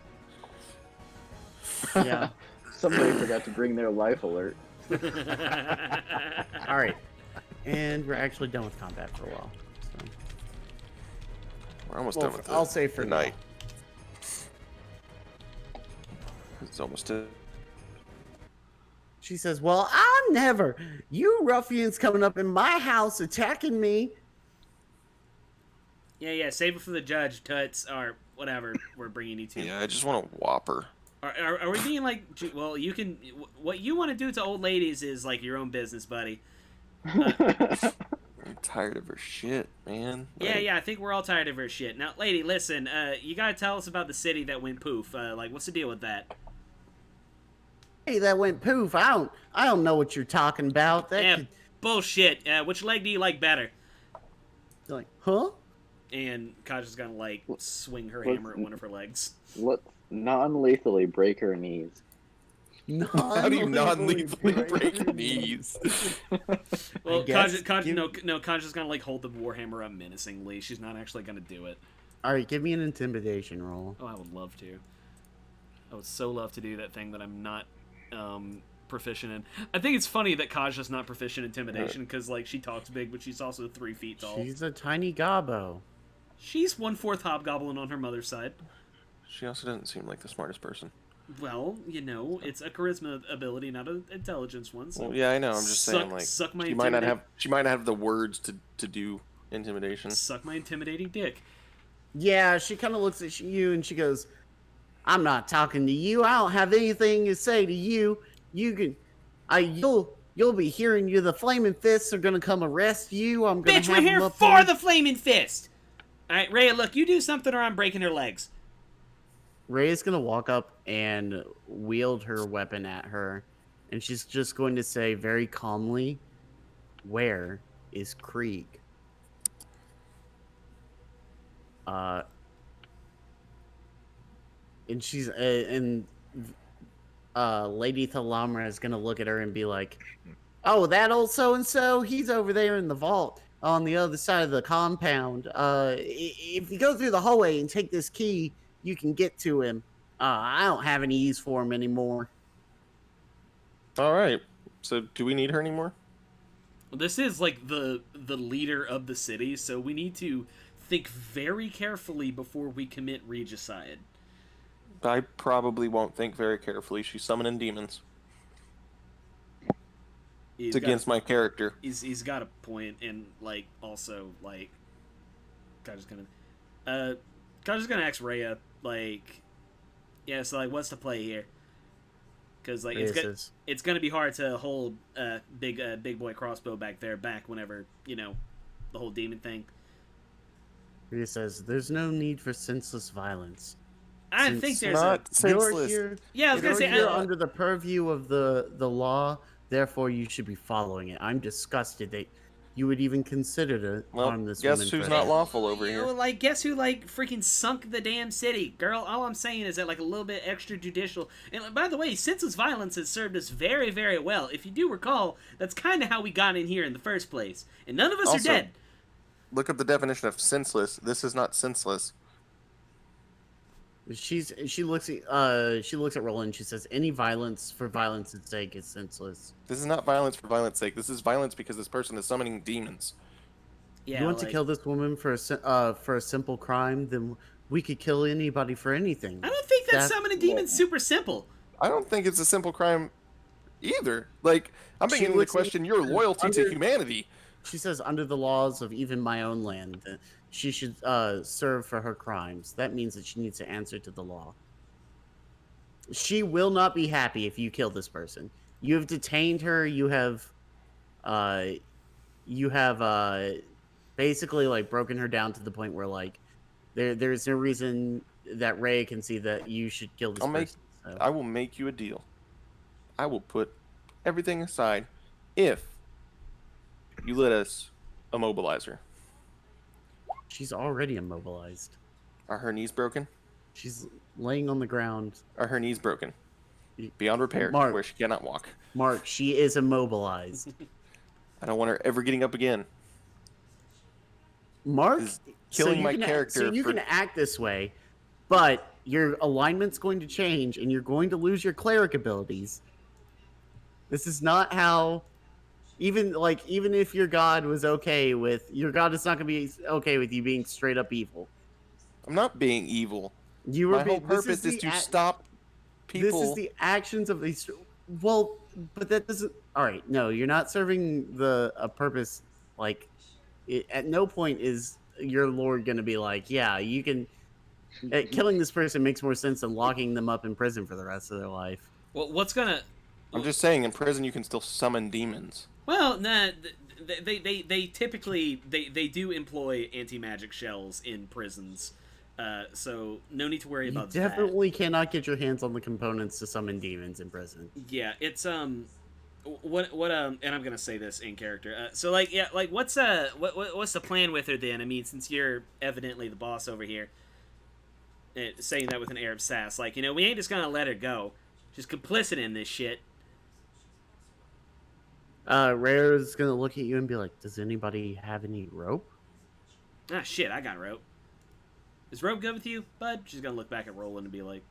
Yeah. Somebody forgot to bring their life alert. All right, and we're actually done with combat for a while. So. We're almost Well, done with I'll the, say for the now. night. It's almost done. She says, "Well, I'll never. You ruffians coming up in my house attacking me." Yeah, save it for the judge, Toots, or whatever we're bringing you to. Yeah, I just want a Whopper. Are we being like, well, you can, what you want to do to old ladies is like your own business, buddy. I'm tired of her shit, man. Yeah, I think we're all tired of her shit. Now, lady, listen, you gotta tell us about the city that went poof. Like, what's the deal with that? Hey, that went poof. I don't know what you're talking about. That Yeah, could, bullshit. Which leg do you like better? like, huh? And Kaja's gonna, like, swing her hammer at one of her legs. Let's non-lethally break her knees. How do you non-lethally break your knees? Well, guess Kaja's gonna, like, hold the warhammer up menacingly. She's not actually gonna do it. All right, give me an intimidation roll. Oh, I would love to. I would so love to do that thing that I'm not proficient in. I think it's funny that Kaja's not proficient in intimidation because, like, she talks big, but she's also 3 feet tall. She's a tiny gobbo. She's 1/4 hobgoblin on her mother's side. She also doesn't seem like the smartest person. Well, you know, it's a charisma ability, not an intelligence one. So Well, yeah, I know. I'm just saying, like, suck my she might not have the words to do intimidation. Suck my intimidating dick. Yeah, she kind of looks at you and she goes, "I'm not talking to you. I don't have anything to say to you. You can, you'll be hearing you. The Flaming Fists are gonna come arrest you. I'm gonna Bitch, have we're them here up for here." the flaming fist. All right, Rhea, look, you do something or I'm breaking her legs. Ray is gonna walk up and wield her weapon at her, and she's just going to say very calmly, "Where is Krieg?" And she's Lady Thalamra is gonna look at her and be like, "Oh, that old so and so, he's over there in the vault on the other side of the compound. If you go through the hallway and take this key, you can get to him. I don't have any use for him anymore." All right. So, do we need her anymore? Well, this is like the leader of the city, so we need to think very carefully before we commit regicide. I probably won't think very carefully. She's summoning demons. It's against my character. He's got a point, and like also like, Kaja's gonna ask Rhea like, yeah, so like, what's the play here? Because like it's gonna be hard to hold big boy crossbow back whenever you know the whole demon thing. Rhea says, "There's no need for senseless violence. I Since think there's not You're senseless. here, yeah. I was gonna say you're under the purview of the law. Therefore, you should be following it. I'm disgusted that you would even consider to harm this woman. Guess who's for not that." lawful over you here? know, like guess who like freaking sunk the damn city, girl. All I'm saying is that like a little bit extra judicial. And by the way, senseless violence has served us very, very well. If you do recall, that's kind of how we got in here in the first place, and none of us Also, are dead. Look up the definition of senseless. This is not senseless. She looks at Roland. She says, "Any violence for violence' sake is senseless." This is not violence for violence sake. This is violence because this person is summoning demons. Yeah, You want to kill this woman for a simple crime? Then we could kill anybody for anything. I don't think that summoning demons super simple. I don't think it's a simple crime either. Like, I'm She beginning to looks question your loyalty to humanity. She says, "Under the laws of even my own land, that she should serve for her crimes. That means that she needs to answer to the law. She will not be happy if you kill this person. You have detained her. You have basically like broken her down to the point where like there's no reason that Ray can see that you should kill this person. So. I will make you a deal. I will put everything aside if you let us immobilize her. She's already immobilized. Are her knees broken? She's laying on the ground. Are her knees broken? Beyond repair, Mark. where she cannot walk. Mark, she is immobilized. I don't want her ever getting up again. Mark, Is killing my character So you for- can act this way, but your alignment's going to change, and you're going to lose your cleric abilities. This is not how. Even if your god was okay with your god is not going to be okay with you being straight up evil. I'm not being evil. You were My whole being. purpose is to stop This is people. the actions of these. Well, but that doesn't. All right, no, you're not serving the a purpose. Like, at no point is your lord going to be like, yeah, you can. Killing this person makes more sense than locking them up in prison for the rest of their life. Well, what's gonna? I'm just saying, in prison you can still summon demons. Well, nah, they typically they do employ anti-magic shells in prisons, so no need to worry You about definitely cannot get your hands on the components to summon demons in prison. that. Yeah, it's what and I'm gonna say this in character. So like what's the plan with her then? I mean, since you're evidently the boss over here, saying that with an air of sass, like we ain't just gonna let her go. She's complicit in this shit. Rare's gonna look at you and be like, "Does anybody have any rope?" Ah, shit, I got rope. Is rope good with you, bud? She's gonna look back at Roland and be like,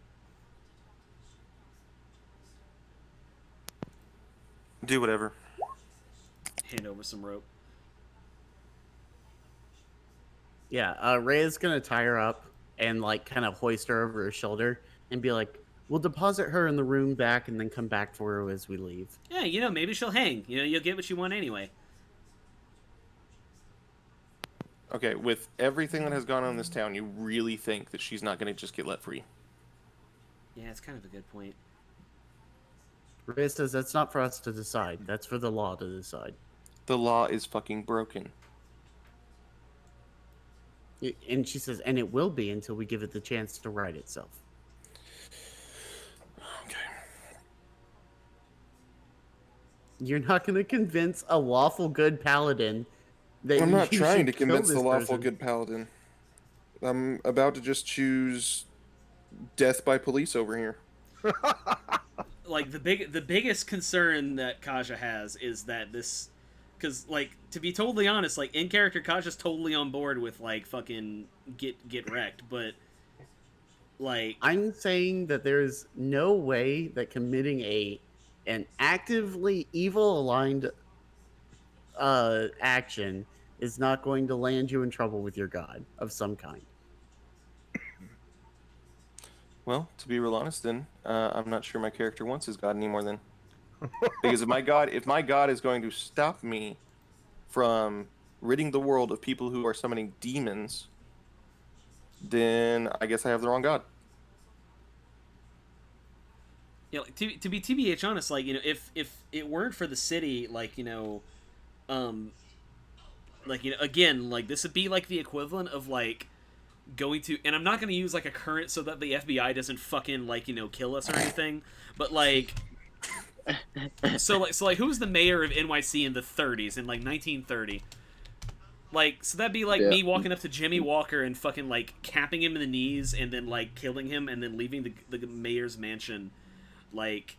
Do whatever. hand over some rope. Yeah, Rhea's gonna tie her up and like kind of hoist her over her shoulder and be like, "We'll deposit her in the room back and then come back for her as we leave." Yeah, maybe she'll hang. You'll get what you want anyway. Okay, with everything that has gone on in this town, you really think that she's not going to just get let free? Yeah, it's kind of a good point. Rhea says that's not for us to decide. That's for the law to decide. The law is fucking broken. And she says, and it will be until we give it the chance to right itself. Okay. You're not going to convince a lawful good paladin that I'm not you trying should to kill convince this the lawful person. good paladin. I'm about to just choose death by police over here. Like the biggest concern that Kaja has is that this, because like to be totally honest, like in character Kaja's totally on board with like fucking get wrecked, but like I'm saying that there is no way that committing an actively evil aligned action is not going to land you in trouble with your god of some kind. Well, to be real honest, then I'm not sure my character wants his god anymore. Then, because if my god is going to stop me from ridding the world of people who are summoning demons, then I guess I have the wrong god. like, to be TBH honest, like if it weren't for the city, like again, like this would be like the equivalent of like going to, and I'm not going to use like a current so that the FBI doesn't fucking like kill us or anything, but like so like who was the mayor of NYC in the 30s, in like 1930? Like, so that'd be like me walking up to Jimmy Walker and fucking like capping him in the knees and then like killing him and then leaving the mayor's mansion, like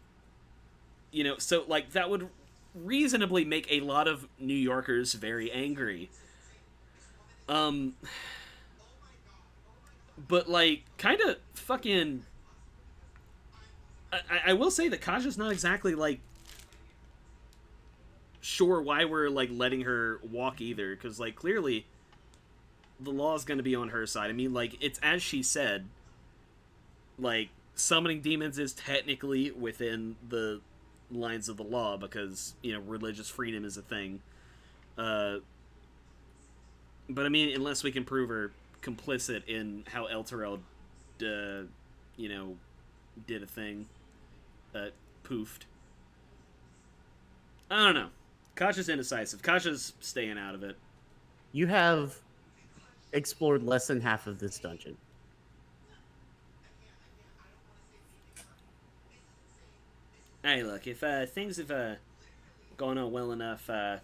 so like that would reasonably make a lot of New Yorkers very angry. But like kind of fucking I will say that Kaja's not exactly like sure why we're like letting her walk either, because like clearly the law is going to be on her side. I mean, like it's as she said, like summoning demons is technically within the lines of the law because religious freedom is a thing. But I mean, unless we can prove her complicit in how El Terrell, did a thing, poofed. I don't know. Kaja's indecisive. Kaja's staying out of it. You have explored less than half of this dungeon. Hey, look, if things have gone on well enough that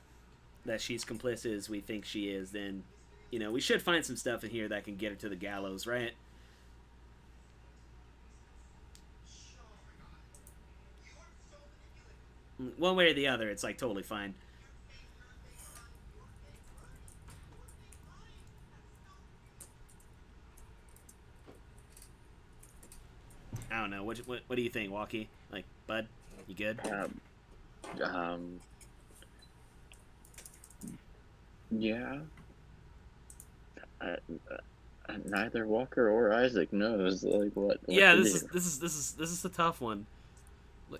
she's complicit as we think she is, then we should find some stuff in here that can get her to the gallows, right? One way or the other, it's like totally fine. I don't know. What do you think, Walkie? Like, bud, you good? Yeah. Uh, Neither Walker or Isaac knows like what Yeah, to this do. is the tough one.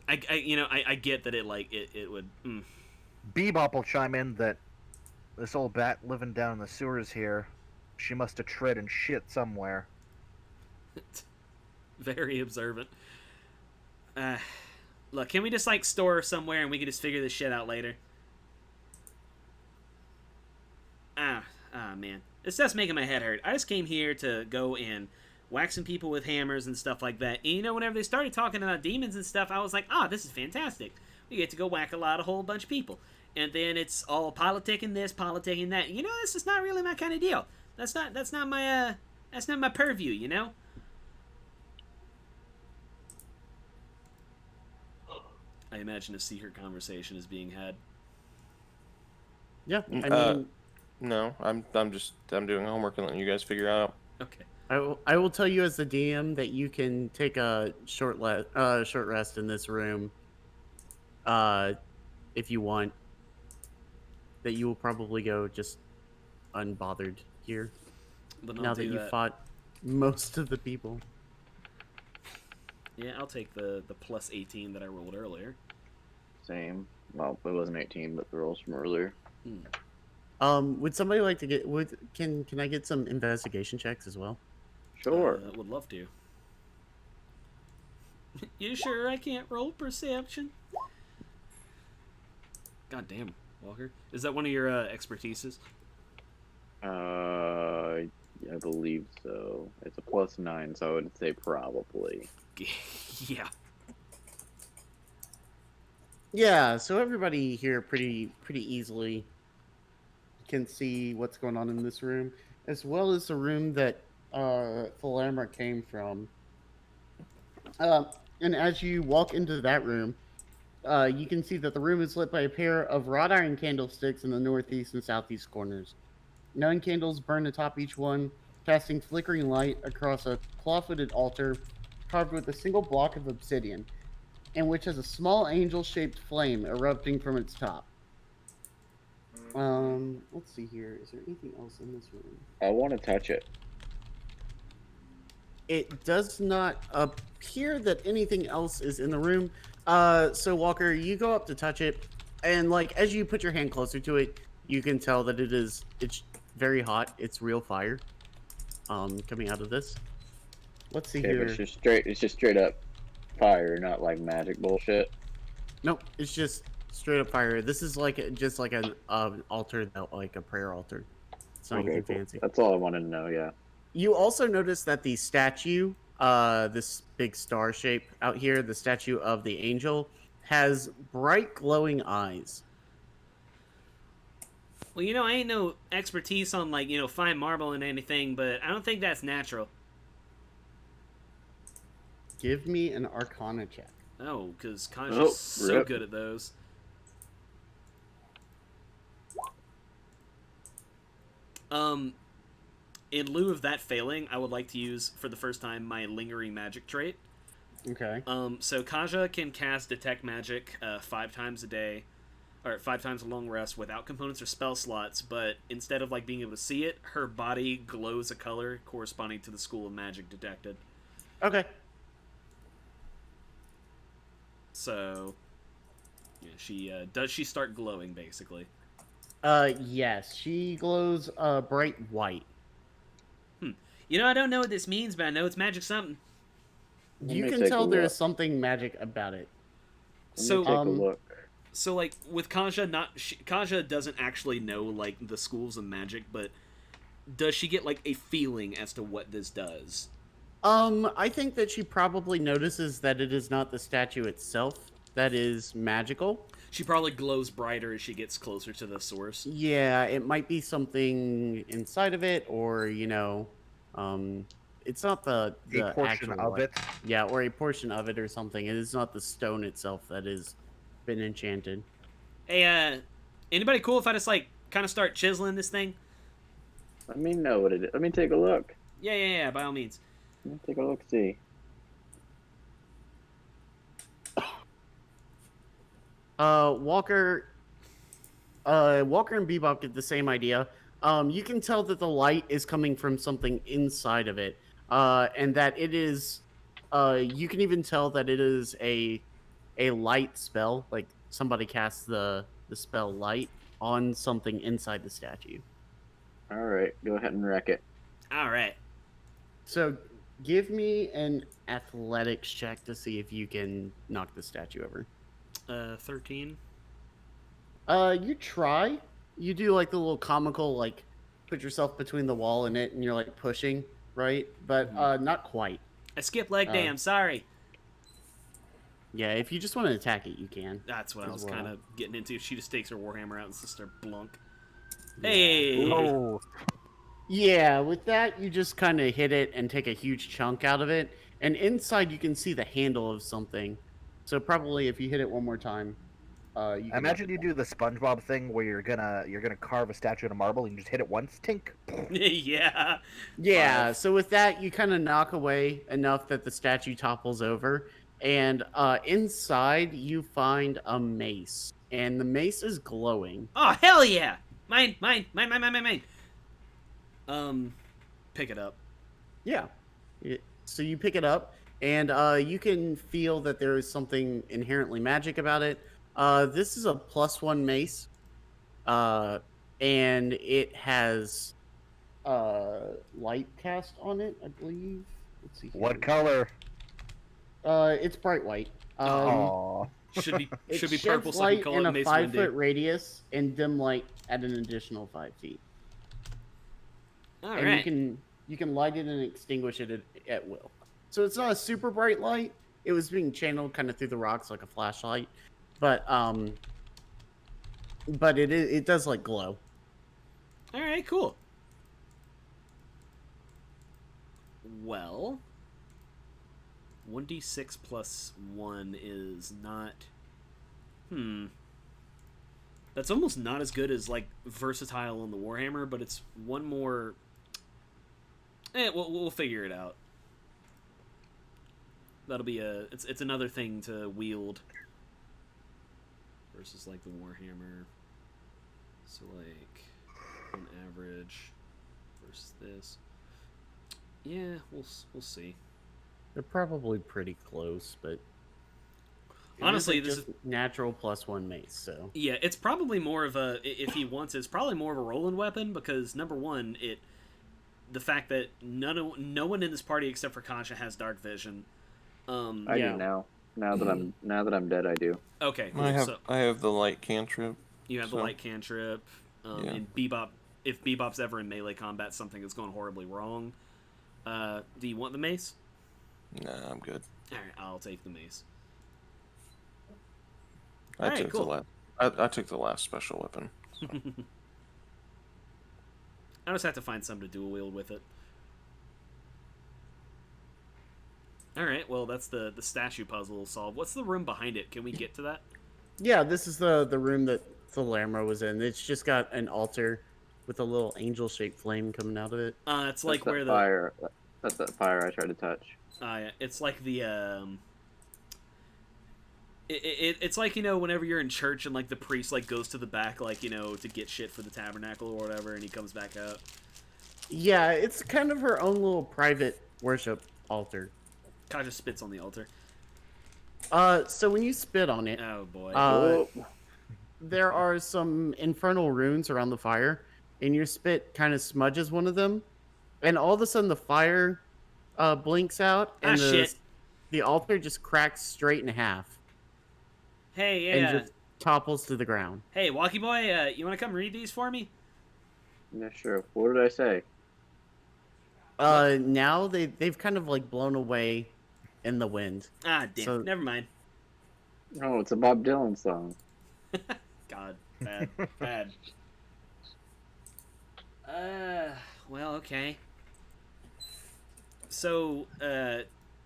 I get that it would. Bebop will chime in that this old bat living down in the sewers here, she must have tread and shit somewhere. Very observant. Uh, Look, can we just like store her somewhere and we can just figure this shit out later? Man, it's just making my head hurt. I just came here to go and whack some people with hammers and stuff like that. And whenever they started talking about demons and stuff, I was like, this is fantastic. We get to go whack a whole bunch of people. And then it's all politicking this, politicking that. This is not really my kind of deal. That's not my purview. I imagine a secret conversation is being had. Yeah, I mean, no, I'm doing homework and letting you guys figure out. Okay. I will tell you as the DM that you can take a short rest in this room, if you want. That you will probably go just unbothered here. But Now that you fought most of the people. Yeah, I'll take the plus 18 that I rolled earlier. Same. Well, it wasn't 18, but the rolls from earlier. Would somebody like to get? Can I get some investigation checks as well? Sure. Would love to. You sure I can't roll perception? God damn, Walker. Is that one of your expertises? I believe so. It's a +9, so I would say probably. Yeah. Yeah. So everybody here pretty easily can see what's going on in this room, as well as the room that Philamra came from. And as you walk into that room, you can see that the room is lit by a pair of wrought iron candlesticks in the northeast and southeast corners. 9 candles burn atop each one, casting flickering light across a claw-footed altar carved with a single block of obsidian, and which has a small angel-shaped flame erupting from its top. Let's see here. Is there anything else in this room? I want to touch it. It does not appear that anything else is in the room. So Walker, you go up to touch it, and like as you put your hand closer to it, you can tell that it's very hot. It's real fire, coming out of this. Let's see here. It's just straight up fire, not like magic bullshit. Nope, it's just straight up fire. This is just like an altar, like a prayer altar. It's not anything fancy. That's all I wanted to know. Yeah. You also notice that the statue, this big star shape out here, the statue of the angel, has bright glowing eyes. Well, I ain't no expertise on fine marble and anything, but I don't think that's natural. Give me an Arcana check. Oh, because Kanja's so rip. good at those. In lieu of that failing, I would like to use, for the first time, my lingering magic trait. Okay. So Kaja can cast Detect Magic 5 times a day, or 5 times a long rest without components or spell slots, but instead of being able to see it, her body glows a color corresponding to the school of magic detected. Okay. So, yeah, does she start glowing, basically? Yes. She glows bright white. I don't know what this means, but I know it's magic something. You can tell there's something magic about it. Let me take a look. So, with Kaja, Kaja doesn't actually know, the schools of magic, but does she get, a feeling as to what this does? I think that she probably notices that it is not the statue itself that is magical. She probably glows brighter as she gets closer to the source. Yeah, it might be something inside of it, or, it's not the A portion actual, of it. Yeah, or a portion of it or something. It is not the stone itself that has been enchanted. Hey, anybody cool if I just, kind of start chiseling this thing? Let me know what it is. Let me take a look. Yeah, by all means. Let me take a look, see. Walker, Walker and Bebop get the same idea. You can tell that the light is coming from something inside of it, and that it is. You can even tell that it is a light spell, like somebody casts the spell light on something inside the statue. All right, go ahead and wreck it. All right. So give me an athletics check to see if you can knock the statue over. 13. You try. You do like the little comical, like put yourself between the wall and it, and you're like pushing, right? But not quite. I skipped leg day. I'm sorry. Yeah, if you just want to attack it, you can. That's what I was well. kind of getting into. She just takes her warhammer out and sister blunk. Hey. Oh, Yeah, with that, you just kind of hit it and take a huge chunk out of it, and inside you can see the handle of something. So probably if you hit it one more time, you I can imagine you do the SpongeBob thing where you're gonna carve a statue in a marble and you just hit it once, tink. Yeah. Yeah, so with that, you kind of knock away enough that the statue topples over, and inside you find a mace, and the mace is glowing. Oh, hell yeah. Mine. Pick it up. Yeah. So you pick it up, and you can feel that there is something inherently magic about it. This is a +1 mace, and it has light cast on it, I believe. Let's see. What color? It's bright white. Aw. Should be It purple sheds so I can light call in it a Mace 5-foot Windu. radius and dim light at an additional 5 feet. All And right. you can light it and extinguish it at will. So it's not a super bright light. It was being channeled kind of through the rocks like a flashlight, but it does like glow. All right, cool. Well, 1d6 plus 1 is not... That's almost not as good as, like, versatile on the Warhammer, but it's one more... we'll figure it out. That'll be a... It's another thing to wield. Versus, like, the Warhammer. So, like, on average versus this. Yeah, we'll see. They're probably pretty close, but Honestly, it is this just natural +1 mace. So yeah, it's probably more of a, if he wants it, it's probably more of a rolling weapon because number one, the fact that no one in this party except for Kasha has dark vision. I Yeah. do now. Now that I'm dead, I do. Okay, cool. I have the light cantrip. You have the light cantrip. Yeah. And Bebop, if Bebop's ever in melee combat, something is going horribly wrong. Do you want the mace? Nah, I'm good. All right, I'll take the mace. I Alright, took cool. I took the last special weapon. So. I just have to find something to dual wield with it. All right, well that's the statue puzzle solved. What's the room behind it? Can we get to that? yeah, this is the room that Thalamra was in. It's just got an altar with a little angel-shaped flame coming out of it. It's like That's that where the fire. That's that fire I tried to touch. yeah, it's like the it's like, you know, whenever you're in church and like the priest like goes to the back, like, you know, to get shit for the tabernacle or whatever, and he comes back out. Yeah, it's kind of her own little private worship altar. Kaja spits on the altar. So when you spit on it, Oh boy. Oh, there are some infernal runes around the fire, and your spit kind of smudges one of them, and all of a sudden the fire blinks out, and shit. the altar just cracks straight in half Hey, and yeah. just topples to the ground. Hey, Walkie Boy, you want to come read these for me? yeah, sure. What did I say? Now they've kind of like blown away in the wind. Ah, damn. So- Never mind. Oh, it's a Bob Dylan song. God, bad, bad. Well, okay. So,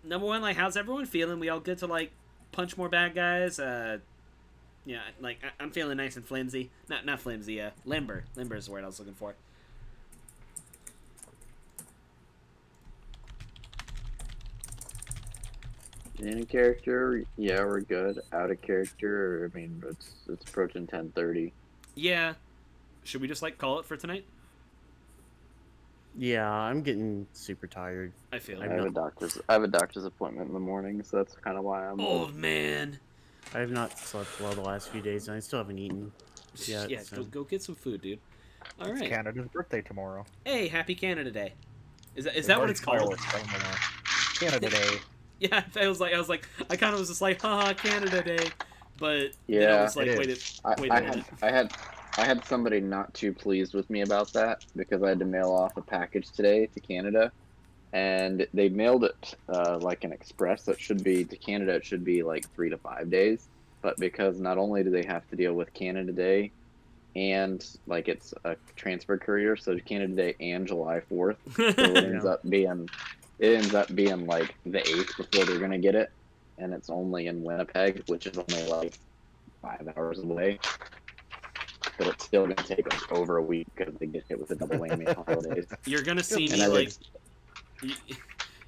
number one, like, how's everyone feeling? We all good to, like, punch more bad guys? Yeah, like, I'm feeling nice and flimsy. Not flimsy, limber. Limber is the word I was looking for. In character, yeah, we're good. Out of character, I mean, it's approaching 10:30. Yeah. Should we just like call it for tonight? Yeah, I'm getting super tired. I feel I'm it. not- I have a doctor's appointment in the morning, so that's kind of why I'm. Oh man. I have not slept well the last few days, and I still haven't eaten yet. Yeah, so. go get some food, dude. All It's right. Canada's birthday tomorrow. Hey, Happy Canada Day. Is that There's what already it's called? fireworks going on. Canada Day. Yeah, I was like, I kind of was just like, haha, Canada Day, but then I Yeah, was like, it wait is. a minute. I had somebody not too pleased with me about that because I had to mail off a package today to Canada, and they mailed it like an express. So it should be to Canada. It should be like 3 to 5 days, but because not only do they have to deal with Canada Day, and like it's a transfer courier, so Canada Day and July 4th, so it ends up being like the 8th before they're gonna get it, and it's only in Winnipeg, which is only like 5 hours away. But it's still gonna take us over a week because they get hit with the double whammy holidays. You're gonna see And me I like, just-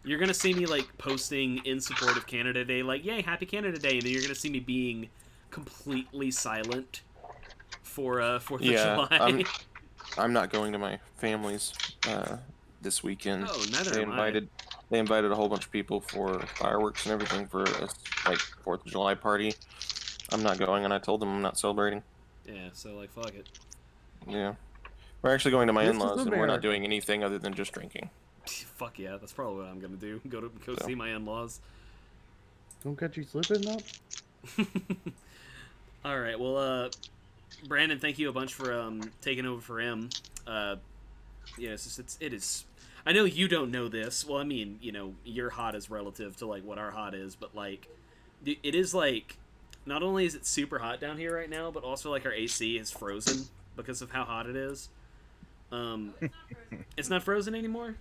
you're gonna see me like posting in support of Canada Day, like, yay, Happy Canada Day, and then you're gonna see me being completely silent for 4th of July. I'm not going to my family's this weekend. Oh, neither They am I. invited a whole bunch of people for fireworks and everything for a like 4th of July party. I'm not going, and I told them I'm not celebrating. Yeah, so like, fuck it. Yeah, we're actually going to my This is in-laws, and we're not America. doing anything other than just drinking. Fuck yeah, that's probably what I'm gonna do. Go So. see my in-laws. Don't catch you slipping up. All right, well, Brandon, thank you a bunch for taking over for him. Yeah, it is. I know you don't know this. Well, I mean, you know, your hot is relative to like what our hot is, but like, it is like, not only is it super hot down here right now, but also like our AC is frozen because of how hot it is. It's not frozen anymore.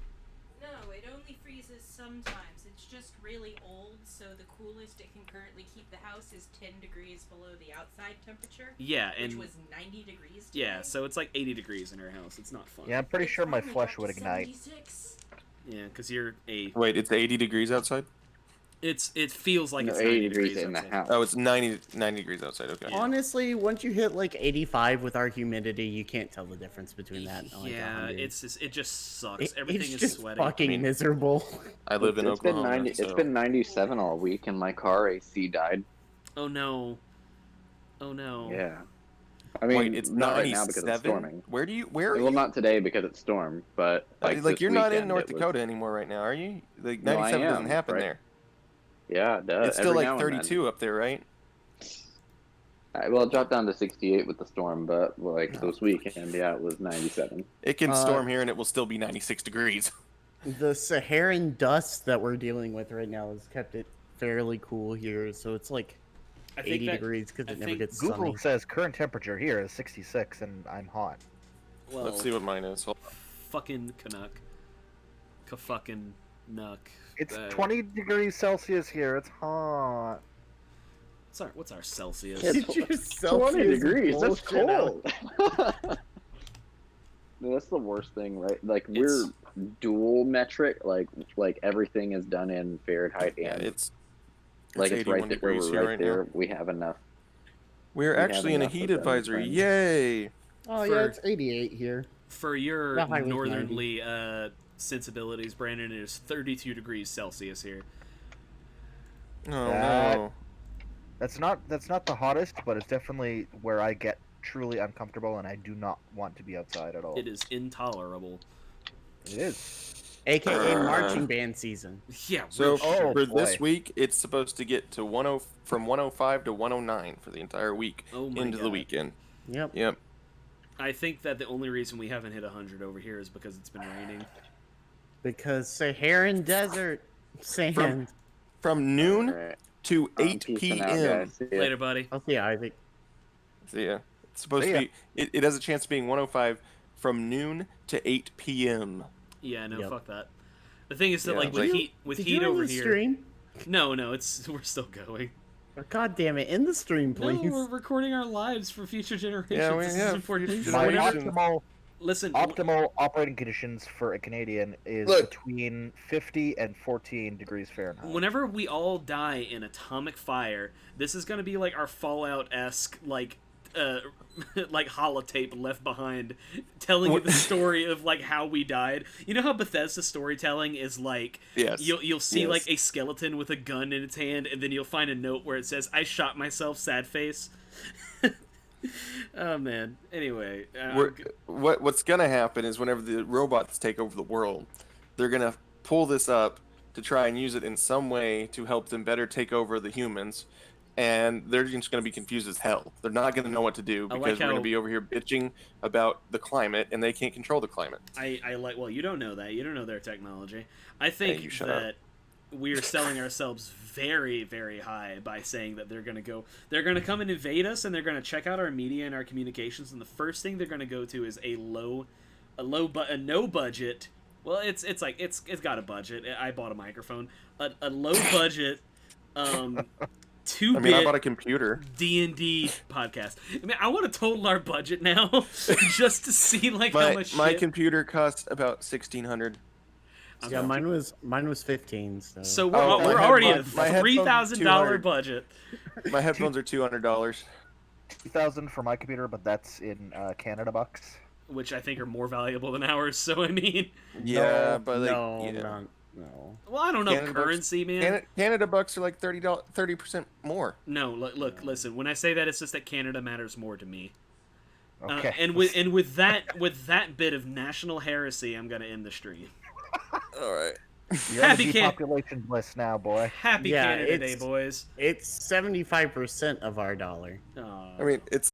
No, it only freezes sometimes. It's just really old, so the coolest it can currently keep the house is 10 degrees below the outside temperature, Yeah, and which was 90 degrees today. yeah, so it's like 80 degrees in our house. It's not fun. Yeah, I'm pretty It's sure my finally flesh got would to ignite. 76. Yeah, because you're a. Wait, it's 80 degrees outside? It feels like No, it's 80 90 degrees in the outside. house. Oh, it's 90 degrees outside. Okay. Yeah. Honestly, once you hit like 85 with our humidity, you can't tell the difference between that and like Yeah, 100. it just sucks. Everything it's is just sweaty. fucking I mean- miserable. I live in It's been Oklahoma. 90. so It's been 97 all week, and my car AC died. Oh no. Oh no. Yeah. I mean, Wait, it's not right 97. now because it's storming. Where are Well, you? not today because it's stormed, but Like this you're not in weekend North it was- Dakota anymore right now, are you? Like No, I 97 doesn't am, happen right. there. Yeah, it does. It's still every like now and then. 32 up there, right? Well, it dropped down to 68 with the storm, but like this weekend, yeah, it was 97. It can Uh, storm here and it will still be 96 degrees. The Saharan dust that we're dealing with right now has kept it fairly cool here, so it's like I think 80 that, degrees because I it never think gets Google sunny. says current temperature here is 66, and I'm hot. well, Let's see what mine is. Hold on. fucking Canuck. Ka-fucking Nuck. It's Uh, 20 degrees Celsius here. It's hot. What's our Celsius? Yeah, Get your 20 Celsius degrees. That's bullshit out. cold. No, that's the worst thing, right? Like we're dual metric. Like everything is done in Fahrenheit Yeah, and it's like it's 81 right there. Where degrees we're here right right there. now. We have enough. We're We have actually in a enough heat of them, advisory. friends. Yay! Oh For- yeah, it's 88 here. For your The high was northernly sensibilities, Brandon, it is 32 degrees Celsius here. Oh That- no. That's not the hottest, but it's definitely where I get truly uncomfortable, and I do not want to be outside at all. It is intolerable. It is. AKA marching band season. Yeah, So real Oh, shit. for boy. this week, it's supposed to get to 10 from 105 to 109 for the entire week Oh my into the God. weekend. Yep. Yep. I think that the only reason we haven't hit 100 over here is because it's been raining. Because Saharan desert sand. From noon Alright. to I'm 8 peacing out, p.m. guys. See ya. Later, buddy. Oh yeah, Isaac. So yeah, it's supposed See to ya. be. It has a chance of being 105 from noon to 8 p.m. Yeah, no, Yep. fuck that. The thing is that Yeah, like like- with Did heat you over end the here. stream? No, we're still going. Oh, God damn it! In the stream, please. No, we're recording our lives for future generations. Yeah, we This is have important. future My Generation. optimal Listen, Optimal operating conditions for a Canadian is Look. between 50 and 14 degrees Fahrenheit. whenever we all die in atomic fire, this is gonna be like our Fallout-esque like holotape left behind, telling you the story of like how we died. You know how Bethesda storytelling is like, Yes. you'll see Yes. like a skeleton with a gun in its hand, and then you'll find a note where it says, "I shot myself, sad face." Oh man. Anyway, What's gonna happen is whenever the robots take over the world, they're gonna pull this up to try and use it in some way to help them better take over the humans, and they're just gonna be confused as hell. They're not gonna know what to do I like because we're how- gonna be over here bitching about the climate, and they can't control the climate. I like. Well, you don't know that. You don't know their technology. I think you shut that we're selling ourselves very, very high by saying that they're gonna come and invade us, and they're gonna check out our media and our communications, and the first thing they're gonna go to is a no budget. Well, it's got a budget. I bought a microphone. A low budget, 2-bit. I mean, I bought a computer. D&D podcast. I mean, I want to total our budget now, just to see like how much My shit. computer cost about $1,600. Yeah, mine was 15. So Oh, we're my already at my a headphones $3,000 $200. budget. My headphones are $200. 2,000 for my computer, but that's in Canada bucks. Which I think are more valuable than ours. So I mean, Yeah, no, but like, no, yeah. no. well, I don't know Canada bucks- currency, man. Canada bucks are like 30% more. No, look, listen. When I say that, it's just that Canada matters more to me. Okay. And with that bit of national heresy, I'm gonna end the stream. All right. You're on Happy the Can- depopulation list now, boy. Happy Yeah, Canada Day, it's- boys. It's 75% of our dollar. Aw. I mean, it's